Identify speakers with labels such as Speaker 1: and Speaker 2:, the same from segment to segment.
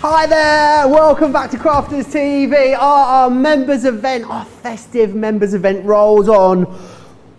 Speaker 1: Hi there, welcome back to Crafters TV. Our members event, our festive members event rolls on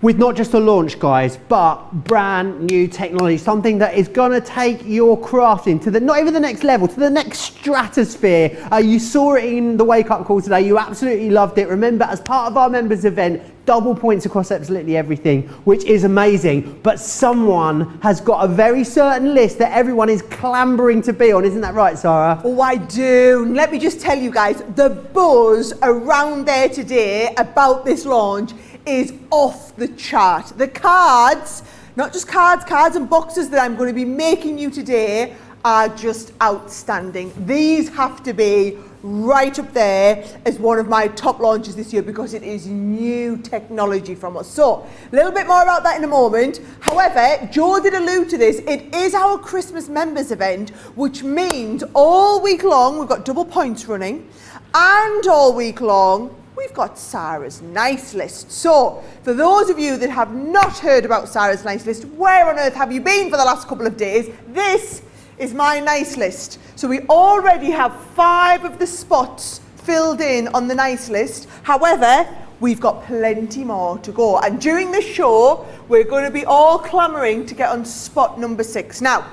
Speaker 1: with not just a launch, guys, but brand new technology, something that is gonna take your crafting to the, not even the next level, to the next stratosphere. You saw it in the wake up call today, you absolutely loved it. Remember, as part of our members event, double points across absolutely everything, which is amazing. But someone has got a very certain list that everyone is clambering to be on. Isn't that right, Sarah?
Speaker 2: Oh, I do. Let me just tell you guys, the buzz around there today about this launch is off the chart. The cards, not just cards and boxes that I'm going to be making you today are just outstanding. These have to be right up there as one of my top launches this year because it is new technology from us. So, a little bit more about that in a moment. However, Joe did allude to this. It is our Christmas members event, which means all week long we've got double points running, and all week long we've got Sarah's nice list. So, for those of you that have not heard about Sarah's nice list, where on earth have you been for the last couple of days? This is my nice list. So we already have 5 of the spots filled in on the nice list. However, we've got plenty more to go. And during the show, we're going to be all clamouring to get on spot number 6. Now,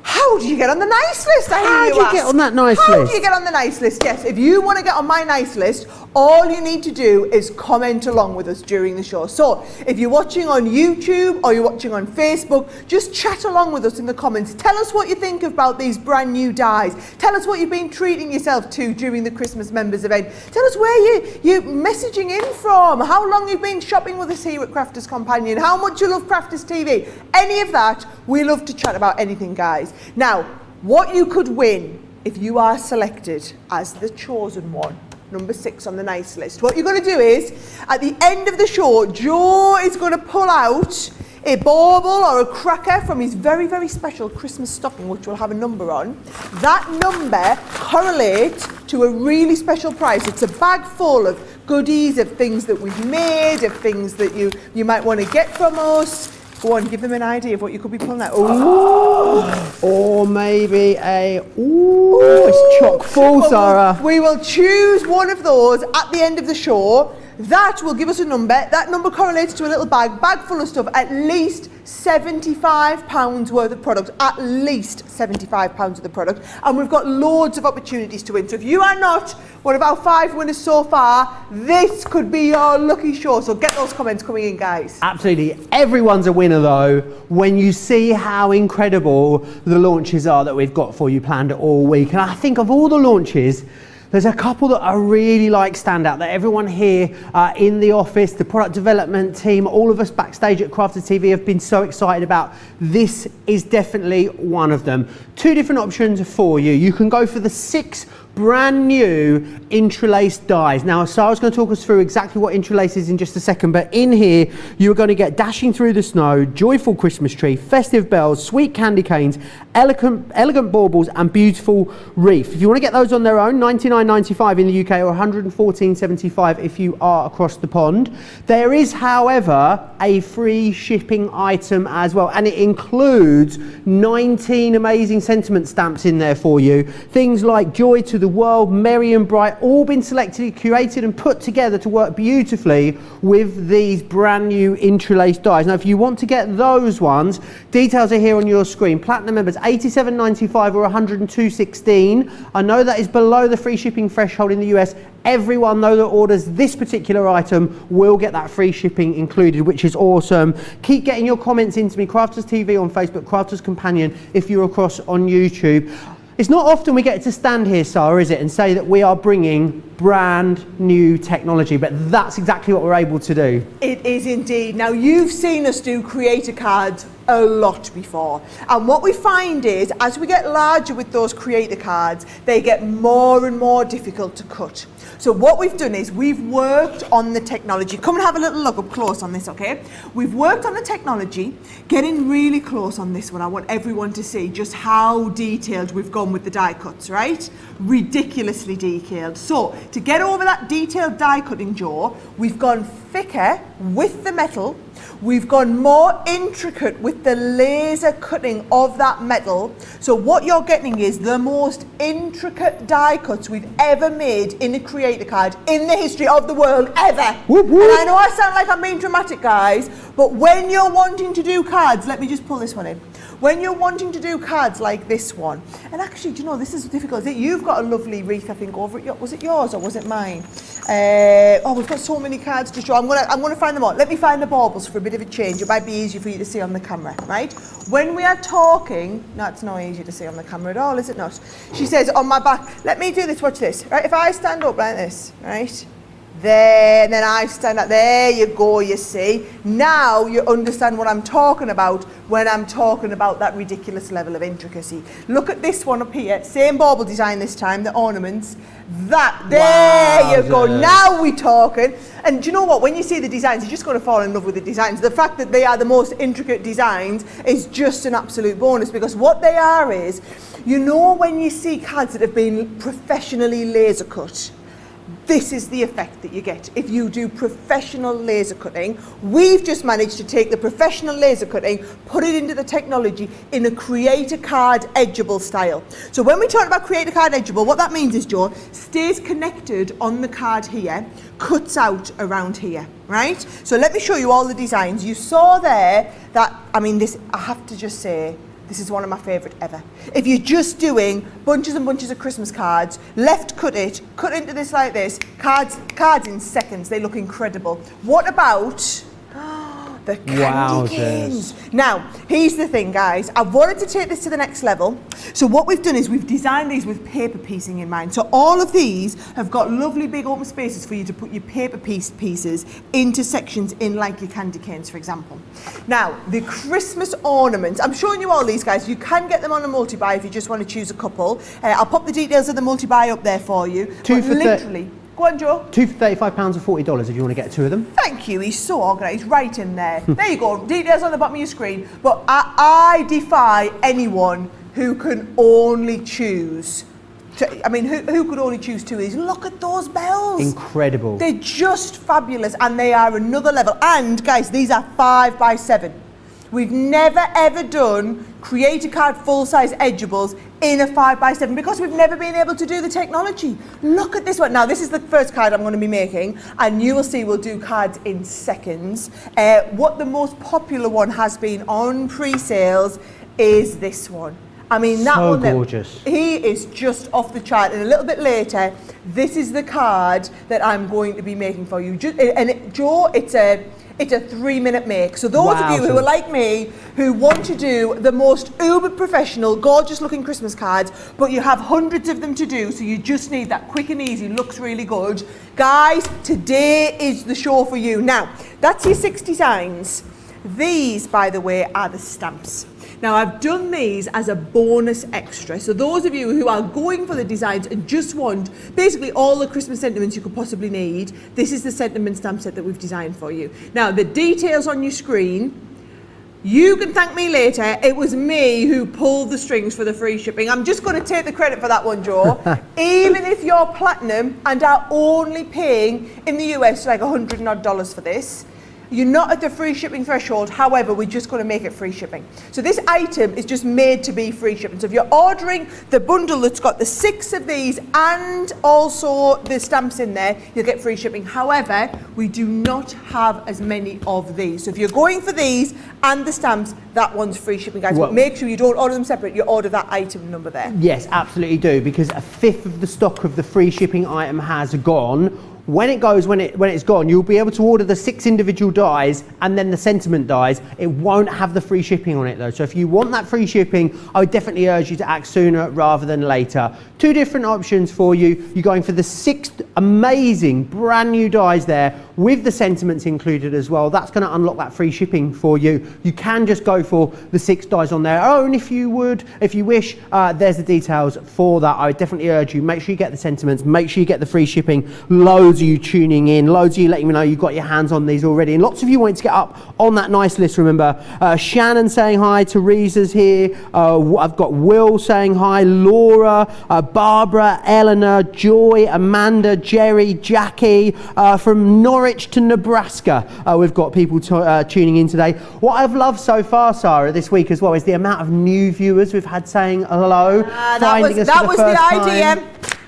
Speaker 2: how do you get on the nice list?
Speaker 1: How do you get on that nice list?
Speaker 2: How do you get on the nice list? Yes, if you want to get on my nice list, all you need to do is comment along with us during the show. So, if you're watching on YouTube or you're watching on Facebook, just chat along with us in the comments. Tell us what you think about these brand new dies. Tell us what you've been treating yourself to during the Christmas members event. Tell us where you're messaging in from, how long you've been shopping with us here at Crafters Companion, how much you love Crafters TV. Any of that, we love to chat about anything, guys. Now, what you could win if you are selected as the chosen one, number 6 on the nice list. What you're going to do is, at the end of the show, Joe is going to pull out a bauble or a cracker from his very, very special Christmas stocking, which will have a number on. That number correlates to a really special prize. It's a bag full of goodies, of things that we've made, of things that you might want to get from us. Go on, give them an idea of what you could be pulling out. Ooh.
Speaker 1: Or maybe it's chock full, Sarah.
Speaker 2: We will choose one of those at the end of the show. That will give us a number. That number correlates to a little bag full of stuff, at least £75 worth of product, at least £75 of the product. And we've got loads of opportunities to win. So if you are not one of our 5 winners so far, this could be your lucky show. So get those comments coming in, guys.
Speaker 1: Absolutely. Everyone's a winner, though, when you see how incredible the launches are that we've got for you planned all week. And I think of all the launches, there's a couple that I really stand out, that everyone here in the office, the product development team, all of us backstage at Crafters TV have been so excited about. This is definitely one of them. 2 different options for you. You can go for the 6 brand new Intri'Lace dies. Now, Sarah's going to talk us through exactly what Intri'Lace is in just a second, but in here, you're going to get Dashing Through the Snow, Joyful Christmas Tree, Festive Bells, Sweet Candy Canes, Elegant Baubles, and Beautiful Wreath. If you want to get those on their own, $99.95 in the UK or $114.75 if you are across the pond. There is, however, a free shipping item as well, and it includes 19 amazing sentiment stamps in there for you. Things like Joy to the World, Merry and Bright, all been selected, curated and put together to work beautifully with these brand new Intri'Lace dies. Now, if you want to get those ones, details are here on your screen. Platinum members, $87.95 or $102.16. I know that is below the free shipping threshold in the US. Everyone, though, that orders this particular item will get that free shipping included, which is awesome. Keep getting your comments into me. Crafters TV on Facebook, Crafters Companion if you're across on YouTube. It's not often we get to stand here, Sarah, is it, and say that we are bringing brand new technology, but that's exactly what we're able to do.
Speaker 2: It is indeed. Now, you've seen us do creator cards a lot before, and what we find is, as we get larger with those creator cards, they get more and more difficult to cut. So what we've done is we've worked on the technology. Come and have a little look up close on this, okay? We've worked on the technology, getting really close on this one. I want everyone to see just how detailed we've gone with the die cuts, right? Ridiculously detailed. So to get over that detailed die cutting, Joe, we've gone thicker with the metal. We've gone more intricate with the laser cutting of that metal. So what you're getting is the most intricate die cuts we've ever made in a creator card in the history of the world ever.
Speaker 1: Whoop, whoop.
Speaker 2: And I know I sound like I'm being dramatic, guys, but when you're wanting to do cards, let me just pull this one in. When you're wanting to do cards like this one, and actually, do you know, this is difficult. You've got a lovely wreath, I think, over it. Was it yours or was it mine? Oh, we've got so many cards to show. I'm gonna find them all. Let me find the baubles for a bit of a change. It might be easier for you to see on the camera, right? When we are talking, no, it's not easy to see on the camera at all, is it not? She says on my back, let me do this, watch this, right? If I stand up like this, right? There, and then I stand up, there you go, you see. Now you understand what I'm talking about when I'm talking about that ridiculous level of intricacy. Look at this one up here, same bauble design this time, the ornaments. That, there you go, now we're talking. And do you know what, when you see the designs, you're just going to fall in love with the designs. The fact that they are the most intricate designs is just an absolute bonus, because what they are is, you know when you see cards that have been professionally laser cut, this is the effect that you get if you do professional laser cutting. We've just managed to take the professional laser cutting, put it into the technology in a creator card edgeable style. So when we talk about creator card edgeable, what that means is, Joe, stays connected on the card here, cuts out around here, right? So let me show you all the designs. You saw there that, I mean, this, I have to just say, this is one of my favourite ever. If you're just doing bunches and bunches of Christmas cards, left cut it, cut into this like this, cards in seconds, they look incredible. What about the candy canes? Now, here's the thing, guys. I've wanted to take this to the next level. So what we've done is we've designed these with paper piecing in mind. So all of these have got lovely big open spaces for you to put your paper pieces into sections in, like your candy canes, for example. Now, the Christmas ornaments, I'm showing you all these, guys. You can get them on a multi-buy if you just want to choose a couple. I'll pop the details of the multi-buy up there for you.
Speaker 1: Two for
Speaker 2: literally. Go on, Joe.
Speaker 1: Two for £35 or $40 if you want to get two of them.
Speaker 2: Thank you, he's so organised, right in there. There you go, details on the bottom of your screen. But I defy anyone who can only choose, who could only choose two of these? Look at those bells.
Speaker 1: Incredible.
Speaker 2: They're just fabulous, and they are another level. And guys, these are 5x7. We've never ever done creator card full-size edgeables in a 5x7 because we've never been able to do the technology. Look at this one. Now, this is the first card I'm going to be making, and you will see we'll do cards in seconds. What the most popular one has been on pre-sales is this one. I mean, that
Speaker 1: so
Speaker 2: one,
Speaker 1: gorgeous.
Speaker 2: He is just off the chart. And a little bit later, this is the card that I'm going to be making for you. Joe, it's a 3-minute make. So those of you who are like me, who want to do the most uber professional, gorgeous looking Christmas cards, but you have hundreds of them to do, so you just need that quick and easy, looks really good. Guys, today is the show for you. Now, that's your 6 designs. These, by the way, are the stamps. Now, I've done these as a bonus extra. So those of you who are going for the designs and just want basically all the Christmas sentiments you could possibly need, this is the sentiment stamp set that we've designed for you. Now, the details on your screen, you can thank me later. It was me who pulled the strings for the free shipping. I'm just going to take the credit for that one, Joe. Even if you're platinum and are only paying in the US like $100 odd for this, you're not at the free shipping threshold. However, we're just going to make it free shipping. So this item is just made to be free shipping. So if you're ordering the bundle that's got the 6 of these and also the stamps in there, you'll get free shipping. However, we do not have as many of these. So if you're going for these and the stamps, that one's free shipping, guys. But make sure you don't order them separate. You order that item number there.
Speaker 1: Yes, absolutely do, because a fifth of the stock of the free shipping item has gone. When it's gone, you'll be able to order the 6 individual dies and then the sentiment dies. It won't have the free shipping on it though. So if you want that free shipping, I would definitely urge you to act sooner rather than later. 2 different options for you. You're going for the 6 amazing brand new dies there with the sentiments included as well. That's going to unlock that free shipping for you. You can just go for the 6 dies on their own if you wish. There's the details for that. I would definitely urge you, make sure you get the sentiments, make sure you get the free shipping. Loads loads of you tuning in, loads of you letting me know you've got your hands on these already, and lots of you wanting to get up on that nice list, remember. Shannon saying hi, Teresa's here, I've got Will saying hi, Laura, Barbara, Eleanor, Joy, Amanda, Jerry, Jackie, from Norwich to Nebraska. We've got people tuning in today. What I've loved so far, Sarah, this week as well is the amount of new viewers we've had saying hello, finding us for the first time.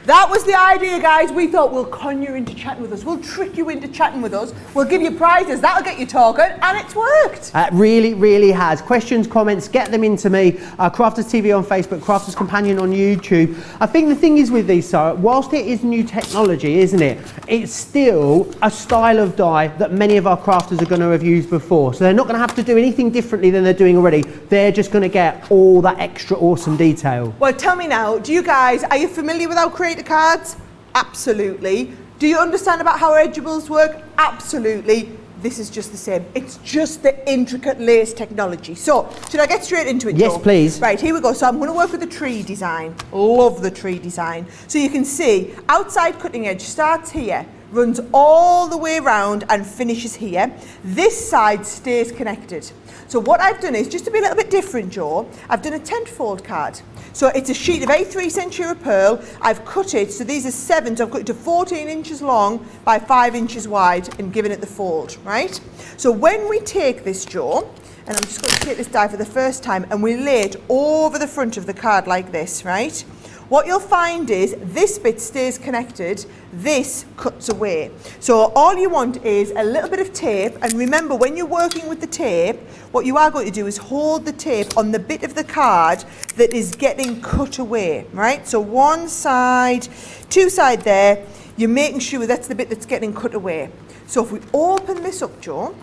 Speaker 2: That was the idea, guys. We thought we'll con you into chatting with us. We'll trick you into chatting with us. We'll give you prizes. That'll get you talking. And it's worked.
Speaker 1: It really, really has. Questions, comments, get them into me. Crafters TV on Facebook, Crafters Companion on YouTube. I think the thing is with these, Sarah, whilst it is new technology, isn't it? It's still a style of dye that many of our crafters are going to have used before. So they're not going to have to do anything differently than they're doing already. They're just going to get all that extra awesome detail.
Speaker 2: Well, tell me now, are you familiar with how creative cards? Absolutely. Do you understand about how edgeables work? Absolutely. This is just the same. It's just the intricate lace technology. So, should I get straight into it,
Speaker 1: Yes,
Speaker 2: Joe?
Speaker 1: please.
Speaker 2: Right, here we go. So I'm going to work with the tree design. Love the tree design. So you can see, outside cutting edge starts here, runs all the way around and finishes here. This side stays connected. So what I've done is, just to be a little bit different, Joe, I've done a tent-fold card. So it's a sheet of A3 Centura pearl. I've cut it, so these are 7, so I've cut it to 14 inches long by 5 inches wide and given it the fold, right? So when we take this, Joe, and I'm just going to take this die for the first time, and we lay it over the front of the card like this, right? What you'll find is this bit stays connected, this cuts away. So all you want is a little bit of tape, and remember when you're working with the tape, what you are going to do is hold the tape on the bit of the card that is getting cut away, right? So one side, two side there, you're making sure that's the bit that's getting cut away. So if we open this up, Joe,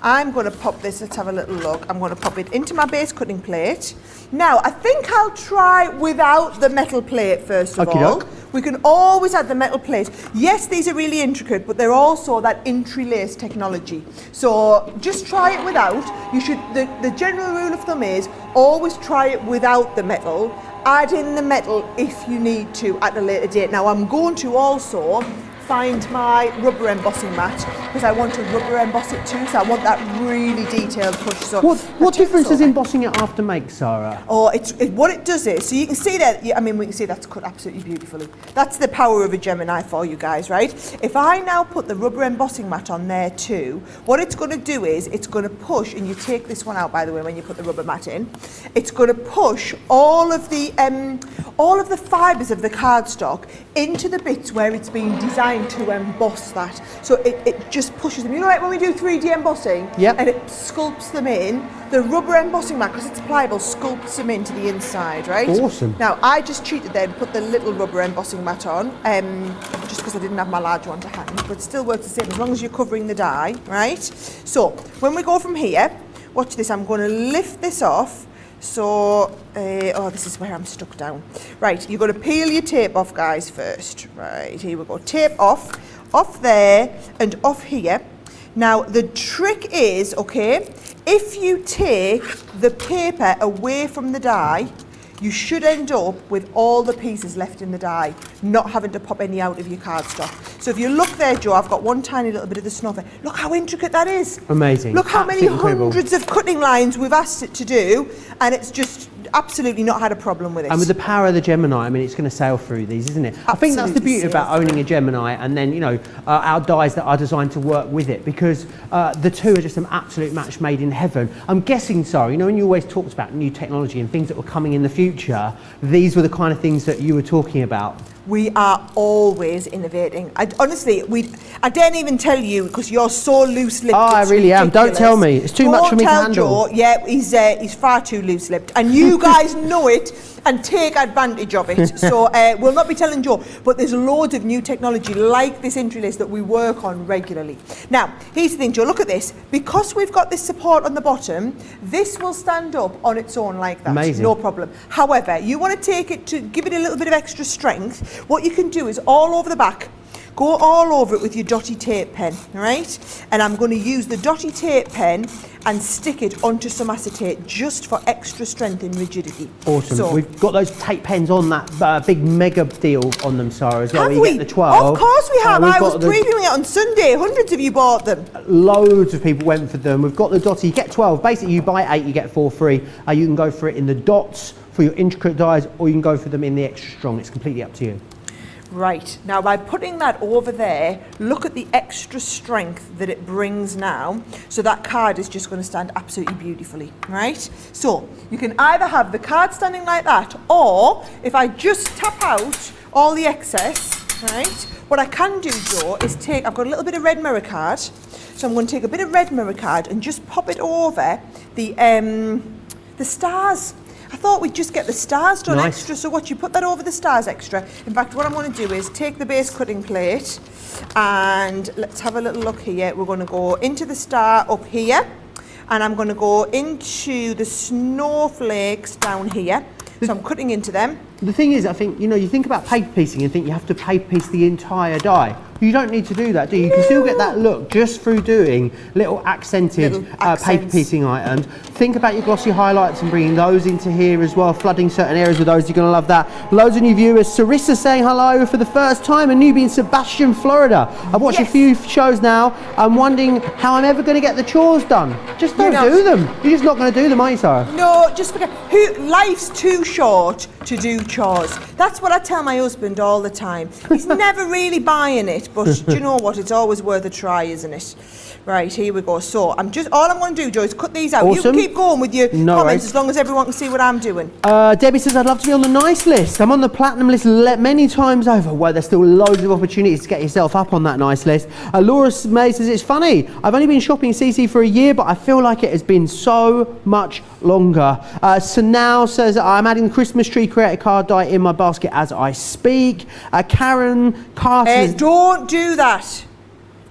Speaker 2: I'm going to pop this, let's have a little look. I'm going to pop it into my base cutting plate. Now, I think I'll try without the metal plate first of all. We can always add the metal plate. Yes, these are really intricate, but they're also that Intri'Lace technology. So just try it without. You should. The general rule of thumb is always try it without the metal. Add in the metal if you need to at a later date. Now, I'm going to also find my rubber embossing mat because I want to rubber emboss it too, so I want that really detailed push. So
Speaker 1: what difference does embossing it after make, Sarah?
Speaker 2: Oh, what it does is, so you can see that, I mean we can see that's cut absolutely beautifully. That's the power of a Gemini for you guys, right? If I now put the rubber embossing mat on there too, what it's going to do is it's going to push, and you take this one out by the way when you put the rubber mat in, it's going to push all of the fibres of the cardstock into the bits where it's been designed to emboss that. So it just pushes them. You know, like when we do 3D embossing,
Speaker 1: yep,
Speaker 2: and it sculpts them in, the rubber embossing mat, because it's pliable, sculpts them into the inside, right?
Speaker 1: Awesome.
Speaker 2: Now, I just cheated there and put the little rubber embossing mat on, just because I didn't have my large one to hand, but it still works the same as long as you're covering the die, right? So, when we go from here, watch this, I'm going to lift this off. So, oh, this is where I'm stuck down. Right, you're going to peel your tape off, guys, first. Right, here we go. Tape off there and off here. Now, the trick is, okay, if you take the paper away from the die, you should end up with all the pieces left in the die, not having to pop any out of your cardstock. So if you look there, Joe, I've got one tiny little bit of the snuffer. Look how intricate that is.
Speaker 1: Amazing.
Speaker 2: Look how
Speaker 1: Absolutely
Speaker 2: many
Speaker 1: incredible.
Speaker 2: hundreds of cutting lines we've asked it to do, and it's just absolutely not had a problem with it.
Speaker 1: And with the power of the Gemini, I mean, it's going to sail through these, isn't it? I think that's the beauty about owning a Gemini, and then, you know, our dies that are designed to work with it, because the two are just an absolute match made in heaven. I'm guessing, Sarah, you know, when you always talked about new technology and things that were coming in the future, these were the kind of things that you were talking about.
Speaker 2: We are always innovating. Honestly, I daren't even tell you because you're so loose-lipped.
Speaker 1: Oh, I really am. Don't tell me. It's too much for me to handle.
Speaker 2: Joe. Yeah, he's far too loose-lipped, and you guys know it and take advantage of it. So we'll not be telling Joe, but there's loads of new technology like this Intri'Lace that we work on regularly. Now, here's the thing, Joe. Look at this. Because we've got this support on the bottom, this will stand up on its own like that.
Speaker 1: Amazing.
Speaker 2: No problem. However, you want to take it to give it a little bit of extra strength. What you can do is all over the back, Go all over it with your dotty tape pen, right? And I'm going to use the dotty tape pen and stick it onto some acetate just for extra strength and rigidity.
Speaker 1: Awesome.
Speaker 2: So,
Speaker 1: we've got those tape pens on that big mega deal on them, Sarah, as well.
Speaker 2: have
Speaker 1: You
Speaker 2: we?
Speaker 1: get the 12.
Speaker 2: Of course we have.
Speaker 1: We've
Speaker 2: I
Speaker 1: got
Speaker 2: was previewing it on Sunday. Hundreds of you bought them.
Speaker 1: Loads of people went for them. We've got the dotty. You get 12. Basically, you buy 8, you get 4 free. You can go for it in the dots for your intricate dies, or you can go for them in the extra strong. It's completely up to you.
Speaker 2: Right, now by putting that over there, look at the extra strength that it brings now. So that card is just going to stand absolutely beautifully, right? So you can either have the card standing like that, or if I just tap out all the excess, right? What I can do, Joe, is take, I've got a little bit of red mirror card, so I'm going to take a bit of red mirror card and just pop it over the stars. I thought we'd just get the stars done extra, so what, you put that over the stars extra. In fact, what I'm going to do is take the base cutting plate and let's have a little look here. We're going to go into the star up here and I'm going to go into the snowflakes down here. So I'm cutting into them.
Speaker 1: The thing is, I think, you know, you think about paper piecing and think you have to paper piece the entire die. You don't need to do that, do you? You can still get that look just through doing little accented paper piecing items. Think about your glossy highlights and bringing those into here as well, flooding certain areas with those. You're going to love that. Loads of new viewers. Sarissa saying hello for the first time, a newbie in Sebastian, Florida. I've watched a few shows now. I'm wondering how I'm ever going to get the chores done. Just don't do them. You're just not going to do them, are you, Sarah?
Speaker 2: No, just forget. Life's too short to do chores. That's what I tell my husband all the time. He's never really buying it, but do you know what? It's always worth a try, isn't it? Right, here we go. So all I'm going to do, Joe, is cut these out.
Speaker 1: Awesome.
Speaker 2: You can keep going with your comments as long as everyone can see what I'm doing.
Speaker 1: Debbie says, I'd love to be on the nice list. I'm on the platinum list many times over. Well, there's still loads of opportunities to get yourself up on that nice list. Laura May says, it's funny. I've only been shopping CC for a year, but I feel like it has been so much longer. Sanal says, I'm adding the Christmas tree creator card die in my basket as I speak. Karen Carter
Speaker 2: don't do that.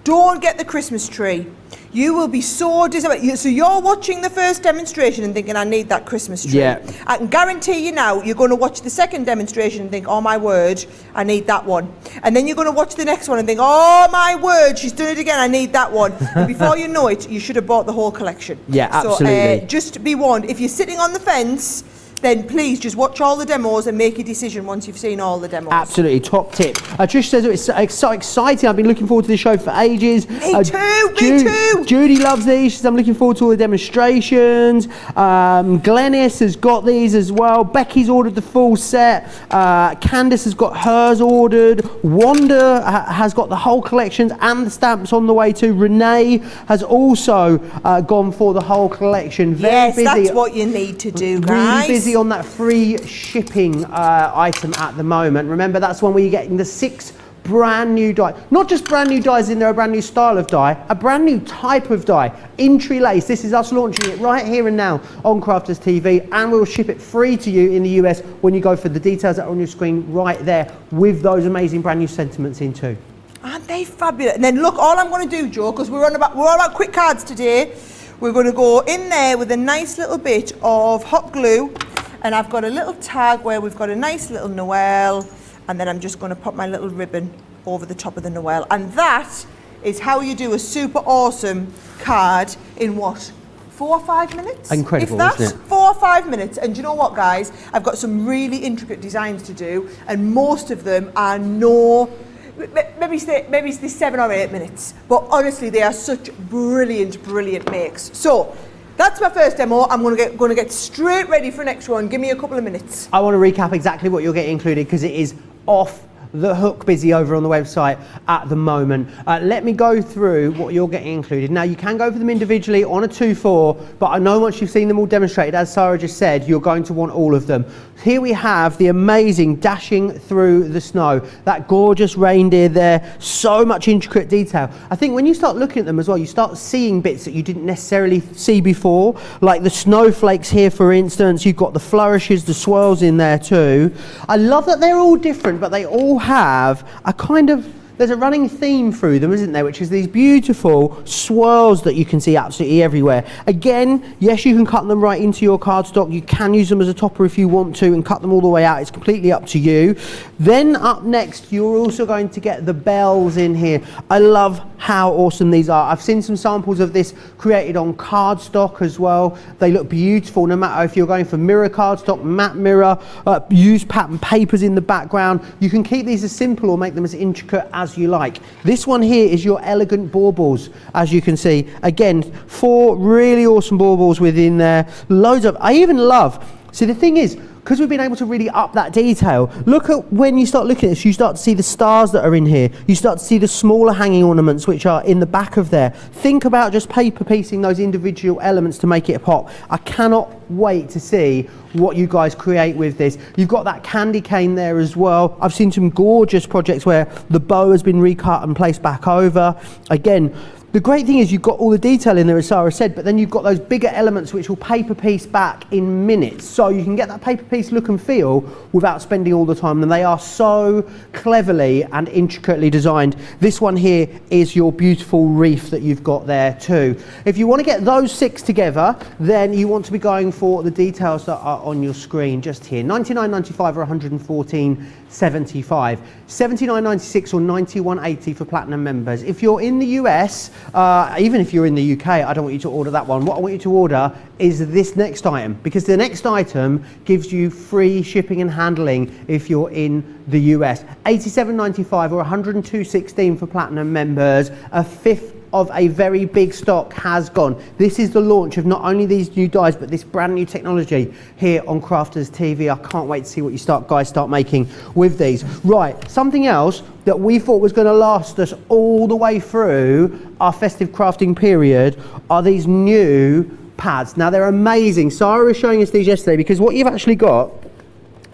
Speaker 2: Don't get the Christmas tree. You will be so disappointed. So you're watching the first demonstration and thinking, I need that Christmas tree.
Speaker 1: Yeah.
Speaker 2: I can guarantee you now, you're going to watch the second demonstration and think, oh my word, I need that one. And then you're going to watch the next one and think, oh my word, she's done it again, I need that one. And before you know it, you should have bought the whole collection.
Speaker 1: Yeah, absolutely.
Speaker 2: So just be warned, if you're sitting on the fence, then please just watch all the demos and make a decision once you've seen all the demos.
Speaker 1: Absolutely, top tip. Trish says it's so exciting. I've been looking forward to this show for ages.
Speaker 2: Me too.
Speaker 1: Judy loves these. She says, I'm looking forward to all the demonstrations. Glennis has got these as well. Becky's ordered the full set. Candice has got hers ordered. Wanda has got the whole collections and the stamps on the way too. Renee has also gone for the whole collection. Very busy.
Speaker 2: That's what you need to do, guys.
Speaker 1: Really busy on that free shipping item at the moment. Remember, that's one where you're getting the 6 brand new die. Not just brand new dies in there, a brand new style of die, a brand new type of die. Intri'Lace. This is us launching it right here and now on Crafters TV, and we'll ship it free to you in the US when you go for the details that are on your screen right there with those amazing brand new sentiments in too.
Speaker 2: Aren't they fabulous? And then look, all I'm going to do, Joe, because we're all about quick cards today, we're going to go in there with a nice little bit of hot glue, and I've got a little tag where we've got a nice little Noel, and then I'm just going to pop my little ribbon over the top of the Noel. And that is how you do a super awesome card in what? 4 or 5 minutes?
Speaker 1: Incredible,
Speaker 2: if that's
Speaker 1: isn't it?
Speaker 2: 4 or 5 minutes. And do you know what, guys? I've got some really intricate designs to do, and most of them are maybe it's 7 or 8 minutes. But honestly, they are such brilliant makes. So that's my first demo. I'm going to get straight ready for the next one. Give me a couple of minutes.
Speaker 1: I want to recap exactly what you'll get included because it is off the hook busy over on the website at the moment. Let me go through what you're getting included. Now, you can go for them individually on a 2-4, but I know once you've seen them all demonstrated, as Sarah just said, you're going to want all of them. Here we have the amazing Dashing Through the Snow. That gorgeous reindeer there, so much intricate detail. I think when you start looking at them as well, you start seeing bits that you didn't necessarily see before, like the snowflakes here, for instance. You've got the flourishes, the swirls in there too. I love that they're all different, but they all have a kind of there's a running theme through them, isn't there, which is these beautiful swirls that you can see absolutely everywhere. Again, yes, you can cut them right into your cardstock. You can use them as a topper if you want to and cut them all the way out. It's completely up to you. Then up next, you're also going to get the bells in here. I love how awesome these are. I've seen some samples of this created on cardstock as well. They look beautiful no matter if you're going for mirror cardstock, matte mirror, use pattern papers in the background. You can keep these as simple or make them as intricate as you like. This one here is your elegant baubles, as you can see. Again, 4 really awesome baubles within there. Loads of, I even love, see the thing is, because we've been able to really up that detail, look at when you start looking at this, you start to see the stars that are in here. You start to see the smaller hanging ornaments which are in the back of there. Think about just paper piecing those individual elements to make it pop. I cannot wait to see what you guys create with this. You've got that candy cane there as well. I've seen some gorgeous projects where the bow has been recut and placed back over. Again, the great thing is you've got all the detail in there, as Sarah said, but then you've got those bigger elements which will paper piece back in minutes. So you can get that paper piece look and feel without spending all the time. And they are so cleverly and intricately designed. This one here is your beautiful wreath that you've got there too. If you want to get those 6 together, then you want to be going for the details that are on your screen just here. $99.95 or $114.75. $79.96 or $91.80 for platinum members. If you're in the US, even if you're in the UK, I don't want you to order that one. What I want you to order is this next item, because the next item gives you free shipping and handling if you're in the US. $87.95 or $102.16 for platinum members. A fifth of a very big stock has gone. This is the launch of not only these new dies, but this brand new technology here on Crafters TV. I can't wait to see what you guys start making with these. Right, something else that we thought was going to last us all the way through our festive crafting period are these new pads. Now they're amazing. Sarah was showing us these yesterday because what you've actually got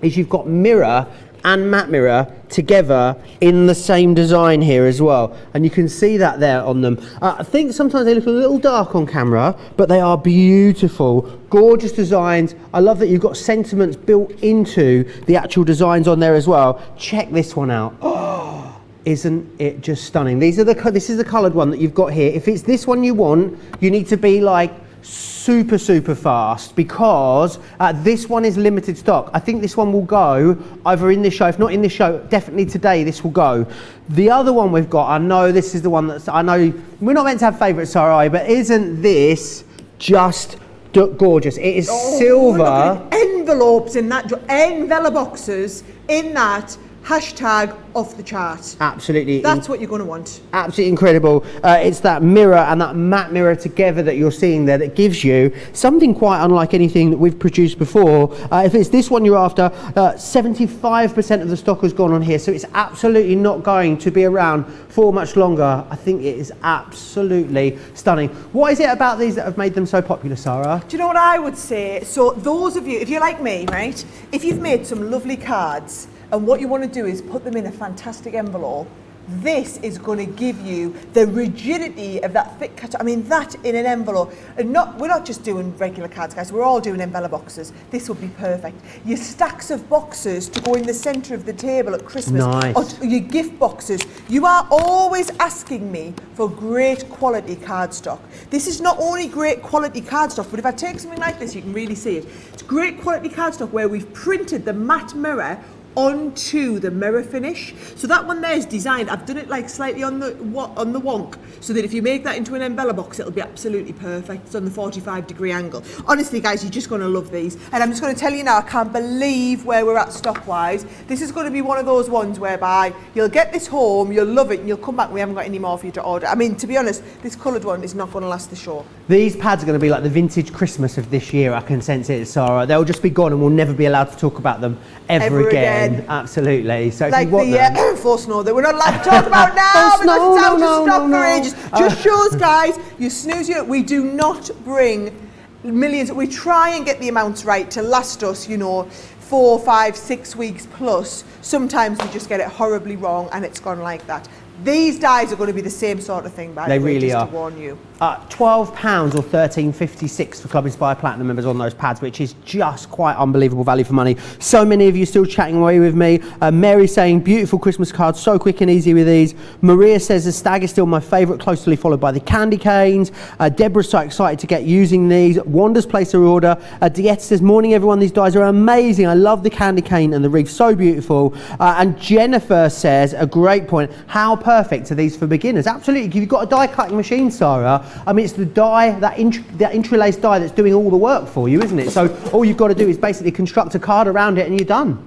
Speaker 1: is you've got mirror and matte mirror together in the same design here as well, and you can see that there on them. I think sometimes they look a little dark on camera, but they are beautiful, gorgeous designs. I love that you've got sentiments built into the actual designs on there as well. Check this one out. Oh, isn't it just stunning? This is the coloured one that you've got here. If it's this one you want, you need to be like super fast, because this one is limited stock. I think this one will go either in this show, if not in this show, definitely today this will go. The other one we've got, I know this is the one that's, I know we're not meant to have favourites, Sarah, but isn't this just gorgeous? It is silver.
Speaker 2: Look at envelopes in that, envelope boxes in that. Hashtag off the chart.
Speaker 1: Absolutely.
Speaker 2: That's what you're going to want.
Speaker 1: Absolutely incredible. It's that mirror and that matte mirror together that you're seeing there that gives you something quite unlike anything that we've produced before. If it's this one you're after, 75% of the stock has gone on here, so it's absolutely not going to be around for much longer. I think it is absolutely stunning. What is it about these that have made them so popular, Sarah?
Speaker 2: Do you know what I would say? So those of you, if you're like me, right, if you've made some lovely cards, and what you want to do is put them in a fantastic envelope, this is going to give you the rigidity of that thick cut. I mean, that in an envelope. And we're not just doing regular cards, guys. We're all doing envelope boxes. This would be perfect. Your stacks of boxes to go in the centre of the table at Christmas.
Speaker 1: Nice.
Speaker 2: Or your gift boxes. You are always asking me for great quality cardstock. This is not only great quality cardstock, but if I take something like this, you can really see it. It's great quality cardstock where we've printed the matte mirror onto the mirror finish. So that one there is designed, I've done it like slightly on the wonk, so that if you make that into an envelope box, it'll be absolutely perfect. It's on the 45-degree angle. Honestly, guys, you're just going to love these. And I'm just going to tell you now, I can't believe where we're at stock-wise. This is going to be one of those ones whereby you'll get this home, you'll love it, and you'll come back and we haven't got any more for you to order. I mean, to be honest, this coloured one is not going to last the show.
Speaker 1: These pads are going to be like the vintage Christmas of this year. I can sense it, Sarah. They'll just be gone and we'll never be allowed to talk about them ever again. Absolutely. So
Speaker 2: like
Speaker 1: if you want them,
Speaker 2: force snow that we're not allowed to talk about now because it's out of stock for ages. Just shows, guys, you snooze you. We do not bring millions. We try and get the amounts right to last us, 4, 5, 6 weeks plus. Sometimes we just get it horribly wrong and it's gone like that. These dies are going to be the same sort of thing, by the way,
Speaker 1: really
Speaker 2: just
Speaker 1: are.
Speaker 2: to warn you.
Speaker 1: £12 or £13.56 for Club Inspire Platinum members on those pads, which is just quite unbelievable value for money. So many of you still chatting away with me. Mary saying, beautiful Christmas cards, so quick and easy with these. Maria says, the stag is still my favourite, closely followed by the candy canes. Deborah's so excited to get using these. Wanda's placed her order. Dieta says, morning everyone, these dies are amazing. I love the candy cane and the reef, so beautiful. And Jennifer says, a great point, how perfect are these for beginners? Absolutely, you've got a die cutting machine, Sarah. I mean, it's the die, that Intri'Lace die that's doing all the work for you, isn't it? So all you've got to do is basically construct a card around it and you're done.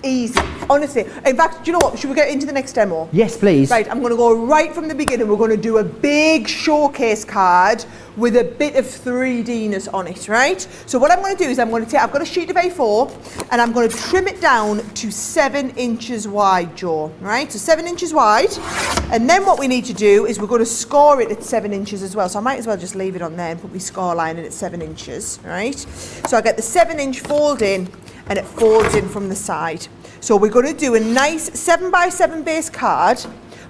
Speaker 2: Easy, honestly. In fact, do you know what? Should we get into the next demo?
Speaker 1: Yes, please.
Speaker 2: Right, I'm going to go right from the beginning. We're going to do a big showcase card with a bit of 3D-ness on it, right? So what I'm going to do is I've got a sheet of A4 and I'm going to trim it down to 7 inches wide, Joe, right? So 7 inches wide. And then what we need to do is we're going to score it at 7 inches as well. So I might as well just leave it on there and put my score line in at 7 inches, right? So I get the 7-inch fold in and it folds in from the side. So we're going to do a nice 7x7 base card,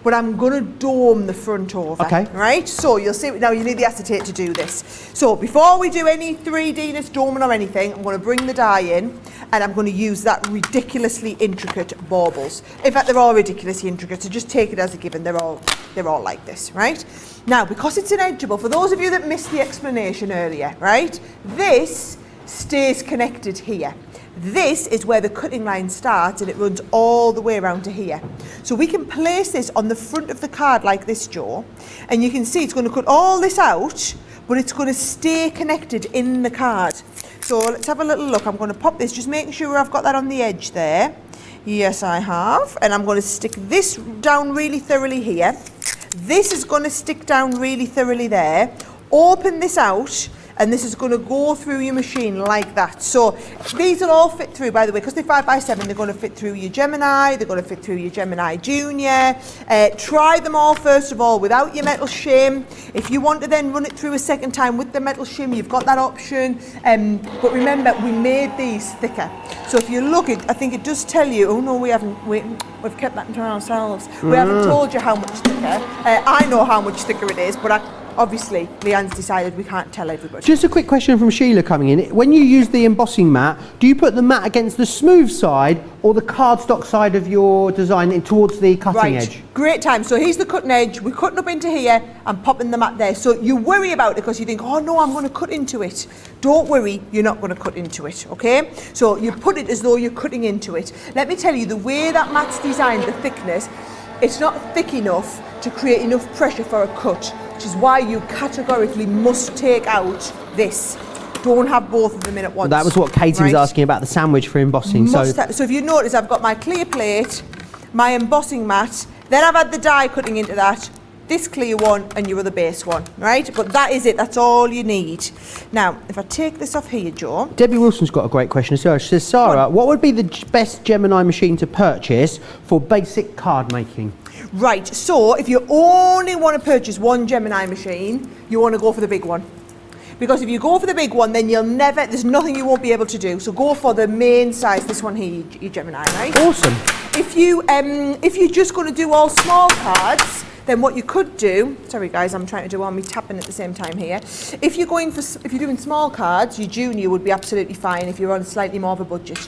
Speaker 2: but I'm going to dome the front over,
Speaker 1: okay.
Speaker 2: Right? So you'll see, now you need the acetate to do this. So before we do any 3D-ness doming or anything, I'm going to bring the die in and I'm going to use that ridiculously intricate baubles. In fact, they're all ridiculously intricate, so just take it as a given. They're all like this, right? Now, because it's an edgeable, for those of you that missed the explanation earlier, right? This stays connected here. This is where the cutting line starts and it runs all the way around to here. So we can place this on the front of the card like this, Joe, and you can see it's going to cut all this out, but it's going to stay connected in the card. So let's have a little look. I'm going to pop this, just making sure I've got that on the edge there. Yes, I have. And I'm going to stick this down really thoroughly here. This is going to stick down really thoroughly there. Open this out. And this is going to go through your machine like that. So these will all fit through, by the way, because they're 5x7, they're going to fit through your Gemini, they're going to fit through your Gemini Junior. Try them all, first of all, without your metal shim. If you want to then run it through a second time with the metal shim, you've got that option. But remember, we made these thicker. So if you look, I think it does tell you, oh no, we haven't, we've kept that to ourselves. We haven't told you how much thicker. I know how much thicker it is, but obviously, Leanne's decided we can't tell everybody.
Speaker 1: Just a quick question from Sheila coming in. When you use the embossing mat, do you put the mat against the smooth side or the cardstock side of your design towards the cutting edge?
Speaker 2: Great time. So here's the cutting edge. We're cutting up into here and popping the mat there. So you worry about it because you think, oh no, I'm going to cut into it. Don't worry, you're not going to cut into it, okay? So you put it as though you're cutting into it. Let me tell you, the way that mat's designed, the thickness, it's not thick enough to create enough pressure for a cut, which is why you categorically must take out this. Don't have both of them in at once.
Speaker 1: That was what Katie was asking about the sandwich for embossing. So
Speaker 2: if you notice, I've got my clear plate, my embossing mat, then I've had the die cutting into that, this clear one and your other base one, right? But that is it, that's all you need. Now, if I take this off here, Joe.
Speaker 1: Debbie Wilson's got a great question as well. She says, Sarah, what would be the best Gemini machine to purchase for basic card making?
Speaker 2: Right, so if you only want to purchase one Gemini machine, you want to go for the big one. Because if you go for the big one, then there's nothing you won't be able to do. So go for the main size, this one here, your Gemini, right?
Speaker 1: Awesome.
Speaker 2: If you're just going to do all small cards, then what you could do, sorry guys, I'm trying to do all me tapping at the same time here. If you're doing small cards, your Junior would be absolutely fine if you're on slightly more of a budget.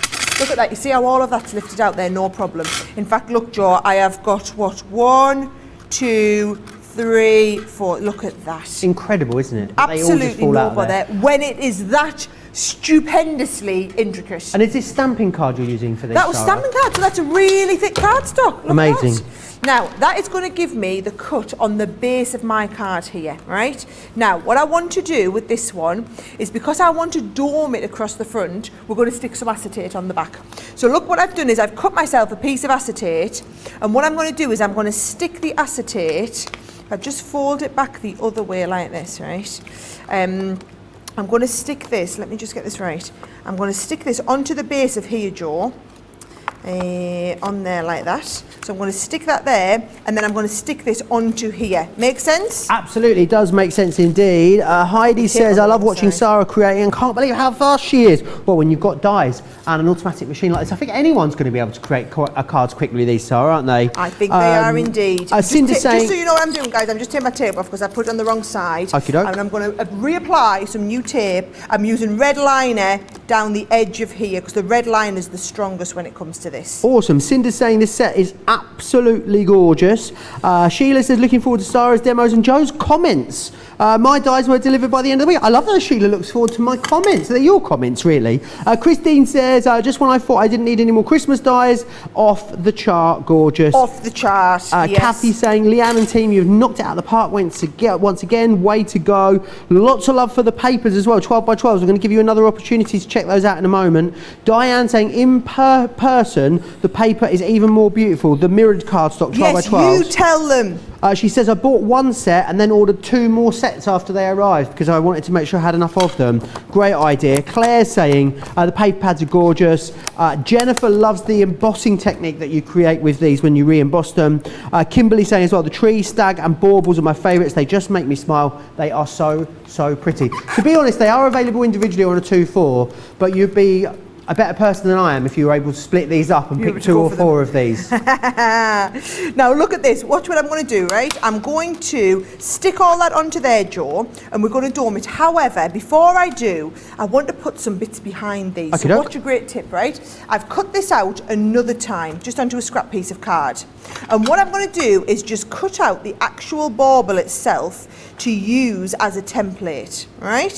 Speaker 2: Look at that, you see how all of that's lifted out there, no problem. In fact, look, Joe, I have got, 1, 2, 3, 4, look at that.
Speaker 1: Incredible, isn't it?
Speaker 2: Absolutely no bother. When it is that stupendously intricate.
Speaker 1: And is this stamping card you're using for this?
Speaker 2: That was stamping card, so that's a really thick cardstock. Look
Speaker 1: amazing.
Speaker 2: At that. Now, that is going to give me the cut on the base of my card here, right? Now, what I want to do with this one is, because I want to dome it across the front, we're going to stick some acetate on the back. So look, what I've done is I've cut myself a piece of acetate, and what I'm going to do is I'm going to stick the acetate, I just fold it back the other way like this, right? I'm going to stick this, let me just get this right. I'm going to stick this onto the base of here, Joe. on there like that. So I'm going to stick that there, and then I'm going to stick this onto here. Make sense?
Speaker 1: Absolutely, it does make sense indeed. Heidi says, I love watching Sara creating and can't believe how fast she is. Well, when you've got dies and an automatic machine like this, I think anyone's going to be able to create cards quickly with these, Sara, aren't they?
Speaker 2: I think they are indeed. Just so you know what I'm doing, guys, I'm just taking my tape off because I put it on the wrong side. And I'm going to reapply some new tape. I'm using red liner down the edge of here because the red line is the strongest when it comes to this.
Speaker 1: Awesome. Cinder's saying this set is absolutely gorgeous. Sheila says, looking forward to Sara's demos, and Joe's comments. My dies were delivered by the end of the week. I love that Sheila looks forward to my comments. They're your comments, really. Christine says, just when I thought I didn't need any more Christmas dies, off the chart, gorgeous.
Speaker 2: Off the chart, yes.
Speaker 1: Kathy saying, Leanne and team, you've knocked it out of the park once again, way to go. Lots of love for the papers as well, 12 by 12s. We're going to give you another opportunity to check those out in a moment. Diane saying, in person, the paper is even more beautiful. The mirrored cardstock 12 by 12s.
Speaker 2: Yes, you tell them.
Speaker 1: She says, I bought one set and then ordered 2 more sets after they arrived because I wanted to make sure I had enough of them. Great idea. Claire's saying, the paper pads are gorgeous. Jennifer loves the embossing technique that you create with these when you re-emboss them. Kimberly saying as well, the tree, stag and baubles are my favourites. They just make me smile. They are so, so pretty. To be honest, they are available individually on a 2-4, but you'd be a better person than I am if you were able to split these up and pick 2 or 4 of these.
Speaker 2: Now look at this. Watch what I'm going to do, right? I'm going to stick all that onto there, Joe, and we're going to dome it. However, before I do, I want to put some bits behind these. So watch a great tip, right? I've cut this out another time, just onto a scrap piece of card. And what I'm going to do is just cut out the actual bauble itself to use as a template, right?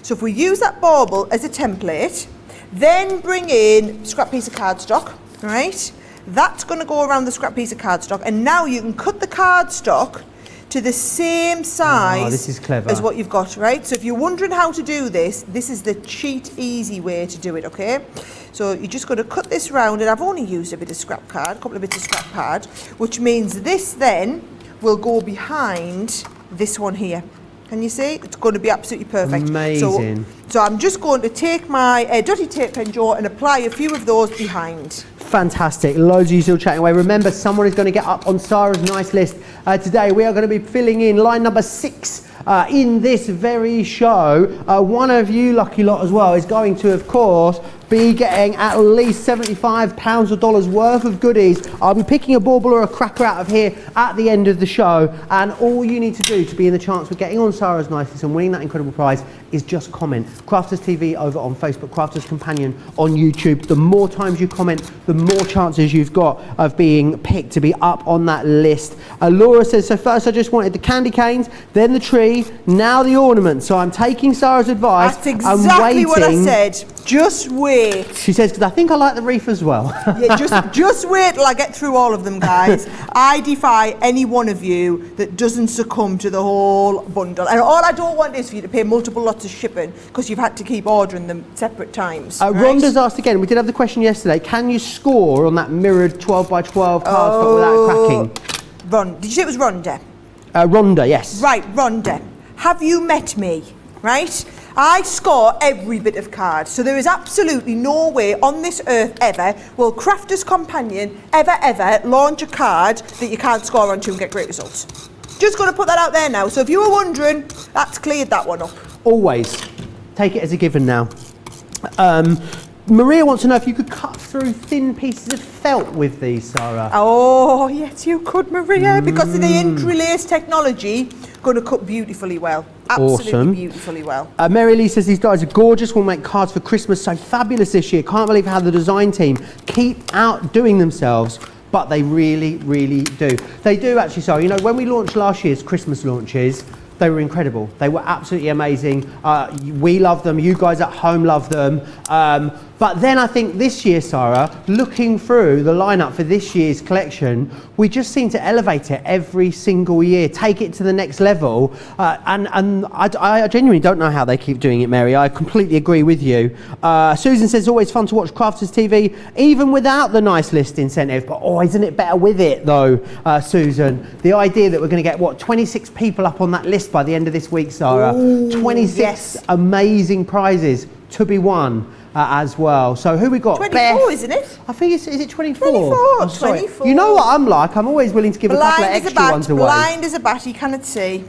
Speaker 2: So if we use that bauble as a template, then bring in scrap piece of cardstock, right? That's going to go around the scrap piece of cardstock, and now you can cut the cardstock to the same size
Speaker 1: this is clever.
Speaker 2: as what you've got, right? So if you're wondering how to do this, this is the cheat easy way to do it, okay? So you're just going to cut this round, and I've only used a bit of scrap card, a couple of bits of scrap card, which means this then will go behind this one here. Can you see? It's going to be absolutely perfect.
Speaker 1: Amazing.
Speaker 2: So I'm just going to take my dirty tape pen, Joe, and apply a few of those behind.
Speaker 1: Fantastic. Loads of you still chatting away. Remember, someone is going to get up on Sara's nice list today. We are going to be filling in line number 6 in this very show. One of you, lucky lot as well, is going to, of course, be getting at least £75 or dollars worth of goodies. I'll be picking a bauble or a cracker out of here at the end of the show, and all you need to do to be in the chance of getting on Sara's nice list and winning that incredible prize is just comment. Crafters TV over on Facebook, Crafters Companion on YouTube. The more times you comment, the more chances you've got of being picked to be up on that list. Laura says, so first I just wanted the candy canes, then the tree, now the ornament. So I'm taking Sara's advice.
Speaker 2: That's exactly what I said. Just wait.
Speaker 1: She says, because I think I like the wreath as well.
Speaker 2: Yeah, just wait till I get through all of them, guys. I defy any one of you that doesn't succumb to the whole bundle. And all I don't want is for you to pay multiple lots of shipping because you've had to keep ordering them separate times. Right?
Speaker 1: Rhonda's asked again, we did have the question yesterday, can you score on that mirrored 12 by 12 cardstock without cracking?
Speaker 2: Did you say it was Rhonda?
Speaker 1: Rhonda, yes.
Speaker 2: Right, Rhonda. Have you met me? Right? I score every bit of card, so there is absolutely no way on this earth ever will Crafters Companion ever launch a card that you can't score onto and get great results. Just going to put that out there now. So if you were wondering, that's cleared that one up.
Speaker 1: Always. Take it as a given now. Maria wants to know if you could cut through thin pieces of felt with these, Sara.
Speaker 2: Oh, yes, you could, Maria, because of the Intri'Lace technology, going to cut beautifully well. Absolutely
Speaker 1: awesome.
Speaker 2: Beautifully well.
Speaker 1: Mary Lee says these dies are gorgeous. We'll make cards for Christmas so fabulous this year. Can't believe how the design team keep outdoing themselves, but they really, really do. They do actually, so, you know, when we launched last year's Christmas launches, they were incredible. They were absolutely amazing. We love them. You guys at home love them. But then I think this year, Sara, looking through the lineup for this year's collection, we just seem to elevate it every single year, take it to the next level. And I genuinely don't know how they keep doing it, Mary. I completely agree with you. Susan says, always fun to watch Crafters TV, even without the nice list incentive. But oh, isn't it better with it though, Susan? The idea that we're going to get, what, 26 people up on that list by the end of this week, Sara.
Speaker 2: Ooh,
Speaker 1: 26 amazing prizes. to be won as well. So who we got?
Speaker 2: 24,
Speaker 1: Beth.
Speaker 2: isn't it?
Speaker 1: I think is it 24?
Speaker 2: 24,
Speaker 1: I'm sorry.
Speaker 2: 24.
Speaker 1: You know what I'm like? I'm always willing to give a couple of extra ones away.
Speaker 2: Blind as a bat, you cannot see.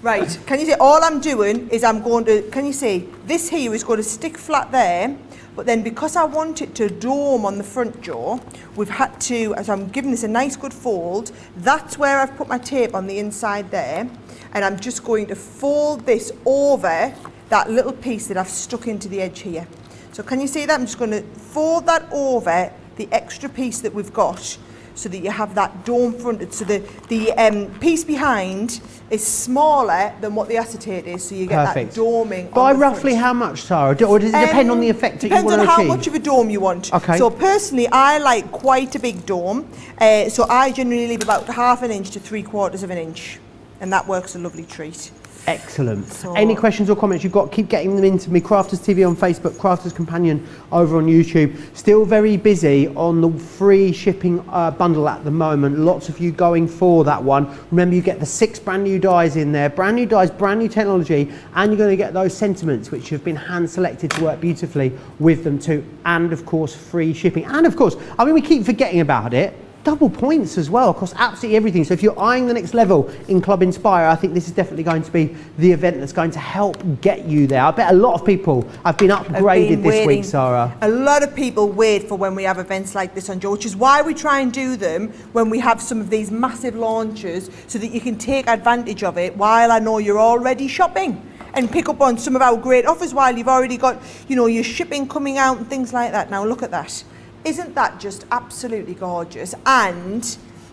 Speaker 2: Right, can you see, all I'm doing is I'm going to, can you see, this here is going to stick flat there, but then because I want it to dome on the front jaw, we've had to, as I'm giving this a nice good fold, that's where I've put my tape on the inside there, and I'm just going to fold this over that little piece that I've stuck into the edge here. So can you see that? I'm just going to fold that over the extra piece that we've got so that you have that dome fronted. So the piece behind is smaller than what the acetate is, so you get that doming.
Speaker 1: By roughly how much, Sarah? Or does it depend on the effect that you want to achieve?
Speaker 2: Depends on how much of a dome you want.
Speaker 1: Okay.
Speaker 2: So personally, I like quite a big dome. So I generally leave about 1/2 inch to 3/4 of an inch. And that works a lovely treat.
Speaker 1: Excellent.
Speaker 2: So,
Speaker 1: any questions or comments you've got, keep getting them into me. Crafters TV on Facebook, Crafters Companion over on YouTube. Still very busy on the free shipping bundle at the moment. Lots of you going for that one. Remember, you get the 6 brand new dies in there. Brand new dies, brand new technology, and you're going to get those sentiments which have been hand selected to work beautifully with them too. And of course, free shipping. And of course, I mean, we keep forgetting about it. Double points as well across absolutely everything. So if you're eyeing the next level in Club Inspire, I think this is definitely going to be the event that's going to help get you there. I bet a lot of people have been upgraded this week, Sarah.
Speaker 2: A lot of people wait for when we have events like this on Joe, which is why we try and do them when we have some of these massive launches, so that you can take advantage of it while I know you're already shopping, and pick up on some of our great offers while you've already got, you know, your shipping coming out and things like that. Now look at that. Isn't that just absolutely gorgeous? And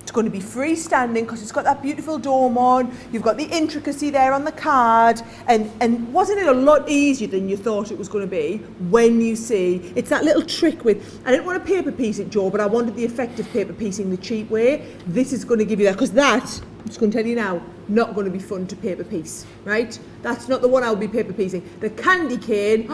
Speaker 2: it's going to be freestanding because it's got that beautiful dome on. You've got the intricacy there on the card. And wasn't it a lot easier than you thought it was going to be when you see? It's that little trick with, I didn't want to paper piece it, Joe, but I wanted the effect of paper piecing the cheap way. This is going to give you that, because that, I'm just going to tell you now, not going to be fun to paper piece, right? That's not the one I'll be paper piecing. The candy cane,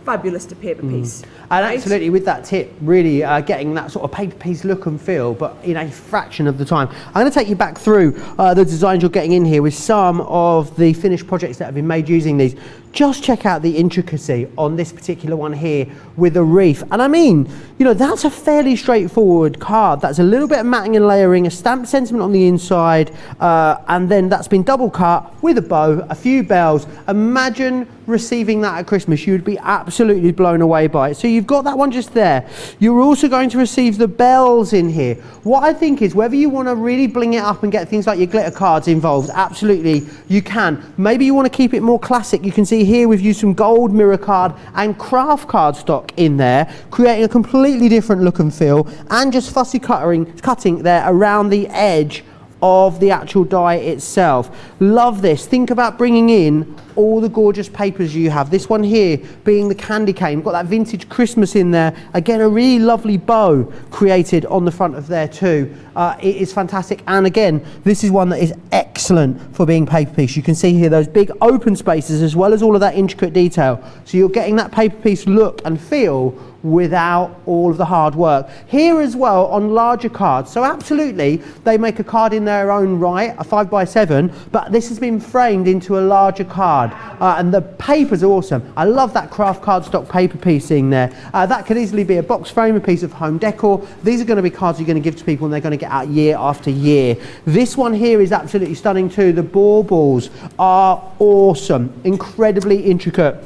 Speaker 2: fabulous to paper piece.
Speaker 1: And
Speaker 2: right?
Speaker 1: absolutely, with that tip, really getting that sort of paper piece look and feel, but in a fraction of the time. I'm going to take you back through the designs you're getting in here with some of the finished projects that have been made using these. Just check out the intricacy on this particular one here with a reef. And I mean, you know, that's a fairly straightforward card. That's a little bit of matting and layering, a stamped sentiment on the inside, and then that's been double cut with a bow, a few bells. Imagine receiving that at Christmas. You would be absolutely blown away by it. So you've got that one just there. You're also going to receive the bells in here. What I think is, whether you want to really bling it up and get things like your glitter cards involved, absolutely you can. Maybe you want to keep it more classic. You can see here we've used some gold mirror card and craft cardstock in there, creating a completely different look and feel, and just fussy cutting there around the edge of the actual die itself. Love this. Think about bringing in all the gorgeous papers you have. This one here being the candy cane. We've got that vintage Christmas in there. Again, a really lovely bow created on the front of there too. It is fantastic. And again, this is one that is excellent for being paper piece. You can see here those big open spaces as well as all of that intricate detail. So you're getting that paper piece look and feel without all of the hard work. Here as well on larger cards. So absolutely, they make a card in their own right, a 5x7, but this has been framed into a larger card. And the papers are awesome. I love that craft cardstock paper piecing there. That could easily be a box frame, a piece of home decor. These are going to be cards you're going to give to people and they're going to get out year after year. This one here is absolutely stunning too. The baubles are awesome, incredibly intricate.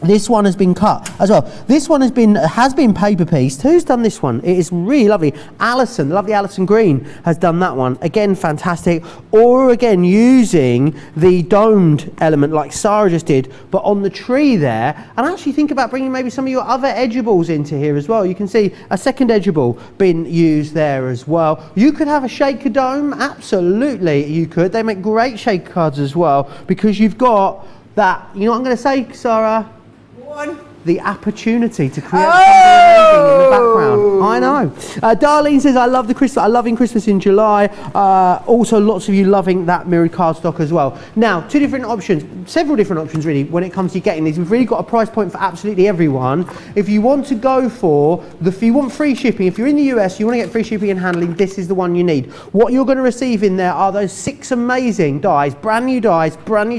Speaker 1: This one has been cut as well. This one has been paper pieced. Who's done this one? It is really lovely. Alison, the lovely Alison Green has done that one. Again, fantastic. Or again, using the domed element like Sarah just did, but on the tree there. And actually think about bringing maybe some of your other edgeables into here as well. You can see a second edgeable being used there as well. You could have a shaker dome. Absolutely, you could. They make great shaker cards as well, because you've got that, you know what I'm going to say, Sarah? the opportunity to create something amazing in the background. I know. Darlene says, I love the Christmas. I loving Christmas in July. Also, lots of you loving that mirrored cardstock as well. Now, two different options, several different options really when it comes to getting these. We've really got a price point for absolutely everyone. If you want to go for if you want free shipping, if you're in the US, you want to get free shipping and handling, this is the one you need. What you're going to receive in there are those 6 amazing dies, brand new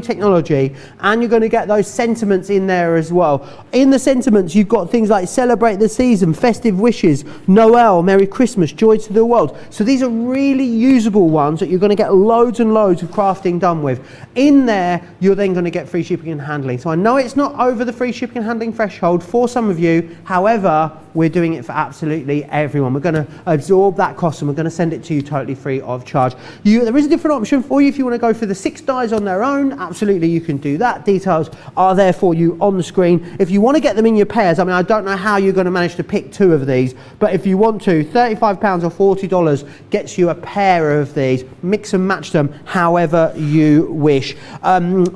Speaker 1: technology, and you're going to get those sentiments in there as well. In the sentiments, you've got things like celebrate the season, festive wishes, Noel, Merry Christmas, joy to the world. So these are really usable ones that you're going to get loads and loads of crafting done with. In there, you're then going to get free shipping and handling. So I know it's not over the free shipping and handling threshold for some of you. However, we're doing it for absolutely everyone. We're going to absorb that cost and we're going to send it to you totally free of charge. There is a different option for you if you want to go for the 6 dies on their own. Absolutely, you can do that. Details are there for you on the screen. If you want to get them in your pairs, I mean, I don't know how you're going to manage to pick 2 of these, but if you want to, £35 or $40 gets you a pair of these. Mix and match them however you wish.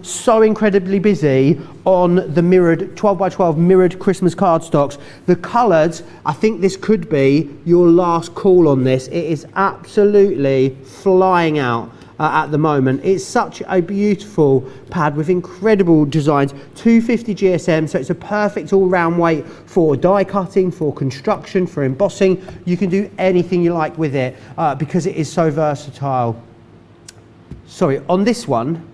Speaker 1: So incredibly busy on the mirrored 12x12 mirrored Christmas cardstocks. The colours, I think this could be your last call on this. It is absolutely flying out at the moment. It's such a beautiful pad with incredible designs. 250 GSM, so it's a perfect all-round weight for die cutting, for construction, for embossing. You can do anything you like with it because it is so versatile. Sorry, on this one,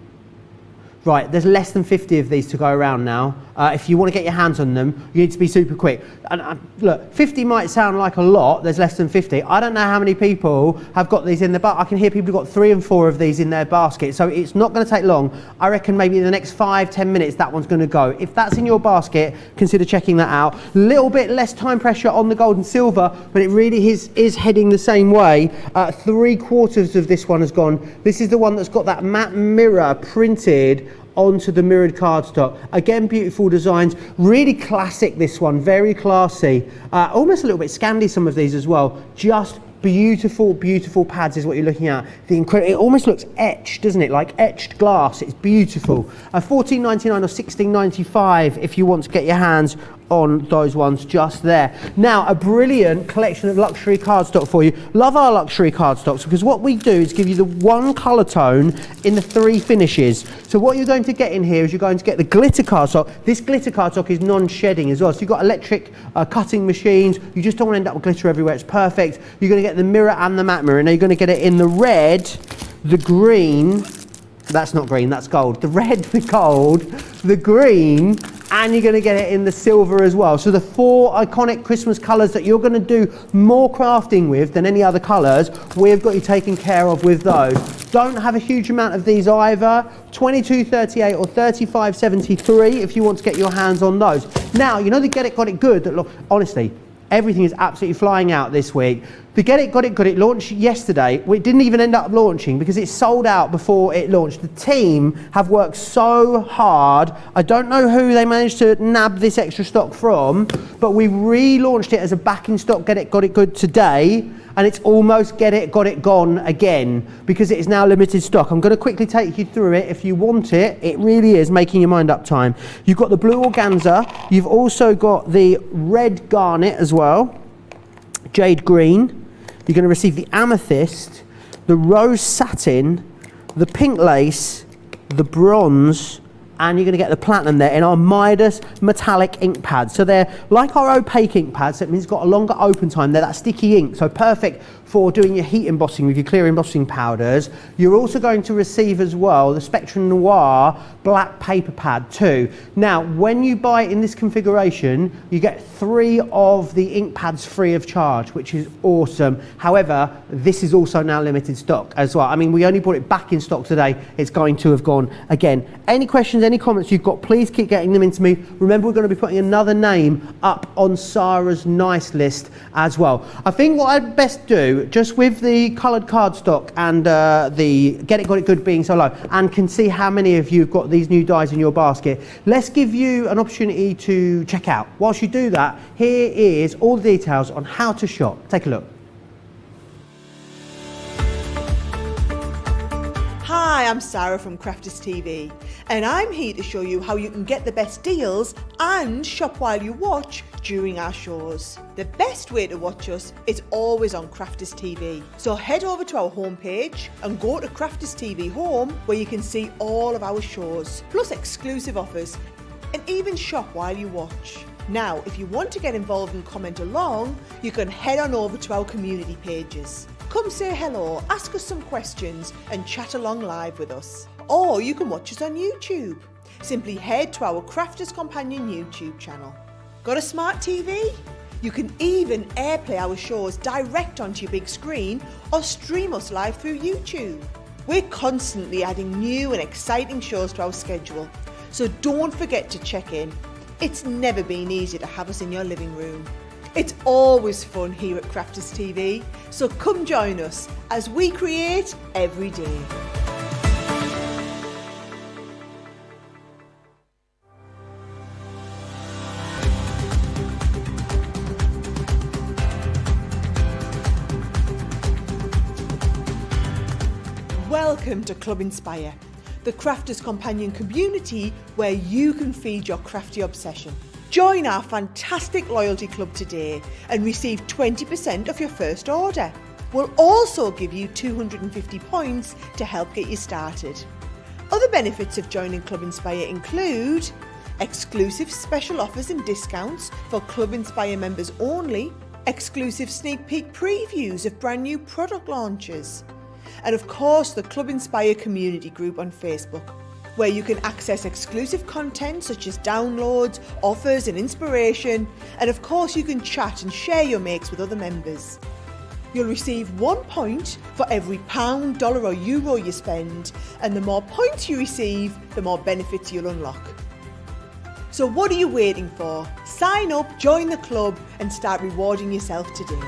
Speaker 1: right, there's less than 50 of these to go around now. If you want to get your hands on them, you need to be super quick. And look, 50 might sound like a lot, there's less than 50. I don't know how many people have got these in their basket. I can hear people who've got 3 and 4 of these in their basket, so it's not going to take long. I reckon maybe in the next 5-10 minutes that one's going to go. If that's in your basket, consider checking that out. Little bit less time pressure on the gold and silver, but it really is heading the same way. 3/4 of this one has gone. This is the one that's got that matte mirror printed onto the mirrored cardstock. Again, beautiful designs, really classic this one, very classy, almost a little bit Scandi some of these as well. Just beautiful, beautiful pads is what you're looking at. It almost looks etched, doesn't it? Like etched glass. It's beautiful. $14.99 or $16.95 if you want to get your hands on those ones just there. Now, a brilliant collection of luxury cardstock for you. Love our luxury cardstocks because what we do is give you the one colour tone in the 3 finishes. So what you're going to get in here is you're going to get the glitter cardstock. This glitter cardstock is non-shedding as well. So you've got electric cutting machines. You just don't want to end up with glitter everywhere. It's perfect. You're going to get the mirror and the matte mirror. Now you're going to get it in the red, the green, that's not green, that's gold. The red, the gold, the green, and you're going to get it in the silver as well. So the 4 iconic Christmas colours that you're going to do more crafting with than any other colours, we've got you taken care of with those. Don't have a huge amount of these either. $22.38 or $35.73 if you want to get your hands on those. Now, you know the Get It Got It Good that look, honestly, everything is absolutely flying out this week. The Get It Got It Good, it launched yesterday. It didn't even end up launching because it sold out before it launched. The team have worked so hard. I don't know who they managed to nab this extra stock from, but we relaunched it as a back in stock Get It Got It Good today, and it's almost Get It Got It Gone again because it is now limited stock. I'm going to quickly take you through it. If you want it, it really is making your mind up time. You've got the blue organza. You've also got the red garnet as well, jade green. You're going to receive the amethyst, the rose satin, the pink lace, the bronze, and you're going to get the platinum there in our Midas metallic ink pads. So they're like our opaque ink pads, so it means it's got a longer open time. They're that sticky ink, so perfect for doing your heat embossing with your clear embossing powders. You're also going to receive as well the Spectrum Noir black paper pad too. Now, when you buy it in this configuration, you get 3 of the ink pads free of charge, which is awesome. However, this is also now limited stock as well. I mean, we only brought it back in stock today. It's going to have gone again. Any questions, any comments you've got, please keep getting them into me. Remember, we're going to be putting another name up on Sara's nice list as well. I think what I'd best do, just with the coloured cardstock and the Get It Got It Good being so low, and can see how many of you have got these new dies in your basket, let's give you an opportunity to check out. Whilst you do that, here is all the details on how to shop. Take a look.
Speaker 2: Hi, am Sarah from Crafters TV, and I'm here to show you how you can get the best deals and shop while you watch during our shows. The best way to watch us is always on Crafters TV. So head over to our homepage and go to Crafters TV Home, where you can see all of our shows, plus exclusive offers, and even shop while you watch. Now, if you want to get involved and comment along, you can head on over to our community pages. Come say hello, ask us some questions and chat along live with us. Or you can watch us on YouTube. Simply head to our Crafters Companion YouTube channel. Got a smart TV? You can even airplay our shows direct onto your big screen or stream us live through YouTube. We're constantly adding new and exciting shows to our schedule, so don't forget to check in. It's never been easier to have us in your living room. It's always fun here at Crafters TV, so come join us as we create every day. Welcome to Club Inspire, the Crafters Companion community where you can feed your crafty obsession. Join our fantastic loyalty club today and receive 20% off your first order. We'll also give you 250 points to help get you started. Other benefits of joining Club Inspire include exclusive special offers and discounts for Club Inspire members only, exclusive sneak peek previews of brand new product launches, and of course the Club Inspire community group on Facebook, where you can access exclusive content such as downloads, offers and inspiration, and of course you can chat and share your makes with other members. You'll receive 1 point for every pound, dollar or euro you spend, and the more points you receive, the more benefits you'll unlock. So what are you waiting for? Sign up, join the club and start rewarding yourself today.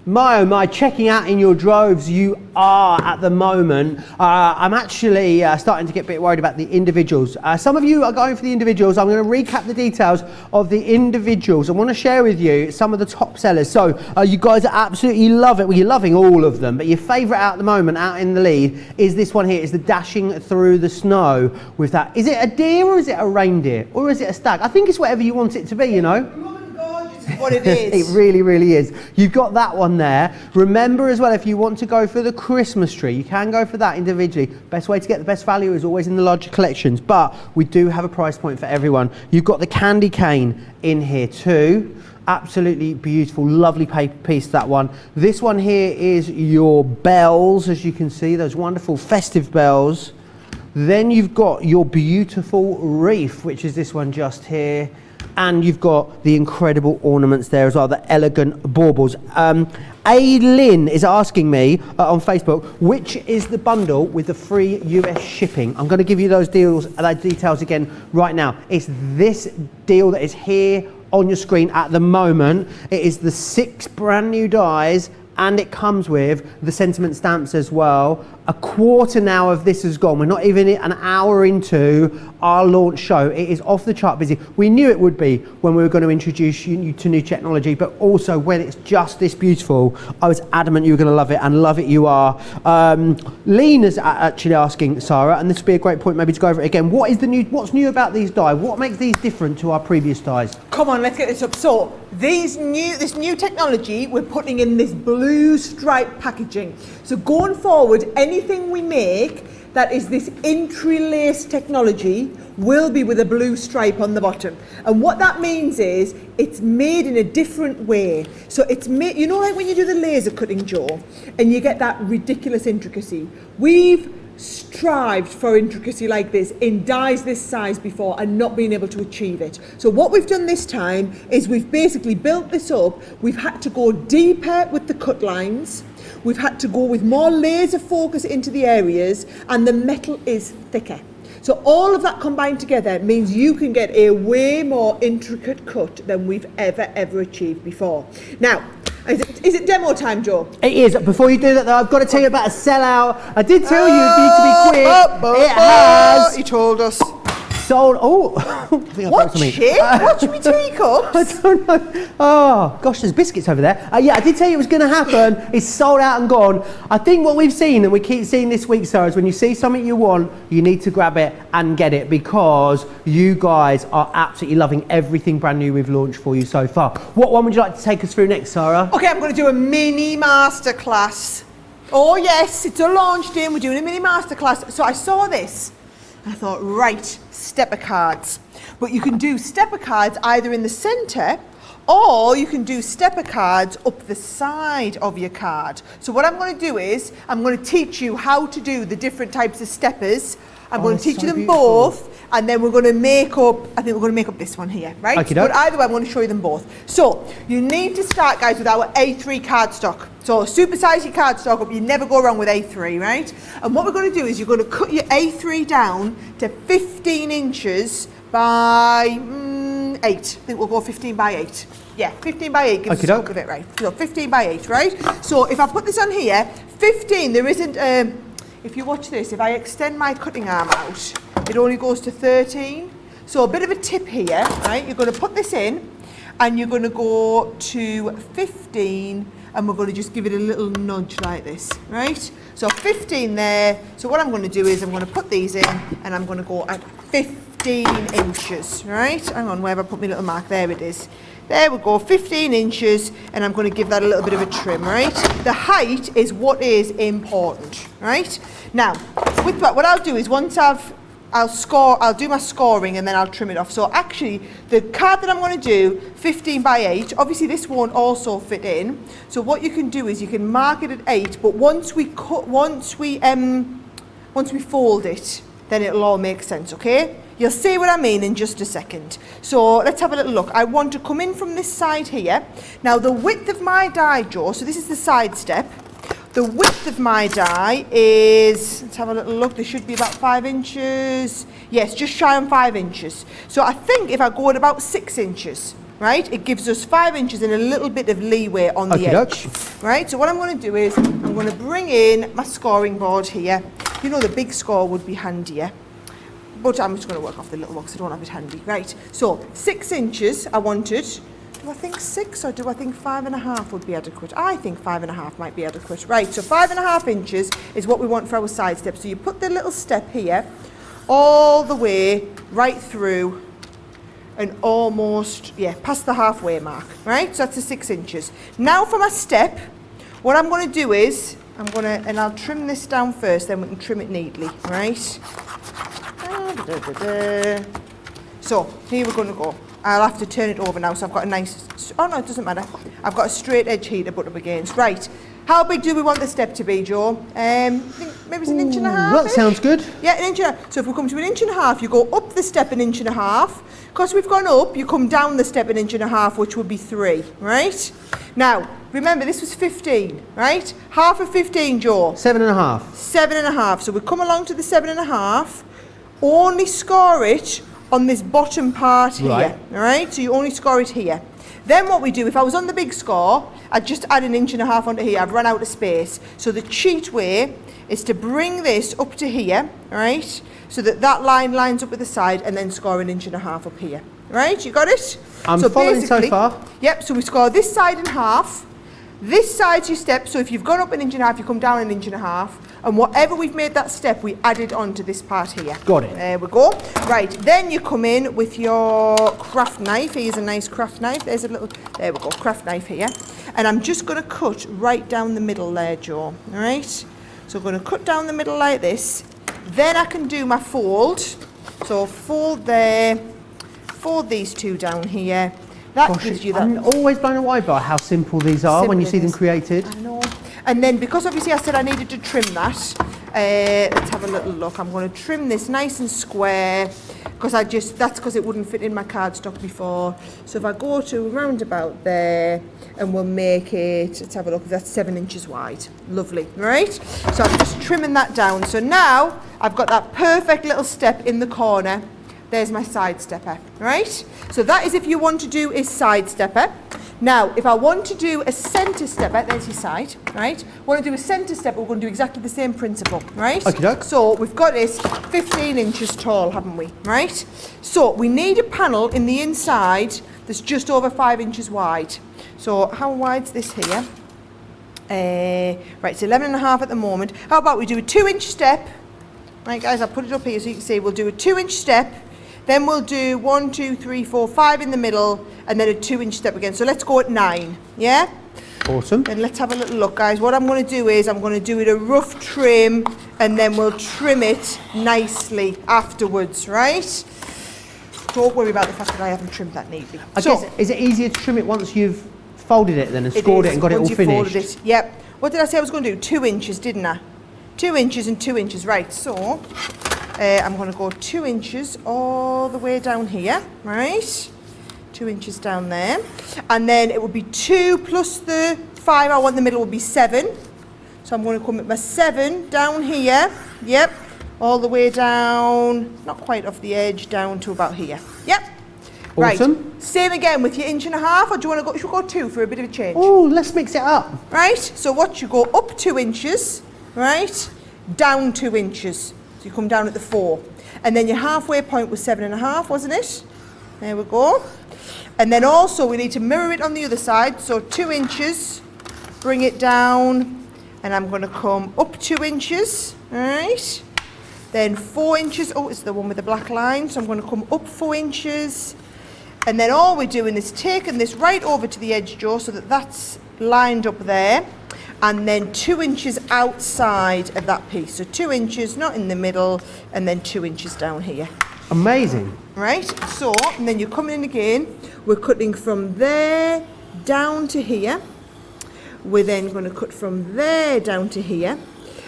Speaker 1: My oh my, checking out in your droves you are at the moment. I'm actually starting to get a bit worried about the individuals. Some of you are going for the individuals. I'm going to recap the details of the individuals. I want to share with you some of the top sellers. So you guys absolutely love it. Well, you're loving all of them, but your favourite out at the moment, out in the lead, is this one here. It's the Dashing Through the Snow with that. Is it a deer or is it a reindeer? Or is it a stag? I think it's whatever you want it to be, you know.
Speaker 2: What it is.
Speaker 1: It really, really is. You've got that one there. Remember as well, if you want to go for the Christmas tree, you can go for that individually. Best way to get the best value is always in the larger collections, but we do have a price point for everyone. You've got the candy cane in here too. Absolutely beautiful, lovely paper piece, that one. This one here is your bells, as you can see, those wonderful festive bells. Then you've got your beautiful wreath, which is this one just here. And you've got the incredible ornaments there as well, the elegant baubles. Aileen is asking me on Facebook, which is the bundle with the free US shipping? I'm going to give you those details again right now. It's this deal that is here on your screen at the moment. It is the 6 brand new dies, and it comes with the sentiment stamps as well. A quarter now of this has gone. We're not even an hour into our launch show. It is off the chart busy. We knew it would be when we were going to introduce you to new technology, but also when it's just this beautiful. I was adamant you were going to love it, and love it you are. Lean is actually asking Sarah, and this would be a great point maybe to go over it again. What's new about these dies? What makes these different to our previous dies?
Speaker 2: Come on, let's get this up. So this new technology, we're putting in this blue stripe packaging. So going forward, anything we make that is this Intri'Lace technology will be with a blue stripe on the bottom. And what that means is it's made in a different way. So it's made, you know, like when you do the laser cutting, Joe, and you get that ridiculous intricacy. We've strived for intricacy like this in dies this size before and not being able to achieve it. So what we've done this time is we've basically built this up. We've had to go deeper with the cut lines. We've had to go with more laser focus into the areas, and the metal is thicker. So all of that combined together means you can get a way more intricate cut than we've ever achieved before. Now, is it demo time, Joe?
Speaker 1: It is. Before you do that though, I've got to tell you about a sellout. I did tell you it'd be to be quick. It has.
Speaker 2: He told us.
Speaker 1: sold. Oh, I think I broke
Speaker 2: Watch
Speaker 1: something.
Speaker 2: it. Watch me teacups.
Speaker 1: I don't know. Oh, gosh, there's biscuits over there. Yeah, I did tell you it was going to happen. It's sold out and gone. I think what we've seen, and we keep seeing this week, Sarah, is when you see something you want, you need to grab it and get it, because you guys are absolutely loving everything brand new we've launched for you so far. What one would you like to take us through next, Sarah?
Speaker 2: Okay, I'm going to do a mini masterclass. Oh yes, it's a launch day and we're doing a mini masterclass. So I saw this. I thought, right, stepper cards. But you can do stepper cards either in the centre, or you can do stepper cards up the side of your card. So what I'm going to do is, I'm going to teach you how to do the different types of steppers. I'm going to teach you them both, and then we're going to make up, I think we're going to make up this one here, right?
Speaker 1: Okey-doke.
Speaker 2: But either way, I'm going to show you them both. So, you need to start, guys, with our A3 cardstock. So, supersize your cardstock up, you never go wrong with A3, right? And what we're going to do is, you're going to cut your A3 down to 15 inches by 8. I think we'll go 15 by 8. Yeah, 15 by 8 gives us a look of it, right? So, 15 by 8, right? So, if I put this on here, 15, there isn't... if you watch this, if I extend my cutting arm out, it only goes to 13. So a bit of a tip here, right? You're going to put this in and you're going to go to 15 and we're going to just give it a little nudge like this, right? So 15 there. So what I'm going to do is I'm going to put these in and I'm going to go at 15 inches, right? Hang on, where have I put my little mark? There it is. There we go, 15 inches, and I'm going to give that a little bit of a trim, right? The height is what is important, right? Now, with that, what I'll do is once I'll do my scoring and then I'll trim it off. So actually, the card that I'm going to do, 15 by 8, obviously this won't also fit in. So what you can do is you can mark it at 8, but once we fold it, then it'll all make sense, okay? You'll see what I mean in just a second. So let's have a little look. I want to come in from this side here. Now the width of my die, Joe, so this is the side step. The width of my die is, let's have a little look, there should be about 5 inches. Yes, just shy on 5 inches. So I think if I go at about 6 inches, right, it gives us 5 inches and a little bit of leeway on the edge. Right, so what I'm going to do is, I'm going to bring in my scoring board here. You know, the big score would be handier. But I'm just going to work off the little one because I don't have it handy. Right, so 6 inches I wanted. Do I think 6 or do I think 5.5 would be adequate? I think 5.5 might be adequate. Right, so 5.5 inches is what we want for our side step. So you put the little step here all the way right through and almost, yeah, past the halfway mark. Right, so that's the 6 inches. Now for my step, what I'm going to do is, and I'll trim this down first, then we can trim it neatly, right? So here we're going to go. I'll have to turn it over now, so I've got a nice, oh no, it doesn't matter. I've got a straight edge here to put up against. Right, how big do we want the step to be, Joe? I think maybe it's 1.5 inches.
Speaker 1: That sounds good.
Speaker 2: Yeah, 1.5 inches. So if we come to 1.5 inches, you go up the step 1.5 inches. Because we've gone up, you come down the step 1.5 inches, which would be 3, right? Now, remember this was 15, right? Half of 15, Joe.
Speaker 1: 7.5.
Speaker 2: 7.5. So we come along to the 7.5. Only score it on this bottom part here,
Speaker 1: right.
Speaker 2: All right? So you only score it here. Then what we do, if I was on the big score, I'd just add 1.5 inches onto here. I've run out of space. So the cheat way is to bring this up to here, all right? So that line lines up with the side and then score 1.5 inches up here. All right, you got it?
Speaker 1: I'm
Speaker 2: so
Speaker 1: following so far.
Speaker 2: Yep, so we score this side in half. This side's your step, so if you've gone up 1.5 inches, you come down 1.5 inches. And whatever we've made that step, we add it onto this part here.
Speaker 1: Got it.
Speaker 2: There we go. Right, then you come in with your craft knife. Here's a nice craft knife. There's a little, there we go, craft knife here. And I'm just going to cut right down the middle there, Joe. All right? So I'm going to cut down the middle like this. Then I can do my fold. So fold there, fold these two down here. That gives you that.
Speaker 1: I'm always blown away by how simple these are when you see them created.
Speaker 2: I know. And then because obviously I said I needed to trim that, let's have a little look. I'm going to trim this nice and square because that's because it wouldn't fit in my cardstock before. So if I go to around about there and we'll make it, let's have a look, that's 7 inches wide. Lovely, right? So I'm just trimming that down. So now I've got that perfect little step in the corner, there's my side stepper, right? So that is if you want to do a side stepper. Now, if I want to do a centre stepper, there's your side, right? Want to do a centre stepper, we're going to do exactly the same principle, right?
Speaker 1: Okey-doke.
Speaker 2: So we've got this 15 inches tall, haven't we, right? So we need a panel in the inside that's just over 5 inches wide. So how wide's this here? Right, it's 11.5 at the moment. How about we do a 2-inch step? Right, guys, I'll put it up here so you can see. We'll do a 2-inch step. Then we'll do 1, 2, 3, 4, 5 in the middle, and then a 2-inch step again. So let's go at 9, yeah?
Speaker 1: Awesome.
Speaker 2: Then let's have a little look, guys. What I'm going to do is I'm going to do it a rough trim, and then we'll trim it nicely afterwards, right? Don't worry about the fact that I haven't trimmed that neatly.
Speaker 1: I guess, is it easier to trim it once you've folded it then and scored it and got it all
Speaker 2: once you've folded
Speaker 1: finished?
Speaker 2: it. Yep. What did I say I was going to do? 2 inches, didn't I? 2 inches and 2 inches, right. So I'm going to go 2 inches all the way down here, right? 2 inches down there. And then it would be 2 plus the 5 I want in the middle would be 7. So I'm going to come with my 7 down here. Yep. All the way down, not quite off the edge, down to about here. Yep.
Speaker 1: Awesome.
Speaker 2: Right. Same again with your 1.5 inches, or do you want to go, should we go 2 for a bit of a change?
Speaker 1: Oh, let's mix it up.
Speaker 2: Right, so what you go up 2 inches, right, down 2 inches. So you come down at the 4. And then your halfway point was 7.5, wasn't it? There we go. And then also we need to mirror it on the other side. So 2 inches, bring it down, and I'm going to come up 2 inches, right? Then 4 inches, oh, it's the one with the black line. So I'm going to come up 4 inches. And then all we're doing is taking this right over to the edge, Joe, so that that's lined up there. And then 2 inches outside of that piece. So 2 inches, not in the middle, and then 2 inches down here.
Speaker 1: Amazing.
Speaker 2: Right, so, and then you're coming in again. We're cutting from there down to here. We're then going to cut from there down to here.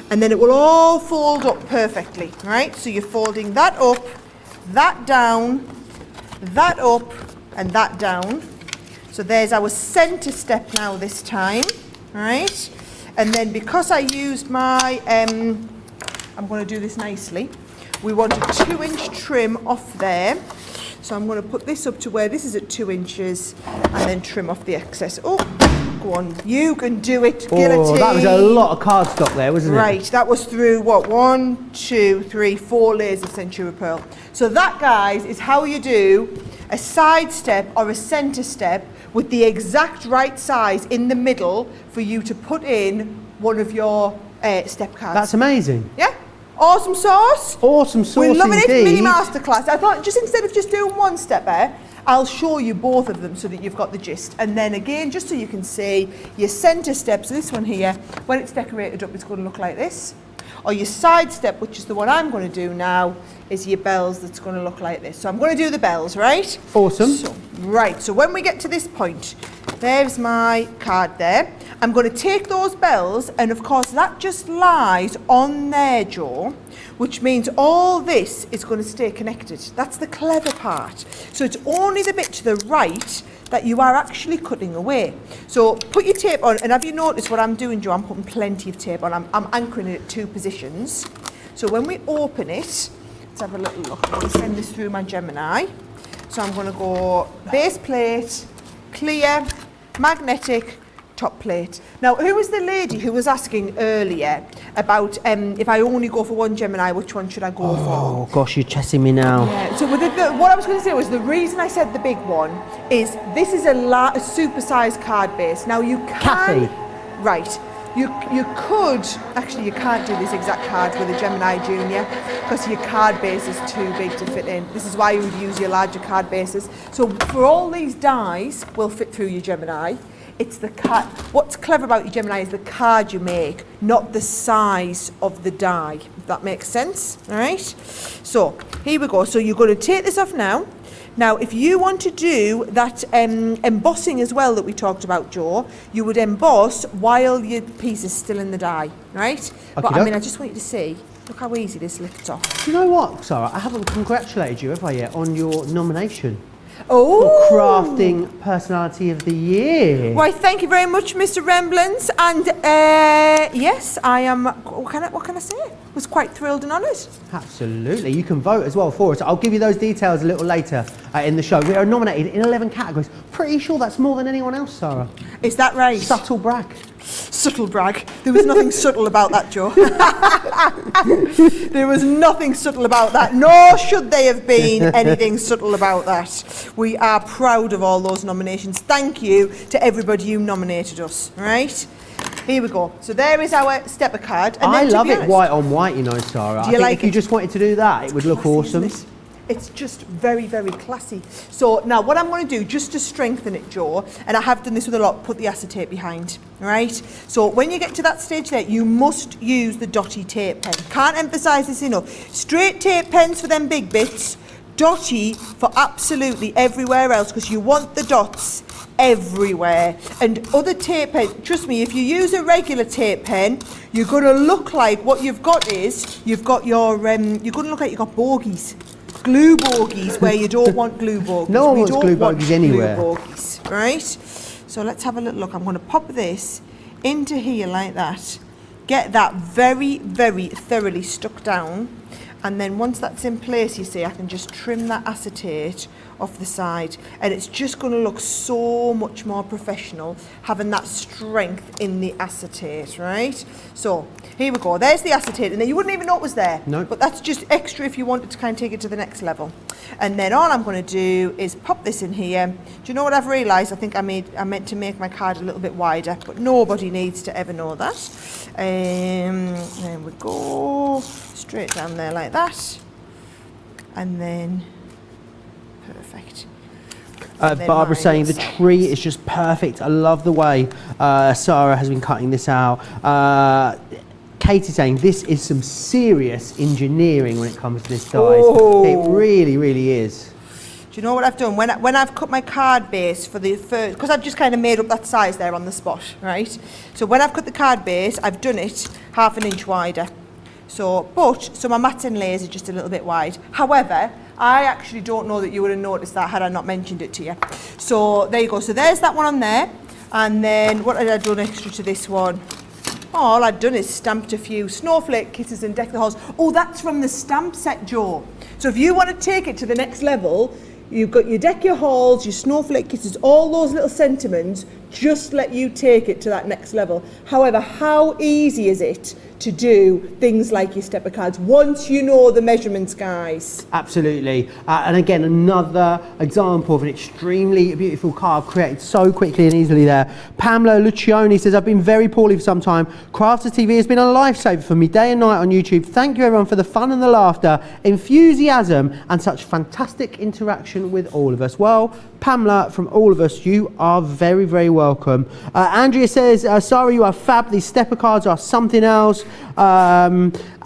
Speaker 2: And then it will all fold up perfectly, right? So you're folding that up, that down, that up, and that down. So there's our centre step now this time, right? And then because I used my, I'm going to do this nicely. We want a 2-inch trim off there. So I'm going to put this up to where this is at 2 inches and then trim off the excess. Oh, go on, you can do it, Guillotine.
Speaker 1: Oh, that was a lot of cardstock there, wasn't it?
Speaker 2: Right, that was through what, 1, 2, 3, 4 layers of Centura Pearl. So that, guys, is how you do a side step or a centre step with the exact right size in the middle for you to put in one of your step cards.
Speaker 1: That's amazing.
Speaker 2: Yeah? Awesome sauce?
Speaker 1: Awesome sauce
Speaker 2: We're loving
Speaker 1: indeed.
Speaker 2: it. Mini masterclass. I thought just instead of just doing one step there, I'll show you both of them so that you've got the gist. And then again, just so you can see your centre step. So this one here, when it's decorated up, it's going to look like this. Or your side step, which is the one I'm going to do now, is your bells that's going to look like this. So I'm going to do the bells, right?
Speaker 1: Awesome.
Speaker 2: So, right, so when we get to this point, there's my card there. I'm going to take those bells, and of course that just lies on their jaw, which means all this is going to stay connected. That's the clever part. So it's only the bit to the right that you are actually cutting away. So put your tape on, and have you noticed what I'm doing, Joe? I'm putting plenty of tape on. I'm anchoring it at 2 positions. So when we open it, let's have a little look. I'm going to send this through my Gemini. So I'm going to go base plate, clear, magnetic, top plate. Now, who was the lady who was asking earlier about if I only go for one Gemini, which one should I go for?
Speaker 1: Oh gosh, you're chessing me now.
Speaker 2: Yeah. So what I was going to say was the reason I said the big one is this is a super-sized card base. Now you can...
Speaker 1: Kathy.
Speaker 2: Right. You could, actually you can't do this exact card with a Gemini Junior because your card base is too big to fit in. This is why you would use your larger card bases. So for all these dies will fit through your Gemini. It's the card. What's clever about your Gemini is the card you make, not the size of the die, if that makes sense. All right? So here we go. So you're going to take this off now. Now, if you want to do that embossing as well that we talked about, Joe, you would emboss while your piece is still in the die, right? But I mean, I just want you to see, look how easy this lifts off.
Speaker 1: Do you know what, Sarah? I haven't congratulated you, have I yet, on your nomination?
Speaker 2: Oh!
Speaker 1: for Crafting Personality of the Year.
Speaker 2: Why, thank you very much, Mr. Remblance. And yes, I am. What can I say? Was quite thrilled and honoured.
Speaker 1: Absolutely. You can vote as well for us. I'll give you those details a little later in the show. We are nominated in 11 categories. Pretty sure that's more than anyone else, Sarah.
Speaker 2: Is that right?
Speaker 1: Subtle brag.
Speaker 2: Subtle brag. There was nothing subtle about that, Joe. There was nothing subtle about that, nor should there have been anything subtle about that. We are proud of all those nominations. Thank you to everybody who nominated us, right? Here we go. So there is our stepper card. And
Speaker 1: I
Speaker 2: then,
Speaker 1: love
Speaker 2: be
Speaker 1: it
Speaker 2: honest,
Speaker 1: white on white, you know, Sarah.
Speaker 2: Do you like
Speaker 1: if you
Speaker 2: it?
Speaker 1: just wanted to do that, it would look
Speaker 2: Classy,
Speaker 1: awesome.
Speaker 2: isn't it? It's just very, very classy. So now what I'm going to do, just to strengthen it, Joe, and I have done this with a lot, put the acetate behind, right? So when you get to that stage there, you must use the dotty tape pen. Can't emphasise this enough. Straight tape pens for them big bits, dotty for absolutely everywhere else, because you want the dots everywhere. And other tape pens, trust me, if you use a regular tape pen, you're going to look like what you've got is, you've got your, you're going to look like you've got bogies. Glue bogies where you don't want glue bogies.
Speaker 1: No one
Speaker 2: We
Speaker 1: wants
Speaker 2: don't
Speaker 1: glue
Speaker 2: want
Speaker 1: bogies anywhere.
Speaker 2: Glue bogies, right? So let's have a little look. I'm going to pop this into here like that. Get that very, very thoroughly stuck down. And then once that's in place, you see, I can just trim that acetate off the side. And it's just going to look so much more professional, having that strength in the acetate, right? So here we go. There's the acetate. And then you wouldn't even know it was there.
Speaker 1: No.
Speaker 2: But that's just extra if you wanted to kind of take it to the next level. And then all I'm going to do is pop this in here. Do you know what I've realised? I think I meant to make my card a little bit wider, but nobody needs to ever know that. There we go. Straight down there like that. And then, perfect. And then
Speaker 1: Barbara
Speaker 2: mine
Speaker 1: saying the
Speaker 2: is-
Speaker 1: tree is just perfect. I love the way Sarah has been cutting this out. Katie saying this is some serious engineering when it comes to this dies.
Speaker 2: Oh.
Speaker 1: It really, really is.
Speaker 2: Do you know what I've done? When I've cut my card base for the first, because I've just kind of made up that size there on the spot, right? So when I've cut the card base, I've done it 1/2 inch wider. So my mats inlays are just a little bit wide. However, I actually don't know that you would have noticed that had I not mentioned it to you. So there you go. So there's that one on there. And then what had I done extra to this one? All I'd done is stamped a few snowflake kisses and deck the halls. Oh, that's from the stamp set, Joe. So if you want to take it to the next level, you've got your deck your halls, your snowflake kisses, all those little sentiments, just let you take it to that next level. However, how easy is it to do things like your stepper cards once you know the measurements, guys?
Speaker 1: Absolutely. And again, another example of an extremely beautiful card created so quickly and easily there. Pamela Lucioni says, I've been very poorly for some time. Crafters TV has been a lifesaver for me day and night on YouTube. Thank you everyone for the fun and the laughter, enthusiasm and such fantastic interaction with all of us. Well, Pamela, from all of us, you are very, very welcome. Andrea says, Sarah, you are fab. These stepper cards are something else.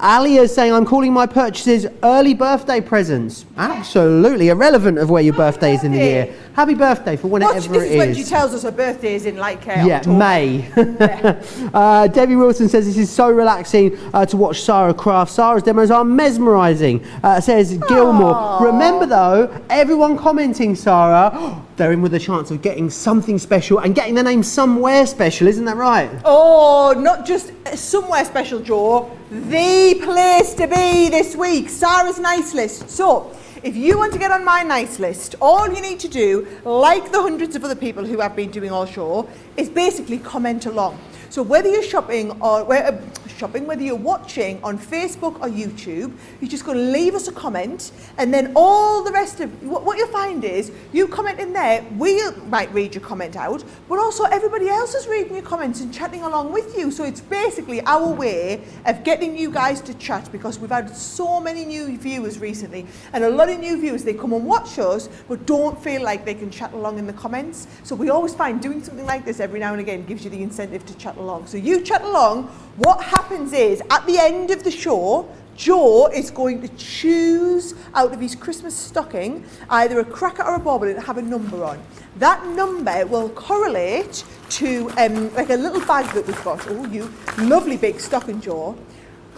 Speaker 1: Ali is saying, I'm calling my purchases early birthday presents. Absolutely irrelevant of where your birthday is in the year. Happy birthday for whenever
Speaker 2: Watch,
Speaker 1: it
Speaker 2: this is when
Speaker 1: is.
Speaker 2: she tells us her birthday is in like
Speaker 1: Yeah,
Speaker 2: October.
Speaker 1: May.
Speaker 2: Yeah.
Speaker 1: Debbie Wilson says, this is so relaxing to watch Sarah craft. Sarah's demos are mesmerising, says Gilmore.
Speaker 2: Aww.
Speaker 1: Remember though, everyone commenting, Sarah, they're in with a chance of getting something special and getting the name Somewhere Special, isn't that right?
Speaker 2: Oh, not just somewhere special, Joe. The place to be this week, Sarah's Nice List. So, if you want to get on my nice list, all you need to do, like the hundreds of other people who have been doing all show, is basically comment along. So whether you're shopping or whether you're watching on Facebook or YouTube, you're just going to leave us a comment, and then all the rest of what you'll find is you comment in there. We might read your comment out, but also everybody else is reading your comments and chatting along with you. So it's basically our way of getting you guys to chat, because we've had so many new viewers recently, and a lot of new viewers, they come and watch us but don't feel like they can chat along in the comments. So we always find doing something like this every now and again gives you the incentive to chat along. So you chat along. What happens is, at the end of the show, Joe is going to choose out of his Christmas stocking either a cracker or a bauble and have a number on. That number will correlate to like a little bag that we've got. Oh, you lovely big stocking, Joe.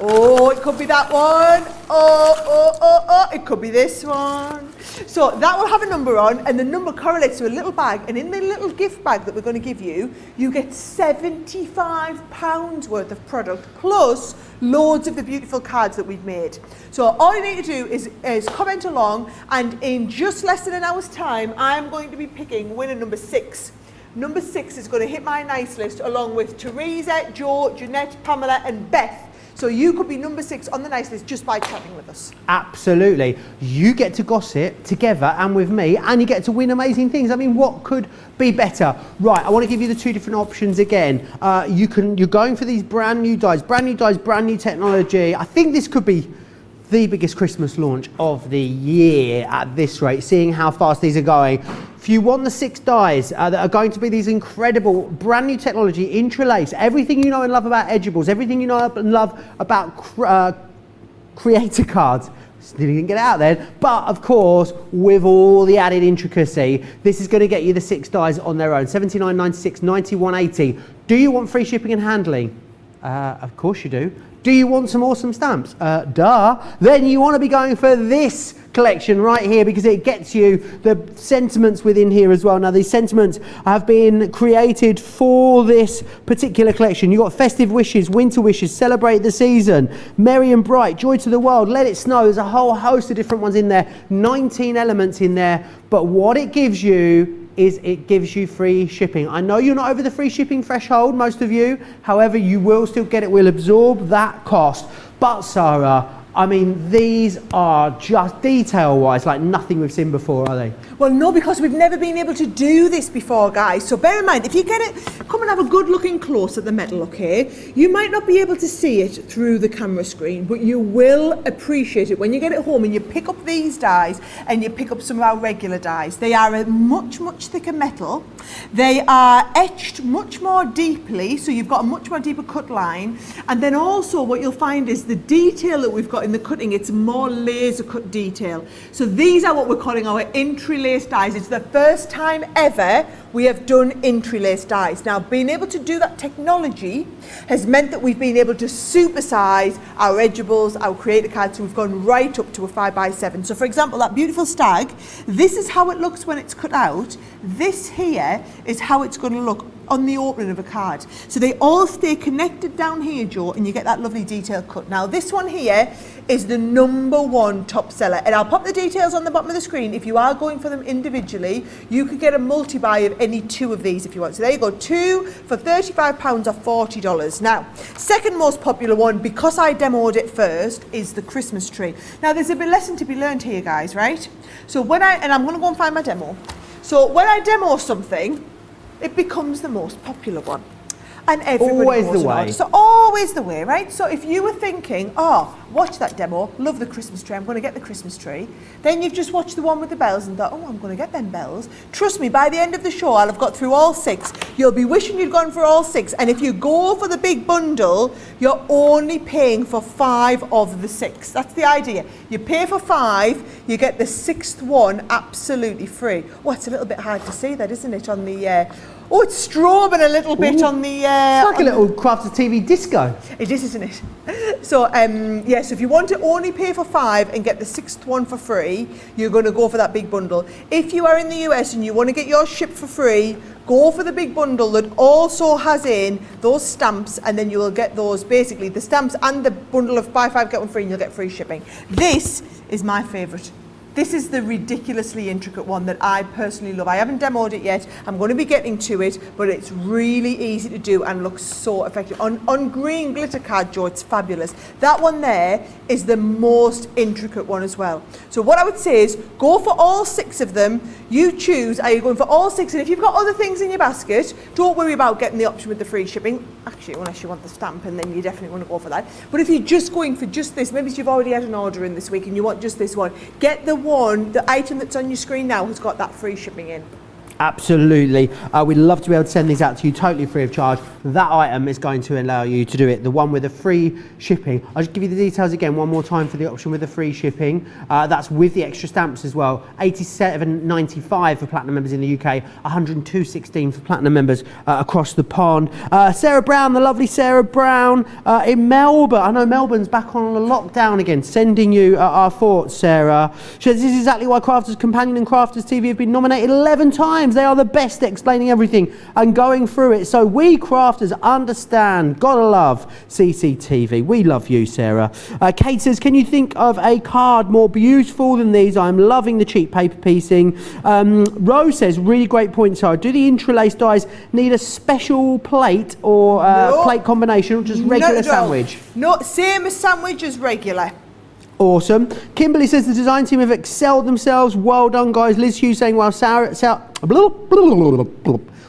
Speaker 2: Oh, it could be that one. It could be this one. So that will have a number on, and the number correlates to a little bag, and in the little gift bag that we're going to give you, you get £75 worth of product, plus loads of the beautiful cards that we've made. So all you need to do is comment along, and in just less than an hour's time, I'm going to be picking winner number 6. Number 6 is going to hit my nice list along with Teresa, Jo, Jeanette, Pamela and Beth. So you could be number 6 on the nice list just by chatting with us. Absolutely.
Speaker 1: You get to gossip together and with me, and you get to win amazing things. I mean, what could be better? Right, I want to give you the 2 different options again. You're going for these brand new dies, brand new technology. I think this could be the biggest Christmas launch of the year at this rate, seeing how fast these are going. If you want the 6 dies that are going to be these incredible brand new technology, Intri'Lace, everything you know and love about edibles, everything you know and love about creator cards, still didn't get out there, but of course with all the added intricacy, this is going to get you the 6 dies on their own, $79.96, $91.80. Do you want free shipping and handling? Of course you do. Do you want some awesome stamps? Duh. Then you want to be going for this collection right here, because it gets you the sentiments within here as well. Now these sentiments have been created for this particular collection. You've got festive wishes, winter wishes, celebrate the season, merry and bright, joy to the world, let it snow. There's a whole host of different ones in there, 19 elements in there, but what it gives you is it gives you free shipping. I know you're not over the free shipping threshold, most of you, however you will still get it. We'll absorb that cost. But Sarah, I mean, these are just detail-wise like nothing we've seen before, are they?
Speaker 2: Well, no, because we've never been able to do this before, guys. So bear in mind, if you get it, come and have a good looking close at the metal, okay? You might not be able to see it through the camera screen, but you will appreciate it when you get it home and you pick up these dies and you pick up some of our regular dies. They are a much, much thicker metal. They are etched much more deeply, so you've got a much more deeper cut line. And then also what you'll find is the detail that we've got in the cutting, it's more laser cut detail. So these are what we're calling our Intri'Lace dies. It's the first time ever we have done Intri'Lace dies. Now, being able to do that technology has meant that we've been able to supersize our edgeables, our creator cards, so we've gone right up to a 5x7. So for example, that beautiful stag, this is how it looks when it's cut out. This here is how it's going to look on the opening of a card. So they all stay connected down here, Jo, and you get that lovely detail cut. Now this one here is the #1 top seller, and I'll pop the details on the bottom of the screen. If you are going for them individually, you could get a multi-buy of any 2 of these if you want. So there you go, 2 for £35 or $40. Now, second most popular one, because I demoed it first, is the Christmas tree. Now there's a bit lesson to be learned here, guys, right? So and I'm gonna go and find my demo. So when I demo something, it becomes the most popular one. And everybody
Speaker 1: always
Speaker 2: goes
Speaker 1: the way.
Speaker 2: on it. So always the way, right? So if you were thinking, oh, watch that demo, love the Christmas tree, I'm going to get the Christmas tree. Then you've just watched the one with the bells and thought, oh, I'm going to get them bells. Trust me, by the end of the show, I'll have got through all 6. You'll be wishing you'd gone for all 6. And if you go for the big bundle, you're only paying for 5 of the 6. That's the idea. You pay for 5, you get the 6th one absolutely free. Oh, it's a little bit hard to see that, isn't it, on the... Oh, it's strobing a little bit on the...
Speaker 1: it's like a little Crafted TV disco.
Speaker 2: It is, isn't it? So, yeah, so if you want to only pay for 5 and get the 6th one for free, you're going to go for that big bundle. If you are in the US and you want to get yours shipped for free, go for the big bundle that also has in those stamps, and then you will get those, basically, the stamps and the bundle of buy 5, get 1 free, and you'll get free shipping. This is my favourite. This is the ridiculously intricate one that I personally love. I haven't demoed it yet. I'm going to be getting to it, but it's really easy to do and looks so effective. On green glitter card, Jo, it's fabulous. That one there is the most intricate one as well. So what I would say is go for all 6 of them. You choose, are you going for all 6? And if you've got other things in your basket, don't worry about getting the option with the free shipping. Actually, unless you want the stamp, and then you definitely want to go for that. But if you're just going for just this, maybe you've already had an order in this week and you want just this one, get the item that's on your screen now has got that free shipping in.
Speaker 1: Absolutely. We'd love to be able to send these out to you totally free of charge. That item is going to allow you to do it. The one with the free shipping. I'll just give you the details again one more time for the option with the free shipping. That's with the extra stamps as well. $87.95 for platinum members in the UK, $102.16 for platinum members across the pond. Sarah Brown, the lovely Sarah Brown in Melbourne. I know Melbourne's back on a lockdown again. Sending you our thoughts, Sarah. She says, this is exactly why Crafters Companion and Crafters TV have been nominated 11 times. They are the best at explaining everything and going through it. So we crafters understand. Gotta love CCTV. We love you, Sarah. Kate says, can you think of a card more beautiful than these? I'm loving the cheap paper piecing. Rose says, really great point, Sarah. Do the Intri'Lace dies need a special plate or plate combination or just regular sandwich?
Speaker 2: No, same as sandwich as regular.
Speaker 1: Awesome. Kimberly says the design team have excelled themselves. Well done, guys. Liz Hughes saying, wow,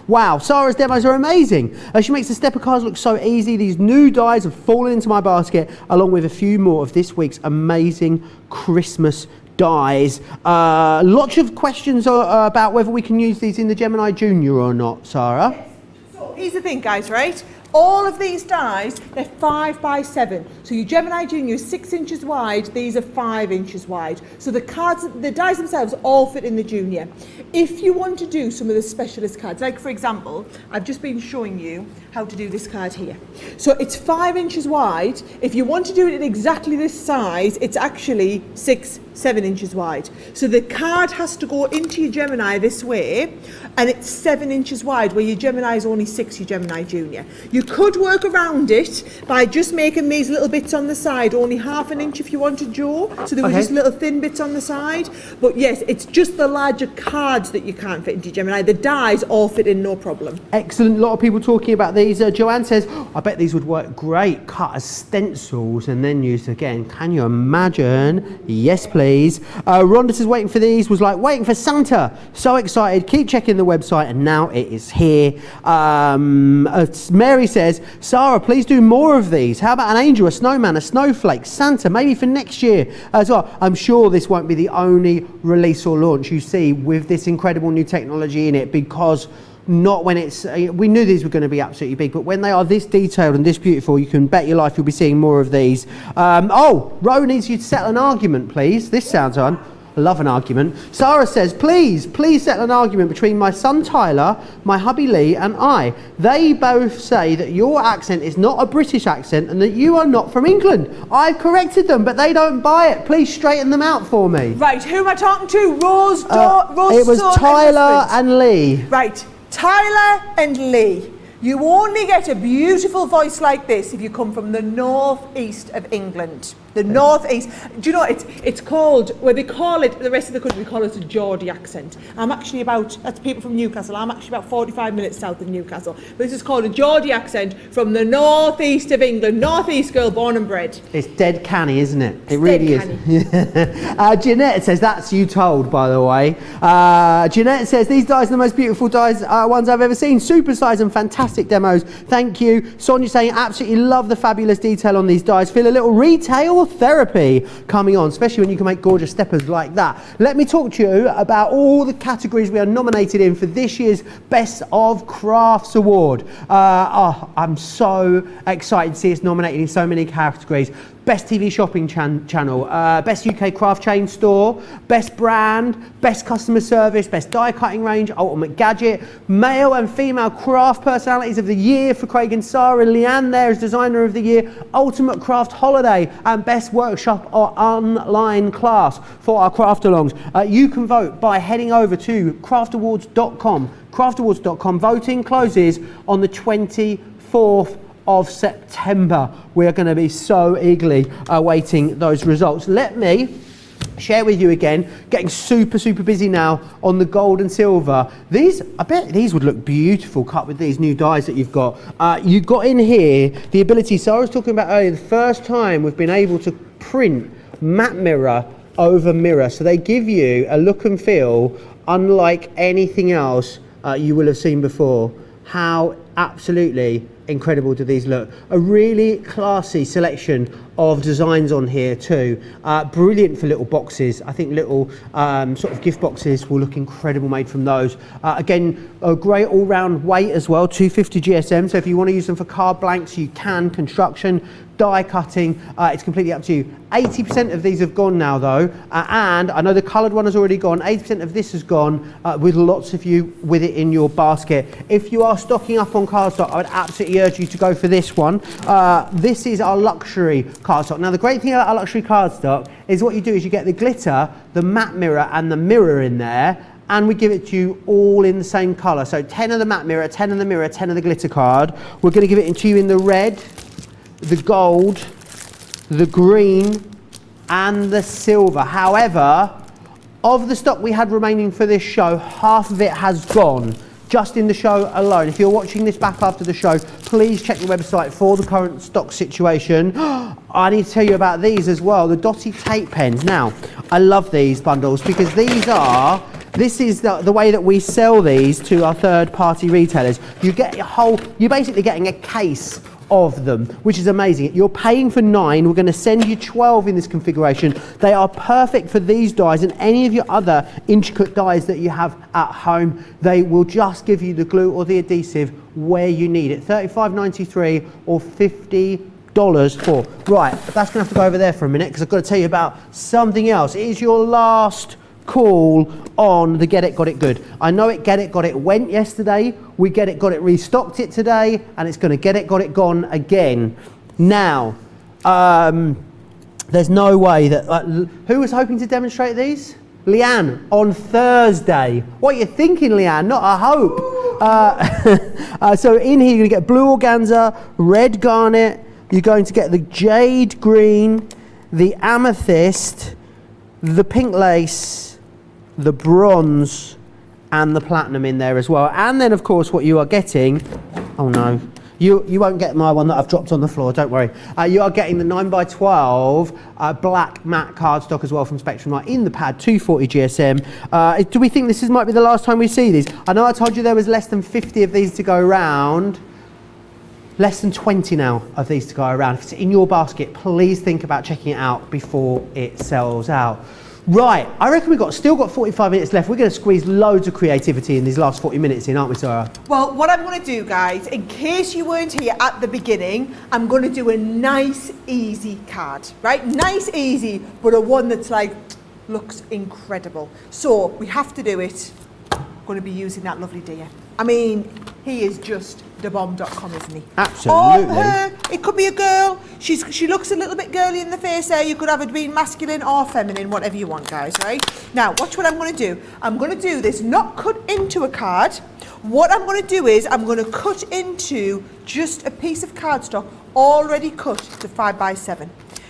Speaker 1: wow, Sarah's demos are amazing. She makes the stepper cards look so easy. These new dies have fallen into my basket, along with a few more of this week's amazing Christmas dies. Lots of questions about whether we can use these in the Gemini Junior or not, Sarah.
Speaker 2: Yes. So here's the thing, guys, right? All of these dies, they're 5 by 7. So your Gemini Junior is 6 inches wide, these are 5 inches wide. So the cards, the dies themselves all fit in the Junior. If you want to do some of the specialist cards, like for example, I've just been showing you how to do this card here. So it's 5 inches wide. If you want to do it in exactly this size, it's actually 6, 7 inches wide. So the card has to go into your Gemini this way, and it's 7 inches wide, where your Gemini is only 6, your Gemini Junior. You could work around it by just making these little bits on the side, only ½ an inch if you wanted, Joe. So there were just little thin bits on the side. But yes, it's just the larger cards that you can't fit into your Gemini. The dies all fit in, no problem.
Speaker 1: Excellent. A lot of people talking about these. Joanne says, I bet these would work great, cut as stencils and then used again. Can you imagine? Yes, please. Rhonda says, waiting for these was like waiting for Santa. So excited. Keep checking the website, and now it is here. Mary says, Sarah, please do more of these. How about an angel, a snowman, a snowflake, Santa, maybe for next year as well. I'm sure this won't be the only release or launch you see with this incredible new technology in it, because not when it's, we knew these were going to be absolutely big, but when they are this detailed and this beautiful, you can bet your life you'll be seeing more of these. Ro needs you to settle an argument, please. This sounds on. I love an argument. Sarah says, please settle an argument between my son Tyler, my hubby Lee, and I. They both say that your accent is not a British accent and that you are not from England. I've corrected them, but they don't buy it. Please straighten them out for me.
Speaker 2: Right, who am I talking to? Rose,
Speaker 1: it was Tyler and Lee.
Speaker 2: Right, Tyler and Lee. You only get a beautiful voice like this if you come from the northeast of England. The northeast. Do you know, it's called, well, they call it, the rest of the country, we call it a Geordie accent. I'm actually about, that's people from Newcastle, I'm actually about 45 minutes south of Newcastle. But this is called a Geordie accent from the northeast of England. Northeast girl, born and bred.
Speaker 1: It's dead canny, isn't it?
Speaker 2: It's
Speaker 1: it really is. Jeanette says, that's you told, by the way. Jeanette says, these dies are the most beautiful dies, ones I've ever seen. Super size and fantastic demos. Thank you. Sonia saying, absolutely love the fabulous detail on these dies. Feel a little retail therapy coming on, especially when you can make gorgeous steppers like that. Let me talk to you about all the categories we are nominated in for this year's Best of Crafts Award. I'm so excited to see us nominated in so many categories. Best TV shopping channel, Best UK craft chain store, Best brand, Best customer service, Best die cutting range, Ultimate gadget, Male and female craft personalities of the year for Craig and Sarah, Leanne there as designer of the year, Ultimate craft holiday, and Best workshop or online class for our craft alongs. You can vote by heading over to craftawards.com. Craftawards.com. Voting closes on the 24th of September. We're going to be so eagerly awaiting those results. Let me share with you again, getting super busy now on the gold and silver. These, I bet these would look beautiful cut with these new dies that you've got. You've got in here the ability, Sarah was talking about earlier, the first time we've been able to print matte mirror over mirror. So they give you a look and feel unlike anything else you will have seen before. How absolutely incredible do these look. A really classy selection of designs on here too. Brilliant for little boxes. I think little sort of gift boxes will look incredible made from those. Again, a great all-round weight as well, 250 GSM. So if you want to use them for card blanks, you can. Construction, die cutting, it's completely up to you. 80% of these have gone now though, and I know the coloured one has already gone. 80% of this has gone, with lots of you with it in your basket. If you are stocking up on cardstock, I would absolutely urge you to go for this one. This is our luxury cardstock. Now the great thing about our luxury cardstock is what you do is you get the glitter, the matte mirror and the mirror in there, and we give it to you all in the same colour. So 10 of the matte mirror, 10 of the mirror, 10 of the glitter card. We're going to give it to you in the red, the gold, the green and the silver. However, of the stock we had remaining for this show, half of it has gone just in the show alone. If you're watching this back after the show, please check the website for the current stock situation. I need to tell you about these as well, the dotted tape pens. Now, I love these bundles because this is the way that we sell these to our third-party retailers. You're basically getting a case of them, which is amazing. You're paying for 9, we're going to send you 12 in this configuration. They are perfect for these dies and any of your other intricate dies that you have at home. They will just give you the glue or the adhesive where you need it. $35.93 or $50 for. Right, that's going to have to go over there for a minute because I've got to tell you about something else. It is your last call on the Get It Got It Good. I know it Get It Got It went yesterday, we Get It Got It restocked it today, and it's going to Get It Got It gone again. Now, there's no way that, who was hoping to demonstrate these? Leanne, on Thursday. What are you thinking, Leanne? Not a hope. So in here you're going to get blue organza, red garnet, you're going to get the jade green, the amethyst, the pink lace, the bronze and the platinum in there as well. And then of course what you are getting, oh no, you won't get my one that I've dropped on the floor, don't worry. You are getting the 9x12 black matte cardstock as well from Spectrum Light in the pad, 240 GSM. Do we think this might be the last time we see these? I know I told you there was less than 50 of these to go around. Less than 20 now of these to go around. If it's in your basket, please think about checking it out before it sells out. Right, I reckon we've still got 45 minutes left. We're going to squeeze loads of creativity in these last 40 minutes in, aren't we, Sarah?
Speaker 2: Well, what I'm going to do, guys, in case you weren't here at the beginning, I'm going to do a nice, easy card, right? Nice, easy, but a one that's like, looks incredible. So, we have to do it. I'm going to be using that lovely dear. I mean, he is just thebomb.com, isn't he?
Speaker 1: Absolutely.
Speaker 2: Or her, it could be a girl. She looks a little bit girly in the face there. You could have it being masculine or feminine, whatever you want, guys, right? Now, watch what I'm going to do. I'm going to do this, not cut into a card. What I'm going to do is I'm going to cut into just a piece of cardstock already cut to 5x7.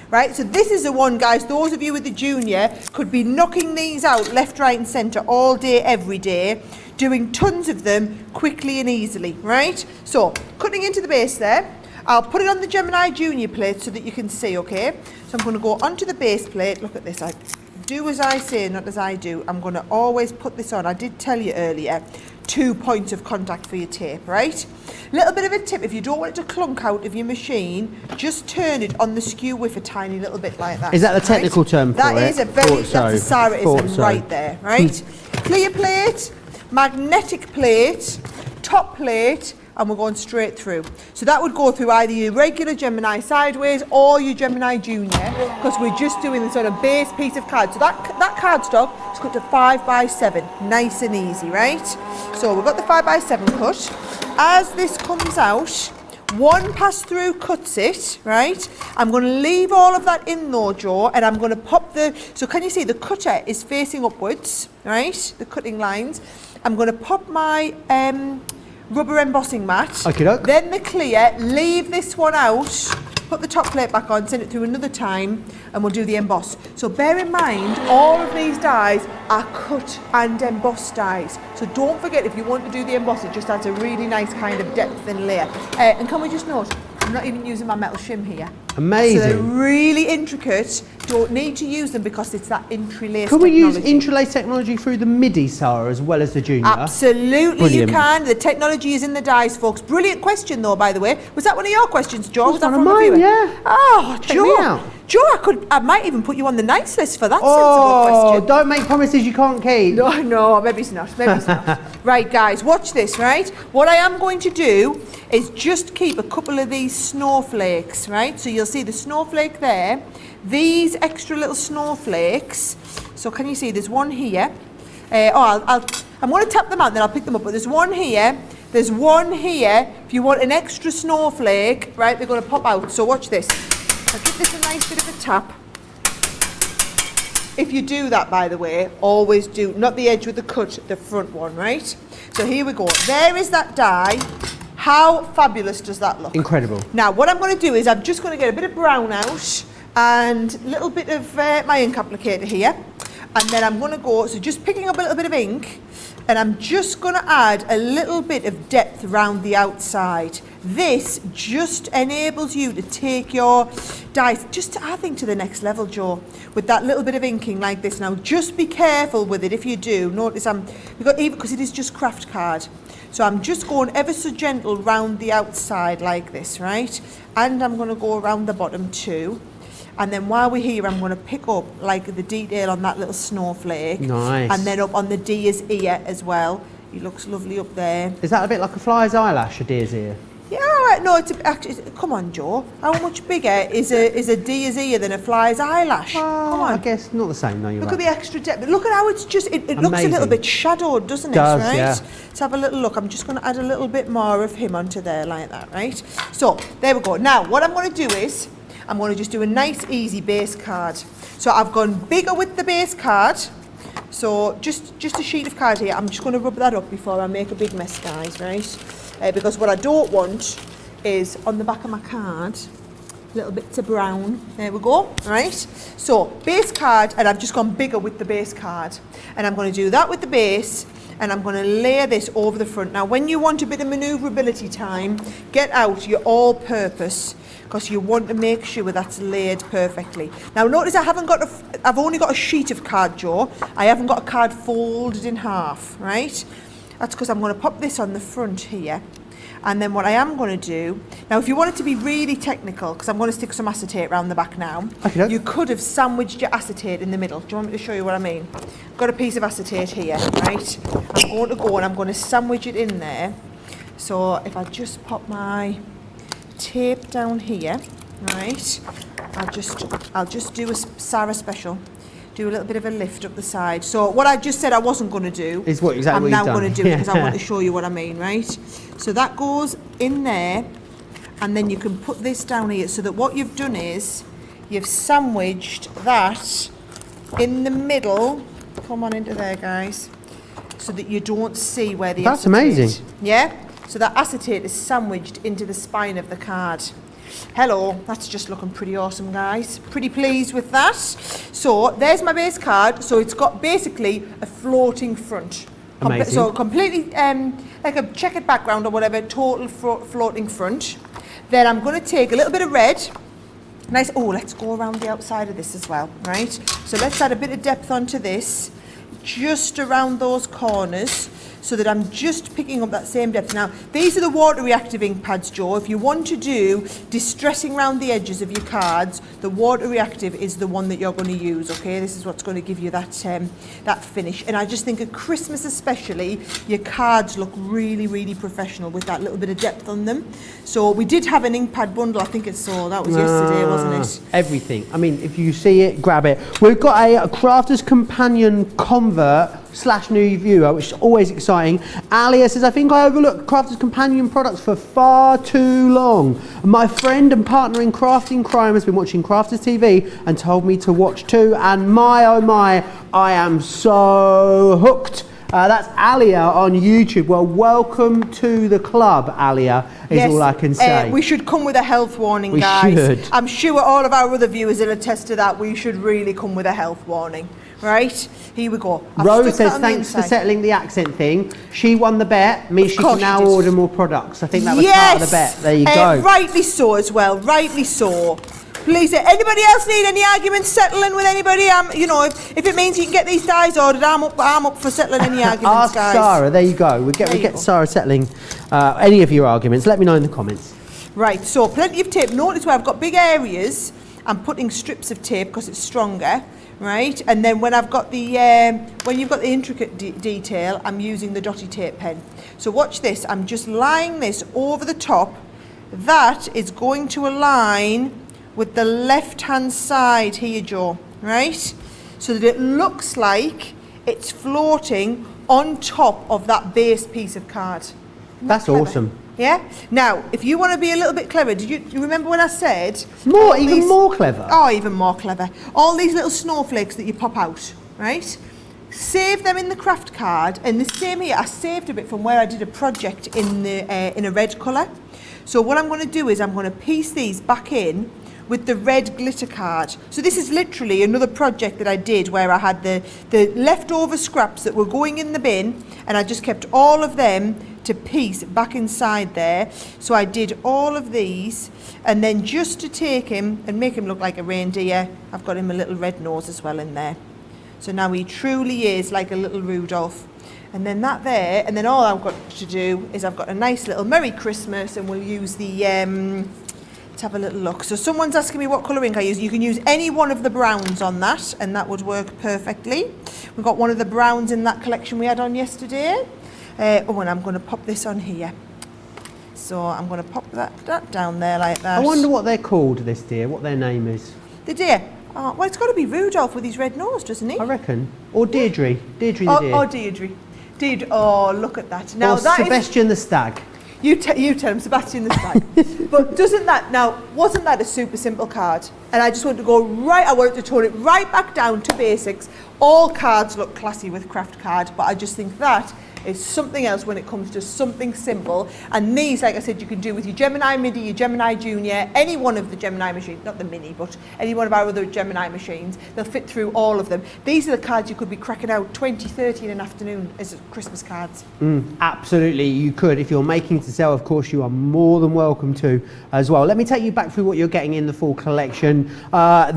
Speaker 2: Right, so this is the one, guys, those of you with the junior could be knocking these out left, right and centre all day, every day, doing tons of them quickly and easily, right? So, cutting into the base there, I'll put it on the Gemini Junior plate so that you can see, okay? So I'm going to go onto the base plate, look at this, I do as I say, not as I do. I'm going to always put this on, I did tell you earlier, 2 points of contact for your tape, right? Little bit of a tip, if you don't want it to clunk out of your machine, just turn it on the skew with a tiny little bit like that.
Speaker 1: Is that the technical term for it?
Speaker 2: That is a very, that's a Saraism right there, right? Clear plate, magnetic plate, top plate, and we're going straight through. So that would go through either your regular Gemini sideways or your Gemini Junior, because we're just doing the sort of base piece of card. So that cardstock is cut to 5x7, nice and easy, right? So we've got the 5x7 cut. As this comes out, one pass through cuts it, right? I'm going to leave all of that in though, Joe, and I'm going to pop so can you see the cutter is facing upwards, right? The cutting lines. I'm going to pop my rubber embossing mat.
Speaker 1: Okay, doke.
Speaker 2: Then the clear, leave this one out, put the top plate back on, send it through another time, and we'll do the emboss. So bear in mind, all of these dies are cut and embossed dies. So don't forget, if you want to do the emboss, it just adds a really nice kind of depth and layer. And can we just note, I'm not even using my metal shim here.
Speaker 1: Amazing.
Speaker 2: So they're really intricate. Don't need to use them because it's that Intri'Lace
Speaker 1: Can we use
Speaker 2: technology.
Speaker 1: Intri'Lace technology through the MIDI, Sarah, as well as the Junior?
Speaker 2: Absolutely,
Speaker 1: Brilliant.
Speaker 2: you can. The technology is in the dies, folks. Brilliant question, though, by the way. Was that one of your questions, Joe? Was that
Speaker 1: one
Speaker 2: from
Speaker 1: of
Speaker 2: a
Speaker 1: mine,
Speaker 2: viewer?
Speaker 1: yeah.
Speaker 2: Oh,
Speaker 1: Check me
Speaker 2: Joe.
Speaker 1: out.
Speaker 2: Joe, I might even put you on the nice list for that sensible
Speaker 1: Oh,
Speaker 2: question.
Speaker 1: don't make promises you can't keep.
Speaker 2: No, maybe it's not. Maybe it's not. Right, guys, watch this, right? What I am going to do is just keep a couple of these snowflakes, right? So you'll see the snowflake there. These extra little snowflakes. So can you see there's one here? I'm going to tap them out and then I'll pick them up. But there's one here. There's one here. If you want an extra snowflake, right, they're going to pop out. So watch this. I'll give this a nice bit of a tap. If you do that, by the way, always do, not the edge with the cut, the front one, right? So here we go. There is that die. How fabulous does that look?
Speaker 1: Incredible.
Speaker 2: Now, what I'm going to do is I'm just going to get a bit of brown out and a little bit of my ink applicator here. And then I'm going to go, so just picking up a little bit of ink, and I'm just going to add a little bit of depth around the outside. This just enables you to take your dies, I think, to the next level, Joe, with that little bit of inking like this. Now, just be careful with it if you do. Notice because it is just craft card. So I'm just going ever so gentle round the outside like this, right? And I'm going to go around the bottom too. And then while we're here, I'm going to pick up like the detail on that little snowflake.
Speaker 1: Nice.
Speaker 2: And then up on the deer's ear as well. He looks lovely up there.
Speaker 1: Is that a bit like a fly's eyelash, a deer's ear?
Speaker 2: Yeah, no, actually, come on, Joe. How much bigger is a deer's ear than a fly's eyelash? Come on.
Speaker 1: I guess not the same, no, you're
Speaker 2: Look
Speaker 1: right.
Speaker 2: at the extra depth. Look at how it's just, it looks a
Speaker 1: Amazing.
Speaker 2: little bit shadowed, doesn't it?
Speaker 1: Does,
Speaker 2: Right?
Speaker 1: yeah.
Speaker 2: Let's have a little look. I'm just going to add a little bit more of him onto there like that, right? So, there we go. Now, what I'm going to do is, I'm going to just do a nice, easy base card. So, I've gone bigger with the base card. So, just a sheet of card here. I'm just going to rub that up before I make a big mess, guys, right? Because what I don't want is on the back of my card, little bits of brown. There we go, right? So base card, and I've just gone bigger with the base card. And I'm going to do that with the base, and I'm going to layer this over the front. Now, when you want a bit of manoeuvrability time, get out your all-purpose, because you want to make sure that's layered perfectly. Now, notice I've only got a sheet of card, Joe. I haven't got a card folded in half, right? That's because I'm going to pop this on the front here. And then what I am going to do, now if you want it to be really technical, because I'm going to stick some acetate around the back now,
Speaker 1: Okay.
Speaker 2: you could have sandwiched your acetate in the middle. Do you want me to show you what I mean? I've got a piece of acetate here, right? I'm going to go and I'm going to sandwich it in there. So if I just pop my tape down here, right? I'll just do a Sara special. Do a little bit of a lift up the side. So what I just said I wasn't going to do,
Speaker 1: Is what exactly
Speaker 2: I'm
Speaker 1: what
Speaker 2: now
Speaker 1: you've done.
Speaker 2: going to do it because I want to show you what I mean, right? So that goes in there, and then you can put this down here. So that what you've done is you've sandwiched that in the middle. Come on into there, guys, so that you don't see where the
Speaker 1: That's
Speaker 2: acetate.
Speaker 1: amazing.
Speaker 2: Yeah. So that acetate is sandwiched into the spine of the card. Hello, that's just looking pretty awesome, guys. Pretty pleased with that. So there's my base card. So it's got basically a floating front.
Speaker 1: Amazing.
Speaker 2: So completely like a checkered background or whatever, total floating front. Then I'm going to take a little bit of red. Nice. Oh, let's go around the outside of this as well, right? So let's add a bit of depth onto this, just around those corners, so that I'm just picking up that same depth. Now, these are the water reactive ink pads, Joe. If you want to do distressing around the edges of your cards, the water reactive is the one that you're going to use, okay? This is what's going to give you that that finish. And I just think at Christmas especially, your cards look really, really professional with that little bit of depth on them. So we did have an ink pad bundle, I think it's sold. That was yesterday, wasn't it?
Speaker 1: Everything. I mean, if you see it, grab it. We've got a Crafter's Companion convert / new viewer, which is always exciting. Alia says, I think I overlooked Crafter's Companion products for far too long. My friend and partner in crafting crime has been watching Crafters TV and told me to watch too, and my oh my, I am so hooked. That's Alia on YouTube. Well, welcome to the club, Alia, is
Speaker 2: Yes,
Speaker 1: all I can say.
Speaker 2: we should come with a health warning,
Speaker 1: We
Speaker 2: guys.
Speaker 1: should.
Speaker 2: I'm sure all of our other viewers will attest to that. We should really come with a health warning. Right, here we go. I've
Speaker 1: Rose
Speaker 2: stuck that
Speaker 1: says
Speaker 2: on the
Speaker 1: thanks for
Speaker 2: inside.
Speaker 1: settling the accent thing. She won the bet. Means she
Speaker 2: course
Speaker 1: can
Speaker 2: she
Speaker 1: now
Speaker 2: did.
Speaker 1: order more products. I think that was part of the bet. There you go.
Speaker 2: Rightly so as well. Rightly so. Please, anybody else need any arguments settling with anybody? You know, if it means you can get these dies ordered, I'm up for settling any arguments,
Speaker 1: Ask
Speaker 2: guys.
Speaker 1: Sarah, there you go. We get Sarah settling any of your arguments. Let me know in the comments.
Speaker 2: Right, so plenty of tape. Notice where I've got big areas, I'm putting strips of tape because it's stronger, right? And then when I've got the, when you've got the intricate detail, I'm using the dotty tape pen. So watch this, I'm just lying this over the top. That is going to align with the left-hand side here, Joe, right? So that it looks like it's floating on top of that base piece of card.
Speaker 1: That's awesome.
Speaker 2: Yeah? Now, if you want to be a little bit clever, do you remember when I said...
Speaker 1: Even more clever?
Speaker 2: Oh, even more clever. All these little snowflakes that you pop out, right? Save them in the craft card, and the same here, I saved a bit from where I did a project in a red colour. So what I'm going to do is I'm going to piece these back in with the red glitter card. So this is literally another project that I did where I had the leftover scraps that were going in the bin, and I just kept all of them to piece back inside there. So I did all of these, and then just to take him and make him look like a reindeer, I've got him a little red nose as well in there. So now he truly is like a little Rudolph. And then that there, and then all I've got to do is I've got a nice little Merry Christmas, and we'll use the, let's have a little look. So someone's asking me what colour ink I use. You can use any one of the browns on that, and that would work perfectly. We've got one of the browns in that collection we had on yesterday. Oh, and I'm going to pop this on here. So I'm going to pop that down there like that.
Speaker 1: I wonder what they're called, this deer, what their name is.
Speaker 2: The deer? Oh, well, it's got to be Rudolph with his red nose, doesn't he?
Speaker 1: I reckon. Or Deirdre. Deirdre the deer.
Speaker 2: Or Deirdre. Deirdre. Oh, look at that. Now,
Speaker 1: or
Speaker 2: that
Speaker 1: Sebastian the stag.
Speaker 2: You tell him, Sebastian the stag. But wasn't that a super simple card? And I just wanted to go right, I wanted to tone it right back down to basics. All cards look classy with craft card, but I just think that is something else when it comes to something simple. And these, like I said, you can do with your Gemini Midi, your Gemini Junior, any one of the Gemini machines, not the Mini, but any one of our other Gemini machines. They'll fit through all of them. These are the cards you could be cracking out 20, 30 in an afternoon as Christmas cards.
Speaker 1: Absolutely, you could. If you're making to sell, of course, you are more than welcome to as well. Let me take you back through what you're getting in the full collection.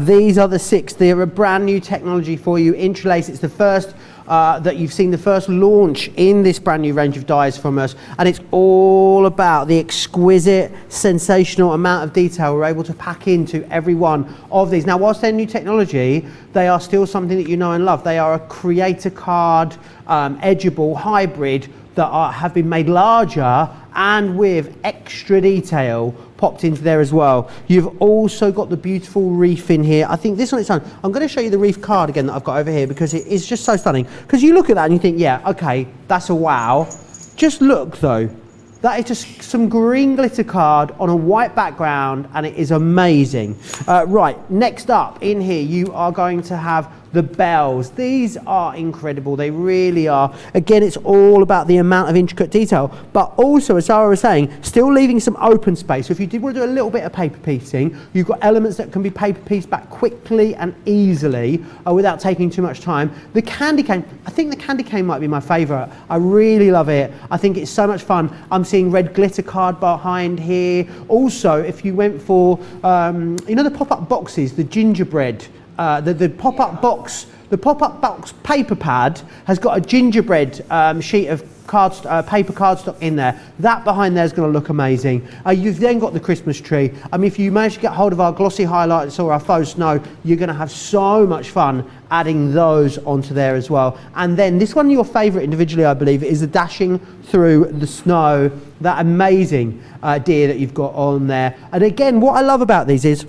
Speaker 1: These are the 6. They're a brand new technology for you. Intri'Lace, it's the first that you've seen, the first launch in this brand new range of dies from us, and it's all about the exquisite, sensational amount of detail we're able to pack into every one of these. Now, whilst they're new technology, they are still something that you know and love. They are a creator card, edgeable hybrid that have been made larger and with extra detail popped into there as well. You've also got the beautiful reef in here. I think this on its own, I'm going to show you the reef card again that I've got over here because it is just so stunning. Because you look at that and you think, yeah, okay, that's a wow. Just look though, that is just some green glitter card on a white background, and it is amazing. Right, next up in here, you are going to have the bells. These are incredible, they really are. Again, it's all about the amount of intricate detail, but also, as Sarah was saying, still leaving some open space. So if you did want to do a little bit of paper piecing, you've got elements that can be paper pieced back quickly and easily without taking too much time. The candy cane, I think the candy cane might be my favourite. I really love it. I think it's so much fun. I'm seeing red glitter card behind here. Also, if you went for, you know the pop-up boxes, the gingerbread, the pop-up box, the pop-up box paper pad has got a gingerbread sheet of paper cardstock in there. That behind there is going to look amazing. You've then got the Christmas tree. I mean, if you manage to get hold of our glossy highlights or our faux snow, you're going to have so much fun adding those onto there as well. And then this one, your favourite individually, I believe, is the dashing through the snow, that amazing deer that you've got on there. And again, what I love about these is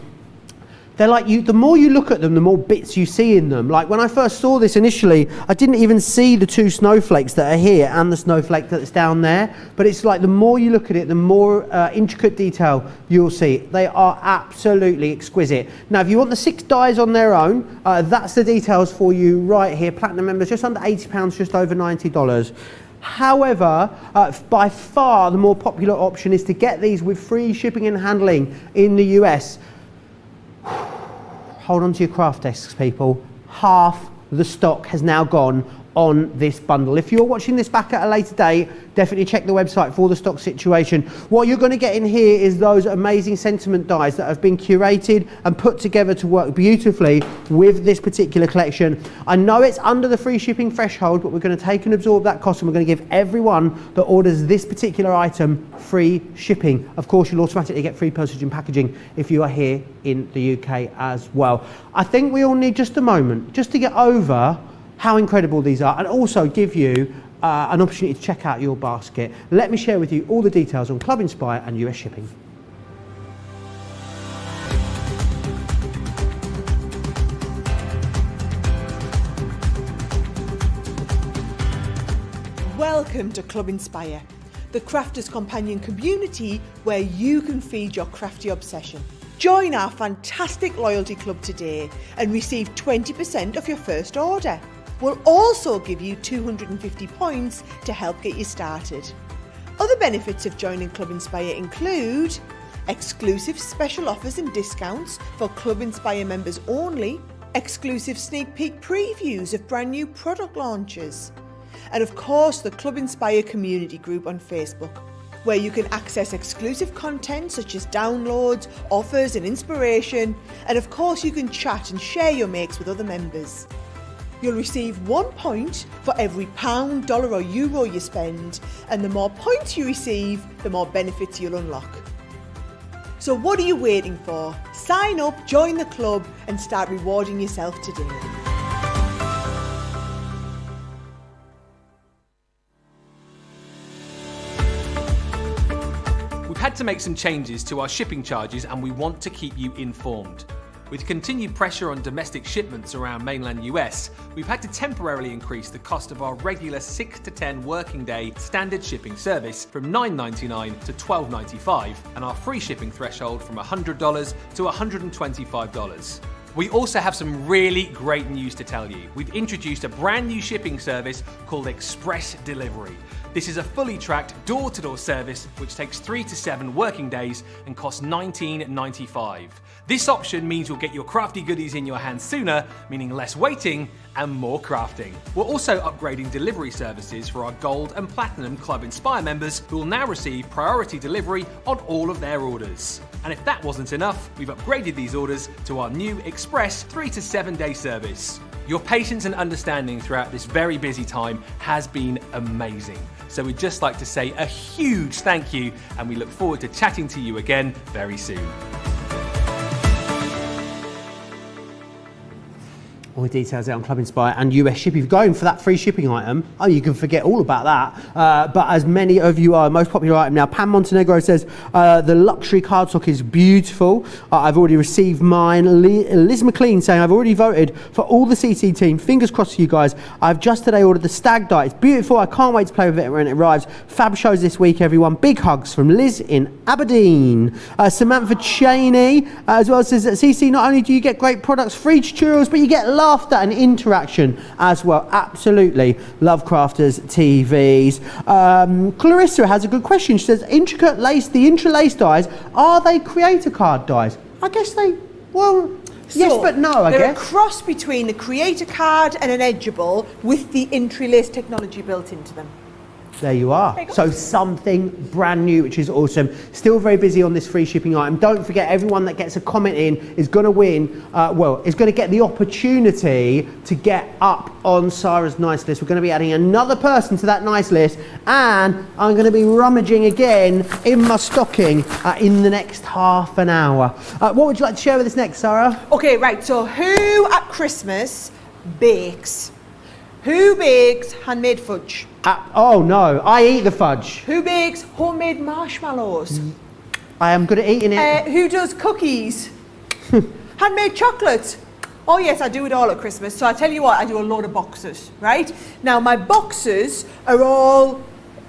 Speaker 1: they're like, the more you look at them, the more bits you see in them. Like when I first saw this initially, I didn't even see the 2 snowflakes that are here and the snowflake that's down there. But it's like the more you look at it, the more intricate detail you'll see. They are absolutely exquisite. Now, if you want the 6 dies on their own, that's the details for you right here. Platinum members, just under £80, just over $90. However, by far the more popular option is to get these with free shipping and handling in the US. Hold on to your craft desks, people. Half the stock has now gone on this bundle. If you're watching this back at a later date, definitely check the website for the stock situation. What you're going to get in here is those amazing sentiment dies that have been curated and put together to work beautifully with this particular collection. I know it's under the free shipping threshold, but we're going to take and absorb that cost, and we're going to give everyone that orders this particular item free shipping. Of course, you'll automatically get free postage and packaging if you are here in the UK as well. I think we all need just a moment just to get over how incredible these are, and also give you an opportunity to check out your basket. Let me share with you all the details on Club Inspire and US shipping.
Speaker 2: Welcome to Club Inspire, the crafters companion community where you can feed your crafty obsession. Join our fantastic loyalty club today and receive 20% off your first order. We'll also give you 250 points to help get you started. Other benefits of joining Club Inspire include exclusive special offers and discounts for Club Inspire members only, exclusive sneak peek previews of brand new product launches, and of course the Club Inspire community group on Facebook, where you can access exclusive content such as downloads, offers and inspiration, and of course you can chat and share your makes with other members. You'll receive 1 point for every pound, dollar or euro you spend, and the more points you receive, the more benefits you'll unlock. So what are you waiting for? Sign up, join the club and start rewarding yourself today.
Speaker 3: We've had to make some changes to our shipping charges and we want to keep you informed. With continued pressure on domestic shipments around mainland US, we've had to temporarily increase the cost of our regular 6 to 10 working day standard shipping service from $9.99 to $12.95 and our free shipping threshold from $100 to $125. We also have some really great news to tell you. We've introduced a brand new shipping service called Express Delivery. This is a fully tracked door-to-door service which takes 3 to 7 working days and costs $19.95. This option means you'll get your crafty goodies in your hands sooner, meaning less waiting and more crafting. We're also upgrading delivery services for our Gold and Platinum Club Inspire members who will now receive priority delivery on all of their orders. And if that wasn't enough, we've upgraded these orders to our new Express 3 to 7 day service. Your patience and understanding throughout this very busy time has been amazing. So we'd just like to say a huge thank you, and we look forward to chatting to you again very soon.
Speaker 1: All the details there on Club Inspire and US shipping. If you're going for that free shipping item, oh, you can forget all about that. But as many of you are, most popular item now. Pam Montenegro says, the luxury cardstock is beautiful. I've already received mine. Liz McLean saying, I've already voted for all the CC team. Fingers crossed for you guys. I've just today ordered the stag die. It's beautiful. I can't wait to play with it when it arrives. Fab shows this week, everyone. Big hugs from Liz in Aberdeen. Samantha Cheney as well says that CC, not only do you get great products, free tutorials, but you get laughter and interaction as well. Absolutely love crafters TVs. Clarissa has a good question. She says, intricate lace, the Intri'Lace dies, are they creator card dies? I guess they, well, yes but no, I guess.
Speaker 2: They're a cross between the creator card and an edgeable with the Intri'Lace technology built into them.
Speaker 1: There you are. So something brand new, which is awesome. Still very busy on this free shipping item. Don't forget, everyone that gets a comment in is going to win, is going to get the opportunity to get up on Sarah's nice list. We're going to be adding another person to that nice list, and I'm going to be rummaging again in my stocking in the next half an hour. What would you like to share with us next, Sarah?
Speaker 2: Okay, right, so who at Christmas bakes? Who bakes handmade fudge?
Speaker 1: Oh no, I eat the fudge.
Speaker 2: Who bakes homemade marshmallows?
Speaker 1: I am good at eating it.
Speaker 2: Who does cookies? Handmade chocolate? Oh yes, I do it all at Christmas. So I tell you what, I do a load of boxes, right? Now my boxes are all,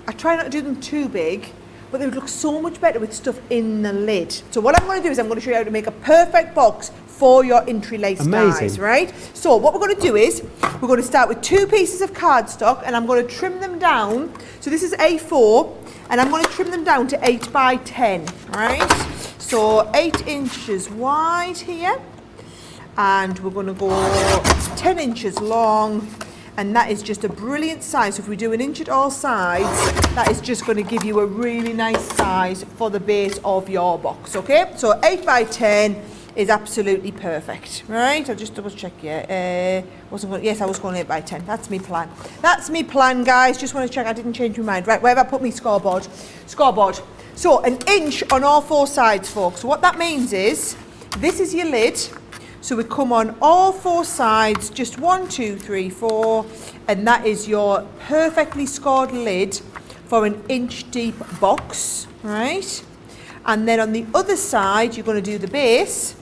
Speaker 2: I try not to do them too big, but they would look so much better with stuff in the lid. So what I'm going to do is I'm going to show you how to make a perfect box for your Intri'Lace dies, right? So what we're going to do is, we're going to start with 2 pieces of cardstock, and I'm going to trim them down. So this is A4, and I'm going to trim them down to 8 by 10, right? So 8 inches wide here, and we're going to go 10 inches long, and that is just a brilliant size. So if we do an inch at all sides, that is just going to give you a really nice size for the base of your box, okay? So 8 by 10 is absolutely perfect, right? I'll just double check here. Yes, I was going 8 by 10. That's me plan. That's me plan, guys. Just want to check I didn't change my mind. Right, where have I put my scoreboard? Scoreboard. So an inch on all 4 sides, folks. So what that means is, this is your lid. So we come on all 4 sides, just 1, 2, 3, 4, and that is your perfectly scored lid for an inch deep box, right? And then on the other side, you're going to do the base.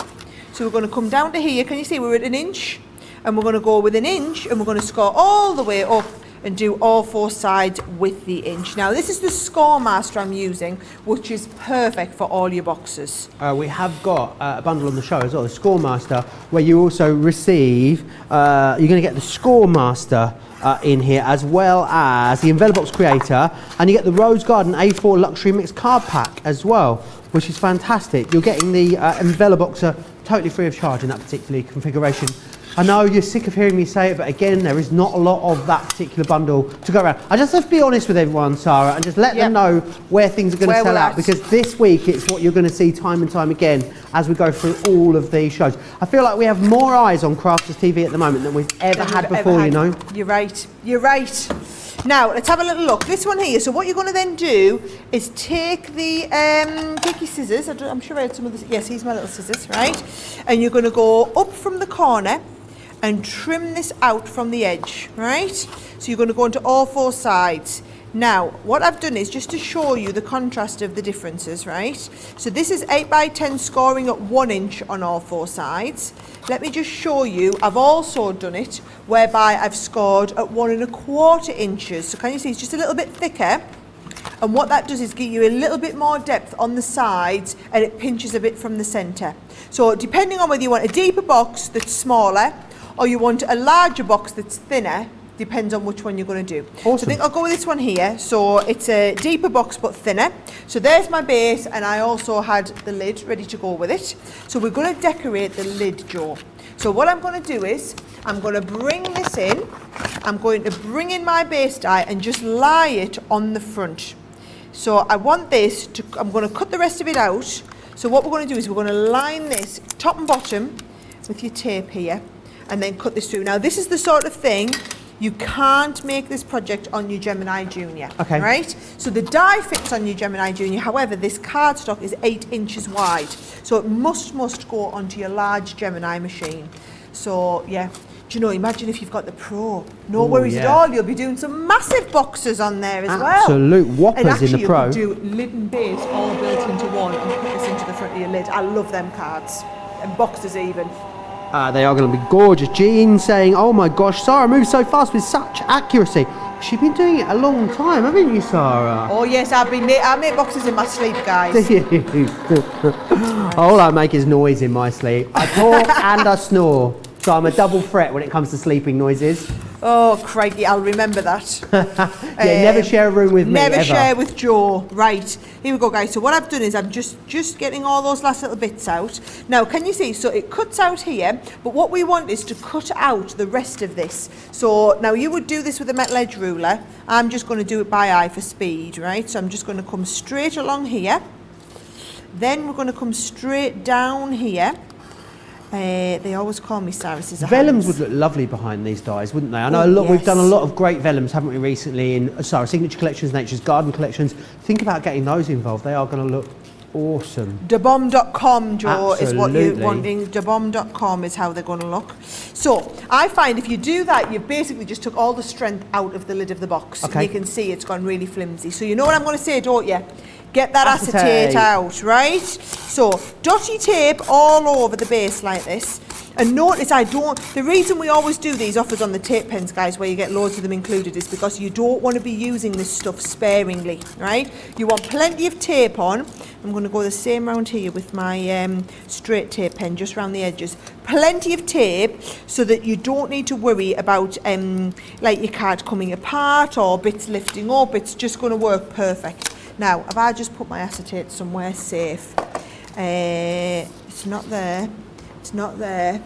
Speaker 2: So we're going to come down to here. Can you see we're at an inch? And we're going to go with an inch, and we're going to score all the way up and do all 4 sides with the inch. Now this is the Score Master I'm using, which is perfect for all your boxes.
Speaker 1: We have got a bundle on the show as well, the Score Master, where you also receive, you're going to get the Score Master in here, as well as the Envelobox Creator, and you get the Rose Garden A4 Luxury Mix Card Pack as well, which is fantastic. You're getting the Enveloboxer totally free of charge in that particular configuration. I know you're sick of hearing me say it, but again, there is not a lot of that particular bundle to go around. I just have to be honest with everyone, Sarah, and just let them know where things are going to sell out, because this week it's what you're going to see time and time again as we go through all of these shows. I feel like we have more eyes on Crafters TV at the moment than we've ever had before, you know?
Speaker 2: You're right, you're right. Now, let's have a little look. This one here, so what you're going to then do is take the geeky scissors. I'm sure I had some of this. Yes, here's my little scissors, right? And you're going to go up from the corner and trim this out from the edge, right? So you're going to go into all 4 sides. Now, what I've done is just to show you the contrast of the differences, right? So this is 8 by 10 scoring at 1 inch on all 4 sides. Let me just show you, I've also done it whereby I've scored at 1 1/4 inches. So can you see it's just a little bit thicker? And what that does is give you a little bit more depth on the sides, and it pinches a bit from the centre. So depending on whether you want a deeper box that's smaller, or you want a larger box that's thinner, depends on which one you're going to do.
Speaker 1: Awesome.
Speaker 2: So I think I'll go with this one here. So it's a deeper box but thinner. So there's my base, and I also had the lid ready to go with it. So we're going to decorate the lid, Joe. So what I'm going to do is, I'm going to bring this in. I'm going to bring in my base die and just lie it on the front. So I want this to, I'm going to cut the rest of it out. So what we're going to do is we're going to line this top and bottom with your tape here, and then cut this through. Now this is the sort of thing you can't make this project on your Gemini Junior, right? So the die fits on your Gemini Junior, however this cardstock is 8 inches wide, so it must go onto your large Gemini machine. So yeah, do you know, imagine if you've got the Pro, no worries at all, you'll be doing some massive boxes on there as well.
Speaker 1: Absolute whoppers
Speaker 2: and actually,
Speaker 1: in the Pro.
Speaker 2: you could do lid and base all built into one and put this into the front of your lid. I love them cards, and boxes even.
Speaker 1: They are going to be gorgeous. Jean saying, oh my gosh, Sarah moves so fast with such accuracy. She's been doing it a long time, haven't you, Sarah?
Speaker 2: Oh yes, I make boxes in my sleep, guys.
Speaker 1: All I make is noise in my sleep. I talk and I snore. So I'm a double threat when it comes to sleeping noises.
Speaker 2: Oh, crikey, I'll remember that.
Speaker 1: Never share a room with me,
Speaker 2: never
Speaker 1: ever.
Speaker 2: share with Joe. Right, here we go, guys. So what I've done is I'm just getting all those last little bits out. Now, can you see? So it cuts out here, but what we want is to cut out the rest of this. So now you would do this with a metal edge ruler. I'm just going to do it by eye for speed, right? So I'm just going to come straight along here. Then we're going to come straight down here. They always call me Sarah Scissor
Speaker 1: Vellums
Speaker 2: Hands.
Speaker 1: would look lovely behind these dies, wouldn't they? I know we've done a lot of great vellums, haven't we, recently in Sarah Signature Collections, Nature's Garden Collections. Think about getting those involved. They are going to look awesome.
Speaker 2: Debomb.com, Joe,
Speaker 1: Absolutely.
Speaker 2: is what you're wanting. Debomb.com is how they're going to look. So I find if you do that, you basically just took all the strength out of the lid of the box.
Speaker 1: Okay.
Speaker 2: You can see it's gone really flimsy. So you know what I'm going to say, don't you? Get that acetate out, right? So dotty tape all over the base like this. And notice the reason we always do these offers on the tape pens, guys, where you get loads of them included, is because you don't want to be using this stuff sparingly, right? You want plenty of tape on. I'm going to go the same round here with my straight tape pen, just around the edges. Plenty of tape so that you don't need to worry about like your card coming apart or bits lifting up. It's just going to work perfect. Now, have I just put my acetate somewhere safe? It's not there. It's not there.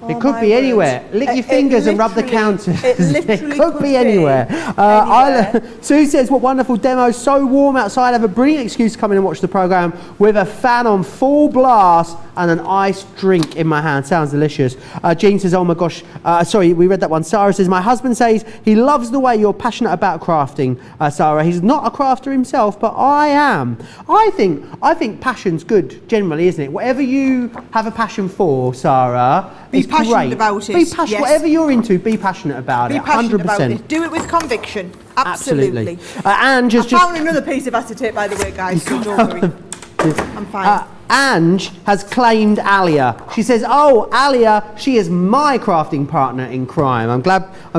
Speaker 1: It could
Speaker 2: my
Speaker 1: be
Speaker 2: word.
Speaker 1: anywhere. Lick your fingers and rub the counters.
Speaker 2: It literally
Speaker 1: could be anywhere. Sue says, what wonderful demo. So warm outside. I have a brilliant excuse to come in and watch the programme with a fan on full blast and an iced drink in my hand. Sounds delicious. Jean says, oh my gosh. Sorry, we read that one. Sarah says, my husband says he loves the way you're passionate about crafting, Sarah. He's not a crafter himself, but I am. I think passion's good generally, isn't it? Whatever you have a passion for, Sarah,
Speaker 2: Be passionate
Speaker 1: great.
Speaker 2: about it.
Speaker 1: Be passionate.
Speaker 2: Yes.
Speaker 1: Whatever you're into, be passionate about it.
Speaker 2: Be passionate
Speaker 1: 100%.
Speaker 2: about it. Do it with conviction. Absolutely.
Speaker 1: Ange has
Speaker 2: I found another piece of acetate, by the way, guys, so don't worry. I'm fine.
Speaker 1: Ange has claimed Alia. She says, oh, Alia, she is my crafting partner in crime. I'm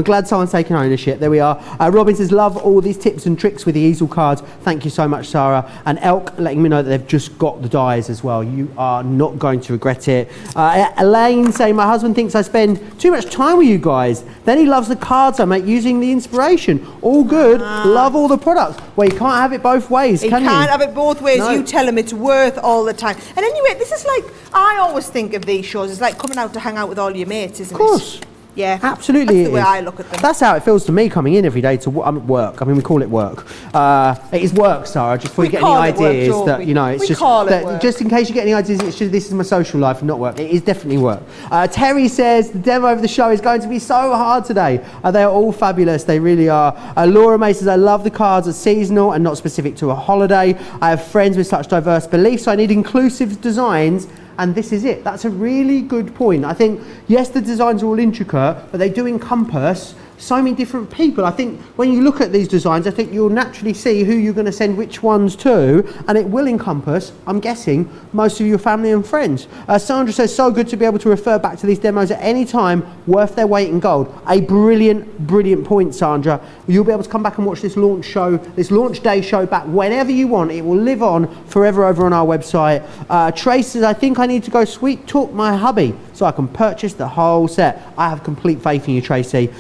Speaker 1: glad someone's taken ownership. There we are. Robin says, love all these tips and tricks with the easel cards. Thank you so much, Sarah. And Elk letting me know that they've just got the dies as well. You are not going to regret it. Elaine saying, my husband thinks I spend too much time with you guys. Then he loves the cards I make using the inspiration. All good. Love all the products. Well, you can't have it both ways, can you?
Speaker 2: You can't have it both ways.
Speaker 1: No.
Speaker 2: You tell him it's worth all the time. And anyway, this is like, I always think of these shows as like coming out to hang out with all your mates, isn't it?
Speaker 1: Of course.
Speaker 2: Yeah.
Speaker 1: Absolutely.
Speaker 2: That's the way I look at them.
Speaker 1: That's how it feels to me coming in every day to work. I mean, we call it work. It is work, Sarah, just before you get any ideas that, you know, it's just that, just in case you get any ideas, it's just, this is my social life and not work. It is definitely work. Terry says the demo of the show is going to be so hard today. They are all fabulous. They really are. Laura May says, I love the cards are seasonal and not specific to a holiday. I have friends with such diverse beliefs, so I need inclusive designs. And this is it. That's a really good point. I think, yes, the designs are all intricate, but they do encompass so many different people. I think when you look at these designs, I think you'll naturally see who you're going to send which ones to, and it will encompass, I'm guessing, most of your family and friends. Sandra says, so good to be able to refer back to these demos at any time, worth their weight in gold. A brilliant, brilliant point, Sandra. You'll be able to come back and watch this launch show, this launch day show back whenever you want. It will live on forever over on our website. Trace says, I think I need to go sweet talk my hubby so I can purchase the whole set. I have complete faith in you, Tracy.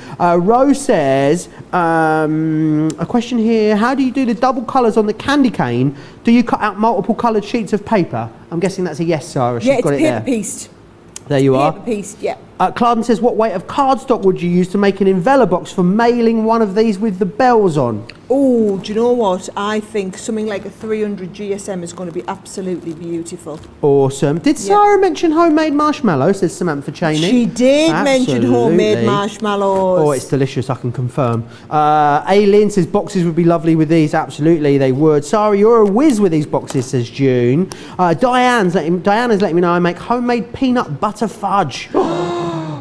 Speaker 1: Rose says, a question here, how do you do the double colours on the candy cane? Do you cut out multiple coloured sheets of paper? I'm guessing that's a yes, Sarah. She's got it there.
Speaker 2: Yeah, it's paper-pieced.
Speaker 1: There you are.
Speaker 2: Paper-pieced, yeah.
Speaker 1: Clarden says, what weight of cardstock would you use to make an envelope box for mailing one of these with the bells on?
Speaker 2: Oh, do you know what? I think something like a 300 GSM is going to be absolutely beautiful.
Speaker 1: Awesome. Did Sarah mention homemade marshmallows? Says Samantha Cheney.
Speaker 2: She did mention homemade marshmallows.
Speaker 1: Oh, it's delicious, I can confirm. Aileen says boxes would be lovely with these. Absolutely, they would. Sarah, you're a whiz with these boxes, says June. Diana's letting me know I make homemade peanut butter fudge.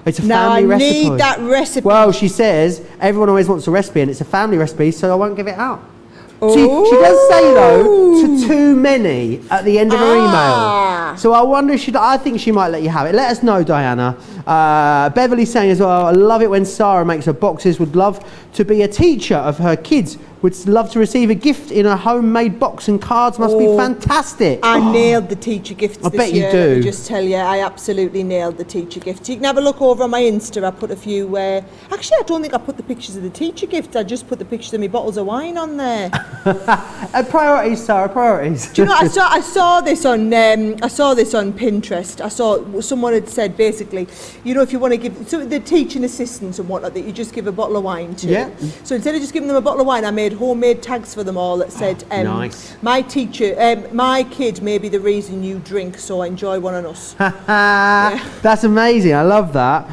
Speaker 1: It's a family recipe.
Speaker 2: Now I need that recipe.
Speaker 1: Well, she says everyone always wants a recipe and it's a family recipe, so I won't give it out. She does say, though, to too many at the end of her email. So I wonder if I think she might let you have it. Let us know, Diana. Beverly's saying as well, I love it when Sarah makes her boxes, would love to be a teacher of her kids, would love to receive a gift in a homemade box, and cards must be fantastic.
Speaker 2: I nailed the teacher gifts this year.
Speaker 1: I bet you do.
Speaker 2: Let me just tell you, I absolutely nailed the teacher gifts. You can have a look over on my Insta. I put a few, actually I don't think I put the pictures of the teacher gifts, I just put the pictures of my bottles of wine on there.
Speaker 1: Priorities, Sarah, priorities.
Speaker 2: Do you know, I saw this on Pinterest. I saw someone had said basically, you know, if you want to give the teaching assistants and whatnot, that you just give a bottle of wine to.
Speaker 1: Yeah.
Speaker 2: So instead of just giving them a bottle of wine, I made homemade tags for them all that said,
Speaker 1: nice.
Speaker 2: My teacher, my kid may be the reason you drink, so enjoy one on us.
Speaker 1: That's amazing. I love that.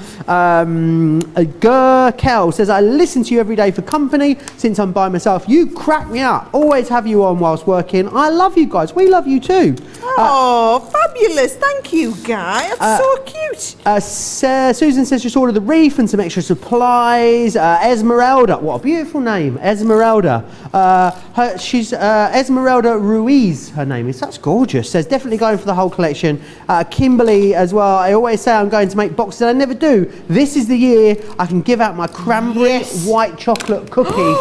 Speaker 1: Kel says, I listen to you every day for company since I'm by myself. You crack me up. Always have you on whilst working. I love you guys. We love you too.
Speaker 2: Oh, fabulous. Thank you, Guy. That's so cute.
Speaker 1: Susan says just order the reef and some extra supplies. Esmeralda. What a beautiful name. Esmeralda. She's Esmeralda Ruiz, her name is. That's gorgeous. Says definitely going for the whole collection. Kimberly as well. I always say I'm going to make boxes and I never do. This is the year I can give out my cranberry white chocolate cookies.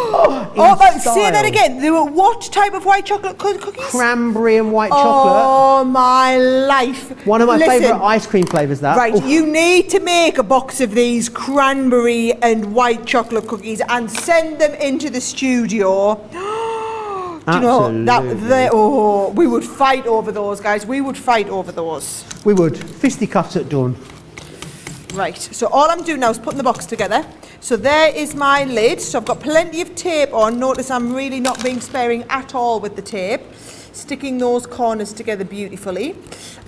Speaker 2: Say that again. They were what type of white chocolate cookies?
Speaker 1: Cranberry and white chocolate.
Speaker 2: Oh my life.
Speaker 1: One of my favourite ice cream flavours, that.
Speaker 2: Right, you need to make a box of these cranberry and white chocolate cookies and send them into the studio. Do you know that we would fight over those, guys. We would fight over those.
Speaker 1: We would. Fisticuffs at dawn.
Speaker 2: Right, so all I'm doing now is putting the box together. So there is my lid. So I've got plenty of tape on. Notice I'm really not being sparing at all with the tape. Sticking those corners together beautifully.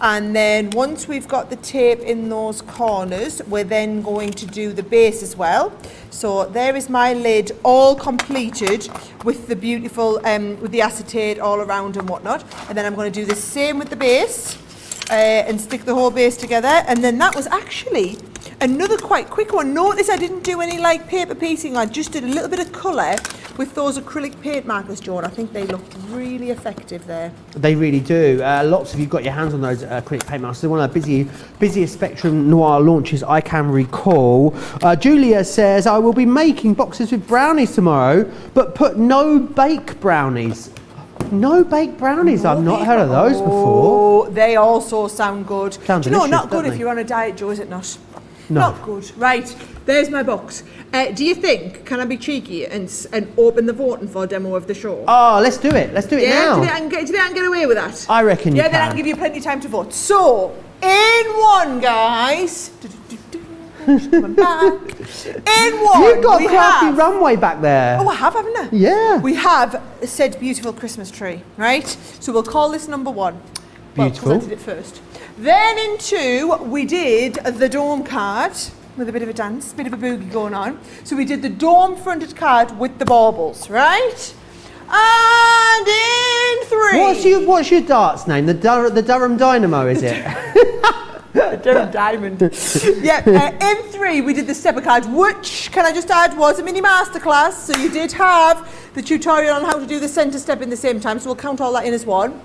Speaker 2: And then once we've got the tape in those corners, we're then going to do the base as well. So there is my lid all completed with the beautiful, with the acetate all around and whatnot. And then I'm going to do the same with the base and stick the whole base together. And then that was actually another quite quick one. Notice I didn't do any like paper piecing. I just did a little bit of colour with those acrylic paint markers, Joan. I think they looked really effective there.
Speaker 1: They really do. Lots of you got your hands on those acrylic paint markers. They're one of the busiest Spectrum Noir launches I can recall. Julia says, I will be making boxes with brownies tomorrow, but put no bake brownies. No baked brownies. I've not heard of those before.
Speaker 2: Oh, they also sound good.
Speaker 1: Sound
Speaker 2: Do you know,
Speaker 1: delicious,
Speaker 2: not good
Speaker 1: don't
Speaker 2: if
Speaker 1: they?
Speaker 2: you're on a diet, Joe, is it not?
Speaker 1: No.
Speaker 2: Not good. Right, there's my box. Do you think, can I be cheeky and open the voting for a demo of the show?
Speaker 1: Oh, let's do it. Let's do it now.
Speaker 2: Do you think I can get away with that?
Speaker 1: I reckon you
Speaker 2: Yeah, then I
Speaker 1: can.
Speaker 2: can give you plenty of time to vote. So, in one, guys. Coming back. In one,
Speaker 1: You've got
Speaker 2: we
Speaker 1: a crafty
Speaker 2: have...
Speaker 1: runway back there.
Speaker 2: Oh, I have, haven't I?
Speaker 1: Yeah.
Speaker 2: We have said beautiful Christmas tree, right? So we'll call this number one.
Speaker 1: Beautiful.
Speaker 2: Well, 'cause I did it first. Then in two, we did the dome card with a bit of a dance, bit of a boogie going on. So we did the dome fronted card with the baubles, right? And in three.
Speaker 1: What's your darts name? The Durham Dynamo, is it?
Speaker 2: Durham Diamond. Yeah, in three, we did the stepper card, which, can I just add, was a mini masterclass. So you did have the tutorial on how to do the centre step in the same time. So we'll count all that in as one.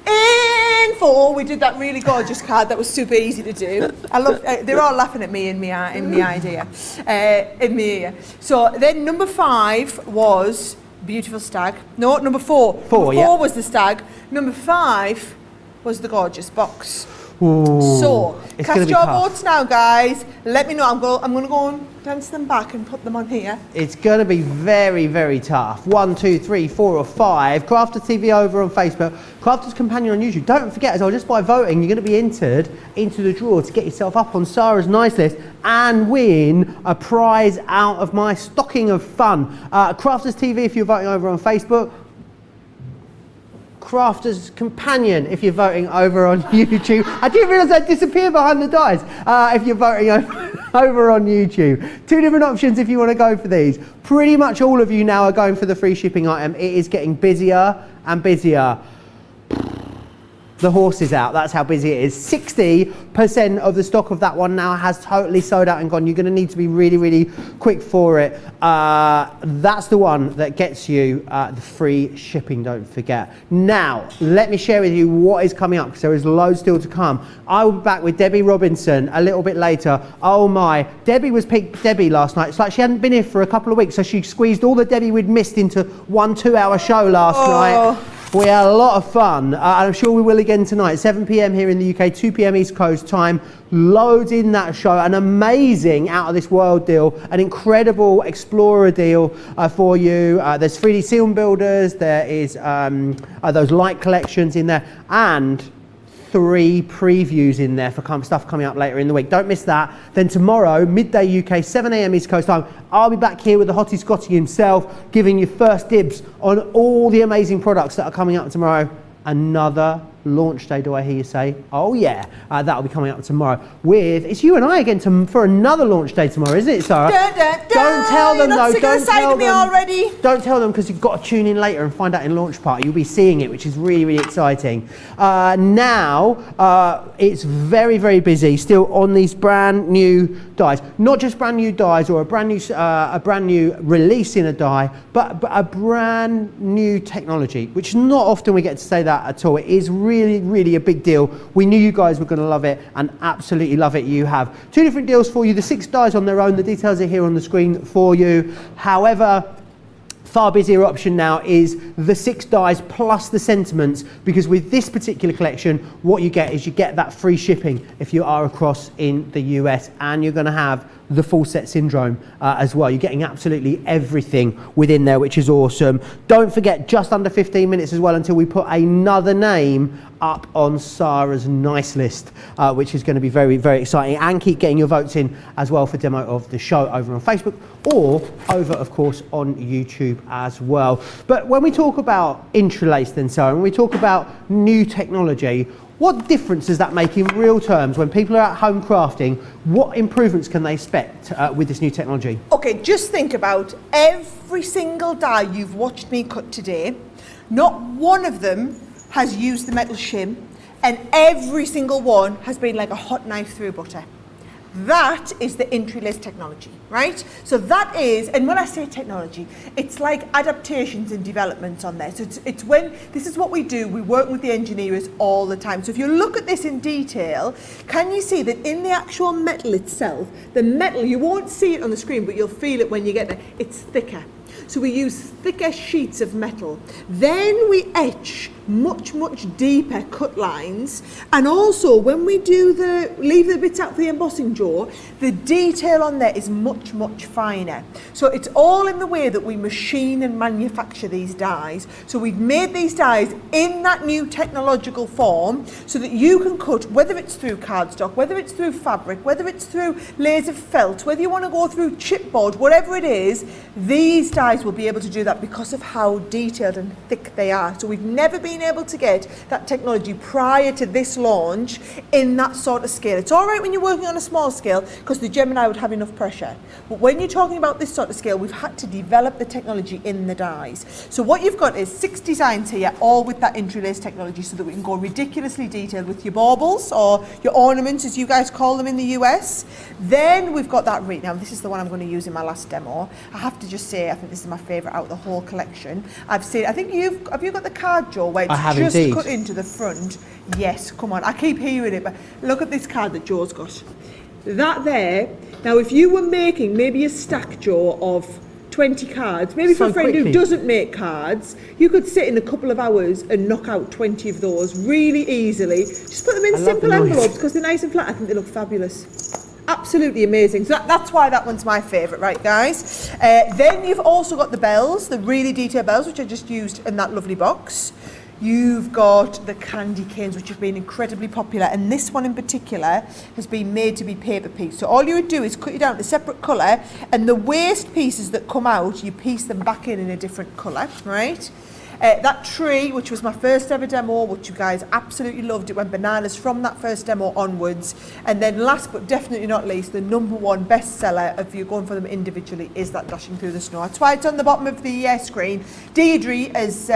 Speaker 2: In four, we did that really gorgeous card that was super easy to do. I love. They're all laughing at me in my idea, in my ear. So then number five was beautiful stag. No, number four. Number
Speaker 1: yeah.
Speaker 2: four was the stag. Number five was the gorgeous box.
Speaker 1: Ooh,
Speaker 2: So,
Speaker 1: it's gonna
Speaker 2: cast
Speaker 1: be
Speaker 2: your
Speaker 1: tough.
Speaker 2: votes now, guys. Let me know. I'm going to go and dance them back and put them on here.
Speaker 1: It's going to be very, very tough. 1, 2, 3, 4 or 5. Crafters TV over on Facebook. Crafters Companion on YouTube. Don't forget as well, just by voting, you're going to be entered into the draw to get yourself up on Sarah's nice list and win a prize out of my stocking of fun. Crafters TV if you're voting over on Facebook. Crafters Companion if you're voting over on YouTube. I didn't realise I'd disappear behind the dice if you're voting over on YouTube. Two different options if you want to go for these. Pretty much all of you now are going for the free shipping item. It is getting busier and busier. The horse is out, that's how busy it is. 60% of the stock of that one now has totally sold out and gone. You're gonna need to be really, really quick for it. That's the one that gets you the free shipping, don't forget. Now, let me share with you what is coming up, because there is loads still to come. I will be back with Debbie Robinson a little bit later. Oh my, Debbie was Peak Debbie last night. It's like she hadn't been here for a couple of weeks, so she squeezed all the Debbie we'd missed into 1 2-hour show last night. We had a lot of fun, and I'm sure we will again tonight. 7 p.m. here in the UK, 2 p.m. East Coast time. Loads in that show, an amazing out of this world deal, an incredible Explorer deal for you. There's 3D Seal Builders, there is those light collections in there, and 3 previews in there for stuff coming up later in the week. Don't miss that. Then tomorrow, midday UK, 7 a.m. East Coast time, I'll be back here with the Hottie Scotty himself, giving you first dibs on all the amazing products that are coming up tomorrow. Another launch day, do I hear you say? Oh yeah, that'll be coming up tomorrow with, it's you and I again for another launch day tomorrow, isn't it, Sarah? Don't tell them though, don't tell them.
Speaker 2: Already.
Speaker 1: Don't tell them, because you've got to tune in later and find out in launch party. You'll be seeing it, which is really, really exciting. Now, it's very, very busy still on these brand new dies. Not just brand new dies or a brand new release in a die, but a brand new technology, which not often we get to say that at all. It is really, really a big deal. We knew you guys were going to love it, and absolutely love it. You have 2 different deals for you. The 6 dies on their own. The details are here on the screen for you. However, far busier option now is the 6 dies plus the sentiments, because with this particular collection, what you get is you get that free shipping if you are across in the US, and you're going to have the full set syndrome as well. You're getting absolutely everything within there, which is awesome. Don't forget, just under 15 minutes as well until we put another name up on Sara's nice list, which is going to be very, very exciting. And keep getting your votes in as well for demo of the show over on Facebook or over, of course, on YouTube as well. But when we talk about Intri'Lace then, Sara, when we talk about new technology, what difference does that make in real terms when people are at home crafting? What improvements can they expect with this new technology?
Speaker 2: Okay, just think about every single die you've watched me cut today. Not one of them has used the metal shim, and every single one has been like a hot knife through butter. That is the Intri'Lace technology, right? So that is, and when I say technology, it's like adaptations and developments on there. So it's when, this is what we do, we work with the engineers all the time. So if you look at this in detail, can you see that in the actual metal itself, the metal, you won't see it on the screen, but you'll feel it when you get there, it's thicker. So we use thicker sheets of metal. Then we etch much, much deeper cut lines. And also when we do leave the bits out for the embossing jaw, the detail on there is much, much finer. So it's all in the way that we machine and manufacture these dies. So we've made these dies in that new technological form so that you can cut, whether it's through cardstock, whether it's through fabric, whether it's through layers of felt, whether you want to go through chipboard, whatever it is, these dies will be able to do that because of how detailed and thick they are. So we've never been able to get that technology prior to this launch in that sort of scale. It's all right when you're working on a small scale because the Gemini would have enough pressure. But when you're talking about this sort of scale, we've had to develop the technology in the dies. So what you've got is 6 designs here, all with that Intri'Lace technology so that we can go ridiculously detailed with your baubles or your ornaments, as you guys call them in the US. Then we've got that now this is the one I'm going to use in my last demo. I have to just say, I think this is my favourite out of the whole collection. I've seen, I think have you got the card, Joe, where it's just
Speaker 1: indeed
Speaker 2: cut into the front? Yes, come on, I keep hearing it, but look at this card that Joe's got. That there, now if you were making maybe a stack, Joe, of 20 cards, maybe for a friend who doesn't make cards, you could sit in a couple of hours and knock out 20 of those really easily. Just put them in simple envelopes because they're nice and flat. I think they look fabulous. Absolutely amazing. So that's why that one's my favourite, right, guys? Then you've also got the bells, the really detailed bells, which I just used in that lovely box. You've got the candy canes, which have been incredibly popular, and this one in particular has been made to be paper piece. So all you would do is cut it down to separate colour, and the waste pieces that come out, you piece them back in a different colour, right? That tree, which was my first ever demo, which you guys absolutely loved, it went bananas from that first demo onwards. And then last but definitely not least, the #1 bestseller, if you're going for them individually, is that Dashing Through the Snow. That's why it's on the bottom of the screen. Deirdre, as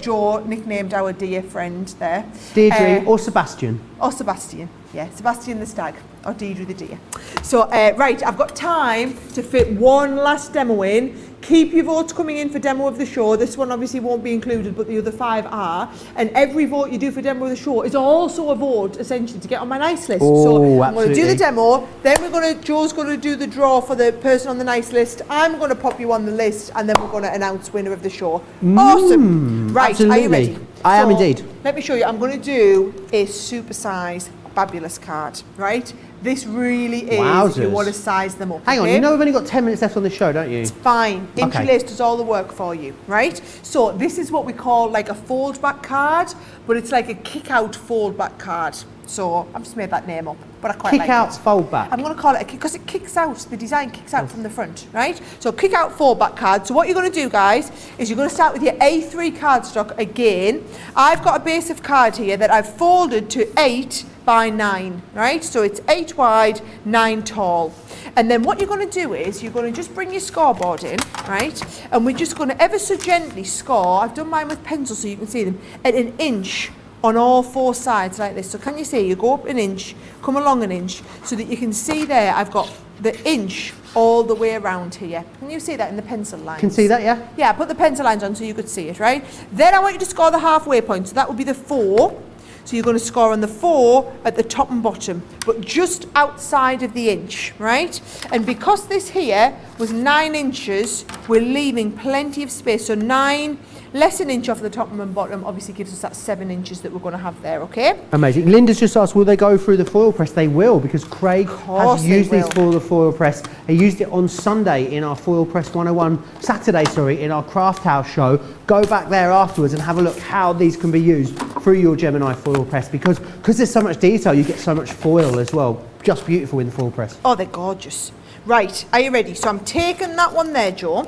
Speaker 2: Joe nicknamed our dear friend there.
Speaker 1: Deirdre or Sebastian?
Speaker 2: Or Sebastian, yeah, Sebastian the stag, or Deirdre the deer. So, right, I've got time to fit one last demo in. Keep your votes coming in for demo of the show. This one obviously won't be included, but the other 5 are. And every vote you do for demo of the show is also a vote, essentially, to get on my nice list.
Speaker 1: Oh,
Speaker 2: so I'm going to do the
Speaker 1: absolutely.
Speaker 2: demo, then Joe's going to do the draw for the person on the nice list. I'm going to pop you on the list, and then we're going to announce winner of the show. Awesome. Right,
Speaker 1: absolutely.
Speaker 2: are you ready?
Speaker 1: I am indeed.
Speaker 2: Let me show you. I'm going to do a supersize fabulous card, right? This really is, if you want to size them up.
Speaker 1: Hang on, you know we've only got 10 minutes left on the show, don't you?
Speaker 2: It's fine. Interlaced does all the work for you, right? So this is what we call like a fold back card, but it's like a kick out fold back card. So I've just made that name up, but I quite like it.
Speaker 1: Kick out, fold back.
Speaker 2: I'm going to call it a kick because it kicks out, the design kicks out from the front, right? So kick out, fold back card. So what you're going to do, guys, is you're going to start with your A3 cardstock again. I've got a base of card here that I've folded to 8 by 9, right? So it's 8 wide, 9 tall. And then what you're going to do is you're going to just bring your scoreboard in, right? And we're just going to ever so gently score. I've done mine with pencil so you can see them at 1 inch on all 4 sides like this. So can you see? You go up 1 inch, come along 1 inch, so that you can see there I've got the inch all the way around here. Can you see that in the pencil lines?
Speaker 1: Can see that, yeah?
Speaker 2: Yeah, put the pencil lines on so you could see it, right? Then I want you to score the halfway point. So that would be the 4. So you're going to score on the 4 at the top and bottom, but just outside of the inch, right? And because this here was 9 inches, we're leaving plenty of space. So 9 less an inch off the top and bottom obviously gives us that 7 inches that we're going to have there, okay?
Speaker 1: Amazing. Linda's just asked, will they go through the foil press? They will, because Craig has used these for the foil press. He used it on Sunday in our Foil Press 101, Saturday, sorry, in our Craft House show. Go back there afterwards and have a look how these can be used through your Gemini foil press, because there's so much detail, you get so much foil as well. Just beautiful in the foil press.
Speaker 2: Oh, they're gorgeous. Right, are you ready? So I'm taking that one there, Joe.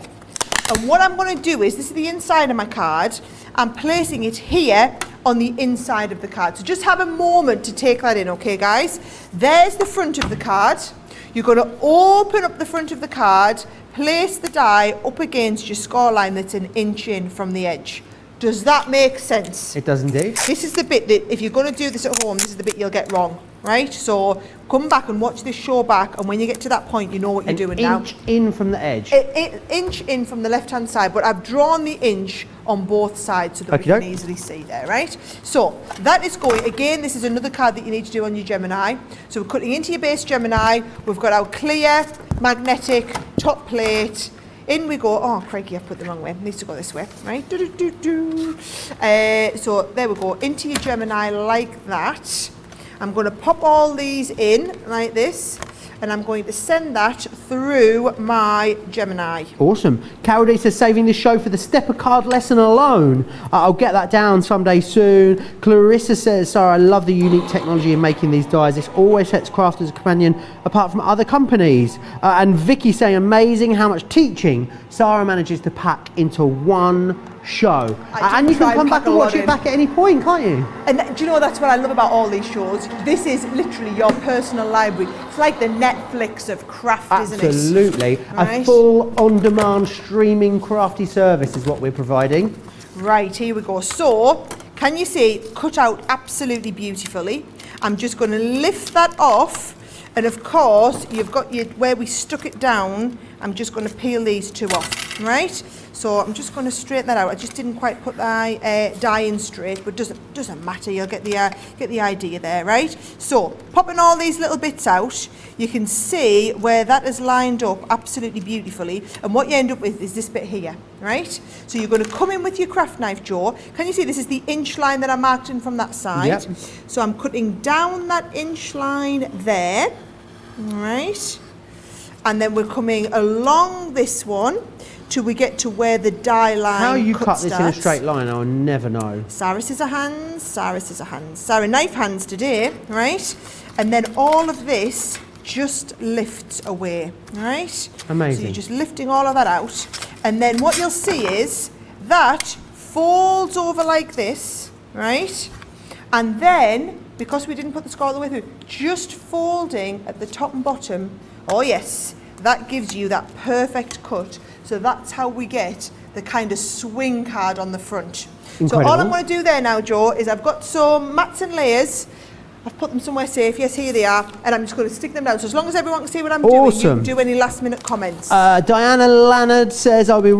Speaker 2: And what I'm going to do is, this is the inside of my card, I'm placing it here on the inside of the card. So just have a moment to take that in, okay guys? There's the front of the card. You're going to open up the front of the card, place the die up against your score line that's an inch in from the edge. Does that make sense?
Speaker 1: It does indeed.
Speaker 2: This is the bit that, if you're going to do this at home, this is the bit you'll get wrong, right? So come back and watch this show back, and when you get to that point, you know what you're doing now.
Speaker 1: An inch in from the edge.
Speaker 2: Inch in from the left-hand side, but I've drawn the inch on both sides so that we can easily see there, right? So that is going, again, this is another card that you need to do on your Gemini. So we're cutting into your base Gemini. We've got our clear, magnetic, top plate. In we go. Oh, crikey, I've put the wrong way. It needs to go this way, right? So there we go. Into your Gemini like that. I'm going to pop all these in like this, and I'm going to send that through my Gemini.
Speaker 1: Awesome. Carol D says, saving the show for the stepper card lesson alone. I'll get that down someday soon. Clarissa says, Sarah, I love the unique technology in making these dies. This always sets Craft as a companion apart from other companies. And Vicky saying, amazing how much teaching Sarah manages to pack into one show. And you can come back and watch it back at any point, can't you?
Speaker 2: And do you know, that's what I love about all these shows? This is literally your personal library. It's like the Netflix of craft, isn't it?
Speaker 1: Absolutely. Right. A full on-demand streaming crafty service is what we're providing.
Speaker 2: Right, here we go. So, can you see, cut out absolutely beautifully. I'm just going to lift that off. And of course, you've got your, where we stuck it down, I'm just going to peel these two off, right? So I'm just going to straighten that out. I just didn't quite put the die in straight, but doesn't matter. You'll get the idea there, right? So popping all these little bits out, you can see where that is lined up absolutely beautifully. And what you end up with is this bit here, right? So you're going to come in with your craft knife, Joe. Can you see this is the inch line that I marked in from that side?
Speaker 1: Yep.
Speaker 2: So I'm cutting down that inch line there, right? And then we're coming along this one till we get to where the die line
Speaker 1: How you
Speaker 2: cut
Speaker 1: cut this
Speaker 2: starts.
Speaker 1: in a straight line, I'll never know.
Speaker 2: Sarah scissor hands, Sarah scissor hands, Sarah knife hands today, right? And then all of this just lifts away, right?
Speaker 1: Amazing.
Speaker 2: So you're just lifting all of that out. And then what you'll see is that folds over like this, right? And then, because we didn't put the score all the way through, just folding at the top and bottom, oh yes, that gives you that perfect cut. So that's how we get the kind of swing card on the front.
Speaker 1: Incredible.
Speaker 2: So all I'm going to do there now, Joe, is I've got some mats and layers. I've put them somewhere safe. Yes, here they are. And I'm just going to stick them down. So as long as everyone can see what I'm doing, you can do any last minute comments.
Speaker 1: Diana Lannard says, I will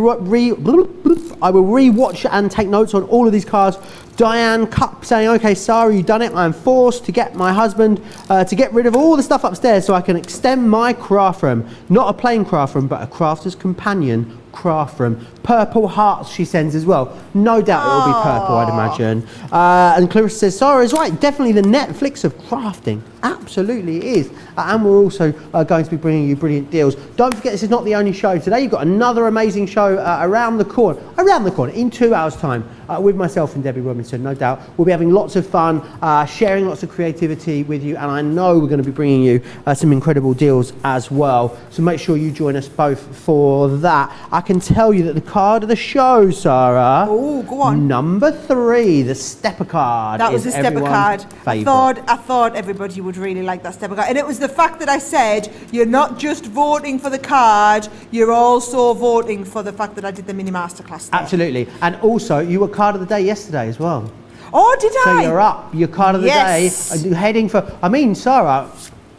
Speaker 1: re-watch and take notes on all of these cards. Diane Cup saying, okay, Sarah, you've done it. I'm forced to get my husband to get rid of all the stuff upstairs so I can extend my craft room. Not a plain craft room, but a crafter's companion craft room. Purple hearts she sends as well. No doubt it will be purple, I'd imagine. And Clarissa says, Sarah is right. Definitely the Netflix of crafting. Absolutely it is. And we're also going to be bringing you brilliant deals. Don't forget, this is not the only show today. You've got another amazing show around the corner, in 2 hours' time, with myself and Debbie Robinson, no doubt. We'll be having lots of fun, sharing lots of creativity with you, and I know we're going to be bringing you some incredible deals as well. So make sure you join us both for that. I can tell you that the card of the show, Sarah.
Speaker 2: Oh, go on.
Speaker 1: Number 3, the stepper card.
Speaker 2: That was the stepper card. I
Speaker 1: Favourite.
Speaker 2: thought everybody would really like that stepper card. And it was the fact that I said, you're not just voting for the card, you're also voting for the fact that I did the mini masterclass there.
Speaker 1: Absolutely. And also, you were card of the day yesterday as well.
Speaker 2: Oh, did
Speaker 1: So
Speaker 2: I?
Speaker 1: you're up. You're card of the day. You're heading for, I mean, Sarah,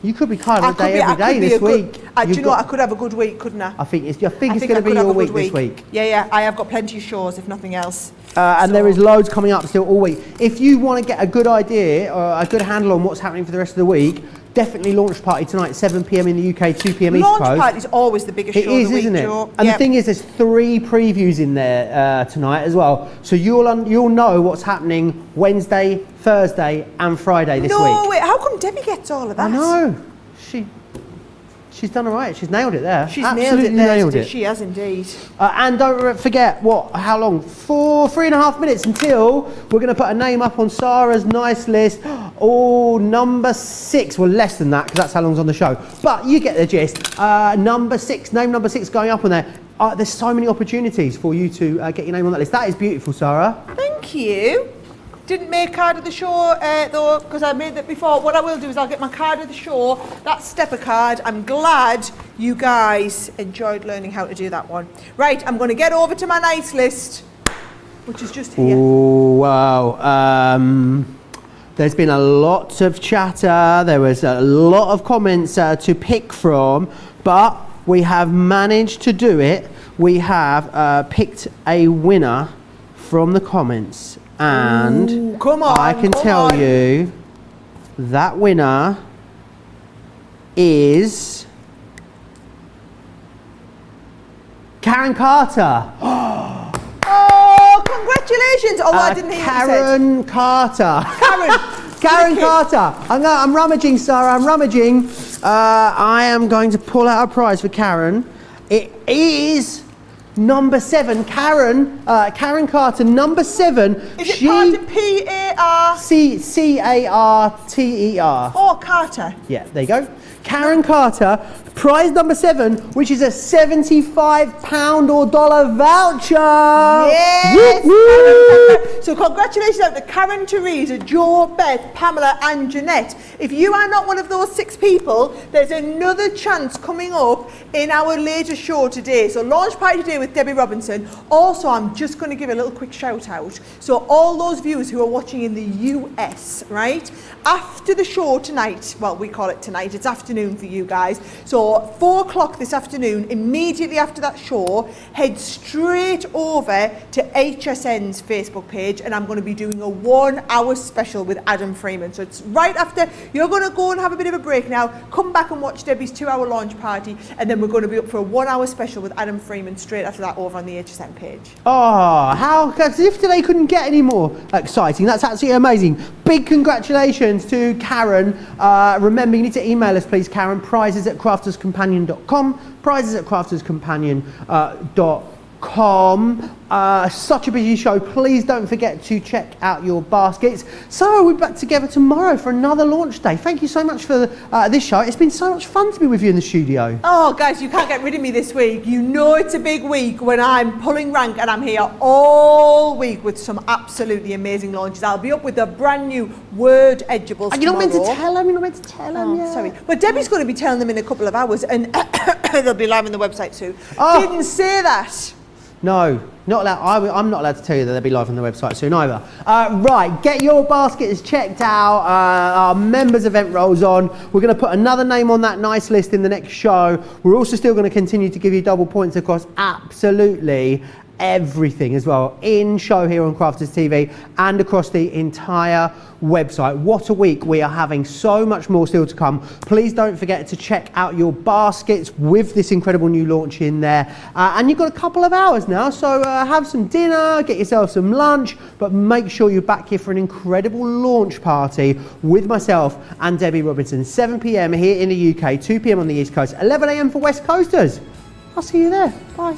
Speaker 1: you could be card of the day every day this week.
Speaker 2: Do you know what? I could have a good week, couldn't I?
Speaker 1: I think it's going to be your week this week.
Speaker 2: Yeah, I have got plenty of shows, if nothing else.
Speaker 1: And there is loads coming up still all week. If you want to get a good idea or a good handle on what's happening for the rest of the week, Definitely launch party tonight, 7 p.m. in the UK, 2 p.m. East Coast.
Speaker 2: Launch party is always the biggest show
Speaker 1: It
Speaker 2: of the week,
Speaker 1: isn't it?
Speaker 2: Joe.
Speaker 1: And
Speaker 2: Yep.
Speaker 1: the thing is, there's 3 previews in there tonight as well. So you'll know what's happening Wednesday, Thursday, and Friday this week.
Speaker 2: No, wait, how come Debbie gets all of that?
Speaker 1: I know. She's done all right. She's nailed it there.
Speaker 2: She's
Speaker 1: Absolutely
Speaker 2: nailed it. She has indeed.
Speaker 1: And don't forget, how long? 3.5 minutes until we're going to put a name up on Sarah's nice list. Oh, number 6. Well, less than that, because that's how long's on the show. But you get the gist. Number 6, name number 6 going up on there. There's so many opportunities for you to get your name on that list. That is beautiful, Sarah.
Speaker 2: Thank you. Didn't make card of the show though, because I made that before. What I will do is I'll get my card of the show, that stepper card. I'm glad you guys enjoyed learning how to do that one. Right, I'm going to get over to my nice list, which is just here.
Speaker 1: Oh, wow. There's been a lot of chatter. There was a lot of comments to pick from, but we have managed to do it. We have picked a winner from the comments. And
Speaker 2: Ooh, come on,
Speaker 1: I can tell you that winner is Karen Carter.
Speaker 2: Oh, congratulations! Although I didn't hear what you said.
Speaker 1: Karen Carter.
Speaker 2: Karen.
Speaker 1: Karen Carter. I'm rummaging, Sarah. I'm rummaging. I am going to pull out a prize for Karen. It is number 7, Karen Carter, number 7.
Speaker 2: Is it Carter, P-A-R?
Speaker 1: C-A-R-T-E-R.
Speaker 2: Oh, Carter.
Speaker 1: Yeah, there you go. Karen Carter, prize number 7, which is a £75 or dollar voucher.
Speaker 2: Yes.
Speaker 1: Woo, woo.
Speaker 2: So congratulations out to Karen, Teresa, Joe, Beth, Pamela and Jeanette. If you are not one of those 6 people, there's another chance coming up in our later show today. So launch party today with Debbie Robinson. Also, I'm just going to give a little quick shout out. So all those viewers who are watching in the US, right? After the show tonight, well, we call it tonight, it's afternoon for you guys. So 4 o'clock this afternoon, immediately after that show, head straight over to HSN's Facebook page and I'm going to be doing a 1-hour special with Adam Freeman. So it's right after, you're going to go and have a bit of a break now, come back and watch Debbie's 2-hour launch party and then we're going to be up for a 1-hour special with Adam Freeman straight after that over on the HSN page.
Speaker 1: Oh, as if today couldn't get any more exciting. That's absolutely amazing. Big congratulations to Karen. Remember, you need to email us, please, Karen, prizes@crafterscompanion.com, prizes@crafterscompanion.com. Such a busy show. Please don't forget to check out your baskets. So we'll be back together tomorrow for another launch day. Thank you so much for this show. It's been so much fun to be with you in the studio.
Speaker 2: Oh guys, you can't get rid of me this week. You know it's a big week when I'm pulling rank and I'm here all week with some absolutely amazing launches. I'll be up with a brand new Word Edgeables
Speaker 1: You're not meant to
Speaker 2: tomorrow.
Speaker 1: tell them. You're not meant to tell them.
Speaker 2: Oh,
Speaker 1: Yeah.
Speaker 2: sorry. But Debbie's going to be telling them in a couple of hours and they'll be live on the website soon.
Speaker 1: Oh.
Speaker 2: Didn't say that.
Speaker 1: No, not allowed. I'm not allowed to tell you that they'll be live on the website soon either. Right, get your baskets checked out. Our members event rolls on. We're going to put another name on that nice list in the next show. We're also still going to continue to give you double points across absolutely everything as well in show here on Crafters TV and across the entire website. What a week we are having. So much more still to come. Please don't forget to check out your baskets with this incredible new launch in there. And you've got a couple of hours now, so have some dinner, get yourself some lunch, but make sure you're back here for an incredible launch party with myself and Debbie Robinson. 7 p.m. here in the UK, 2 p.m. on the East Coast, 11 a.m. for West Coasters. I'll see you there. Bye.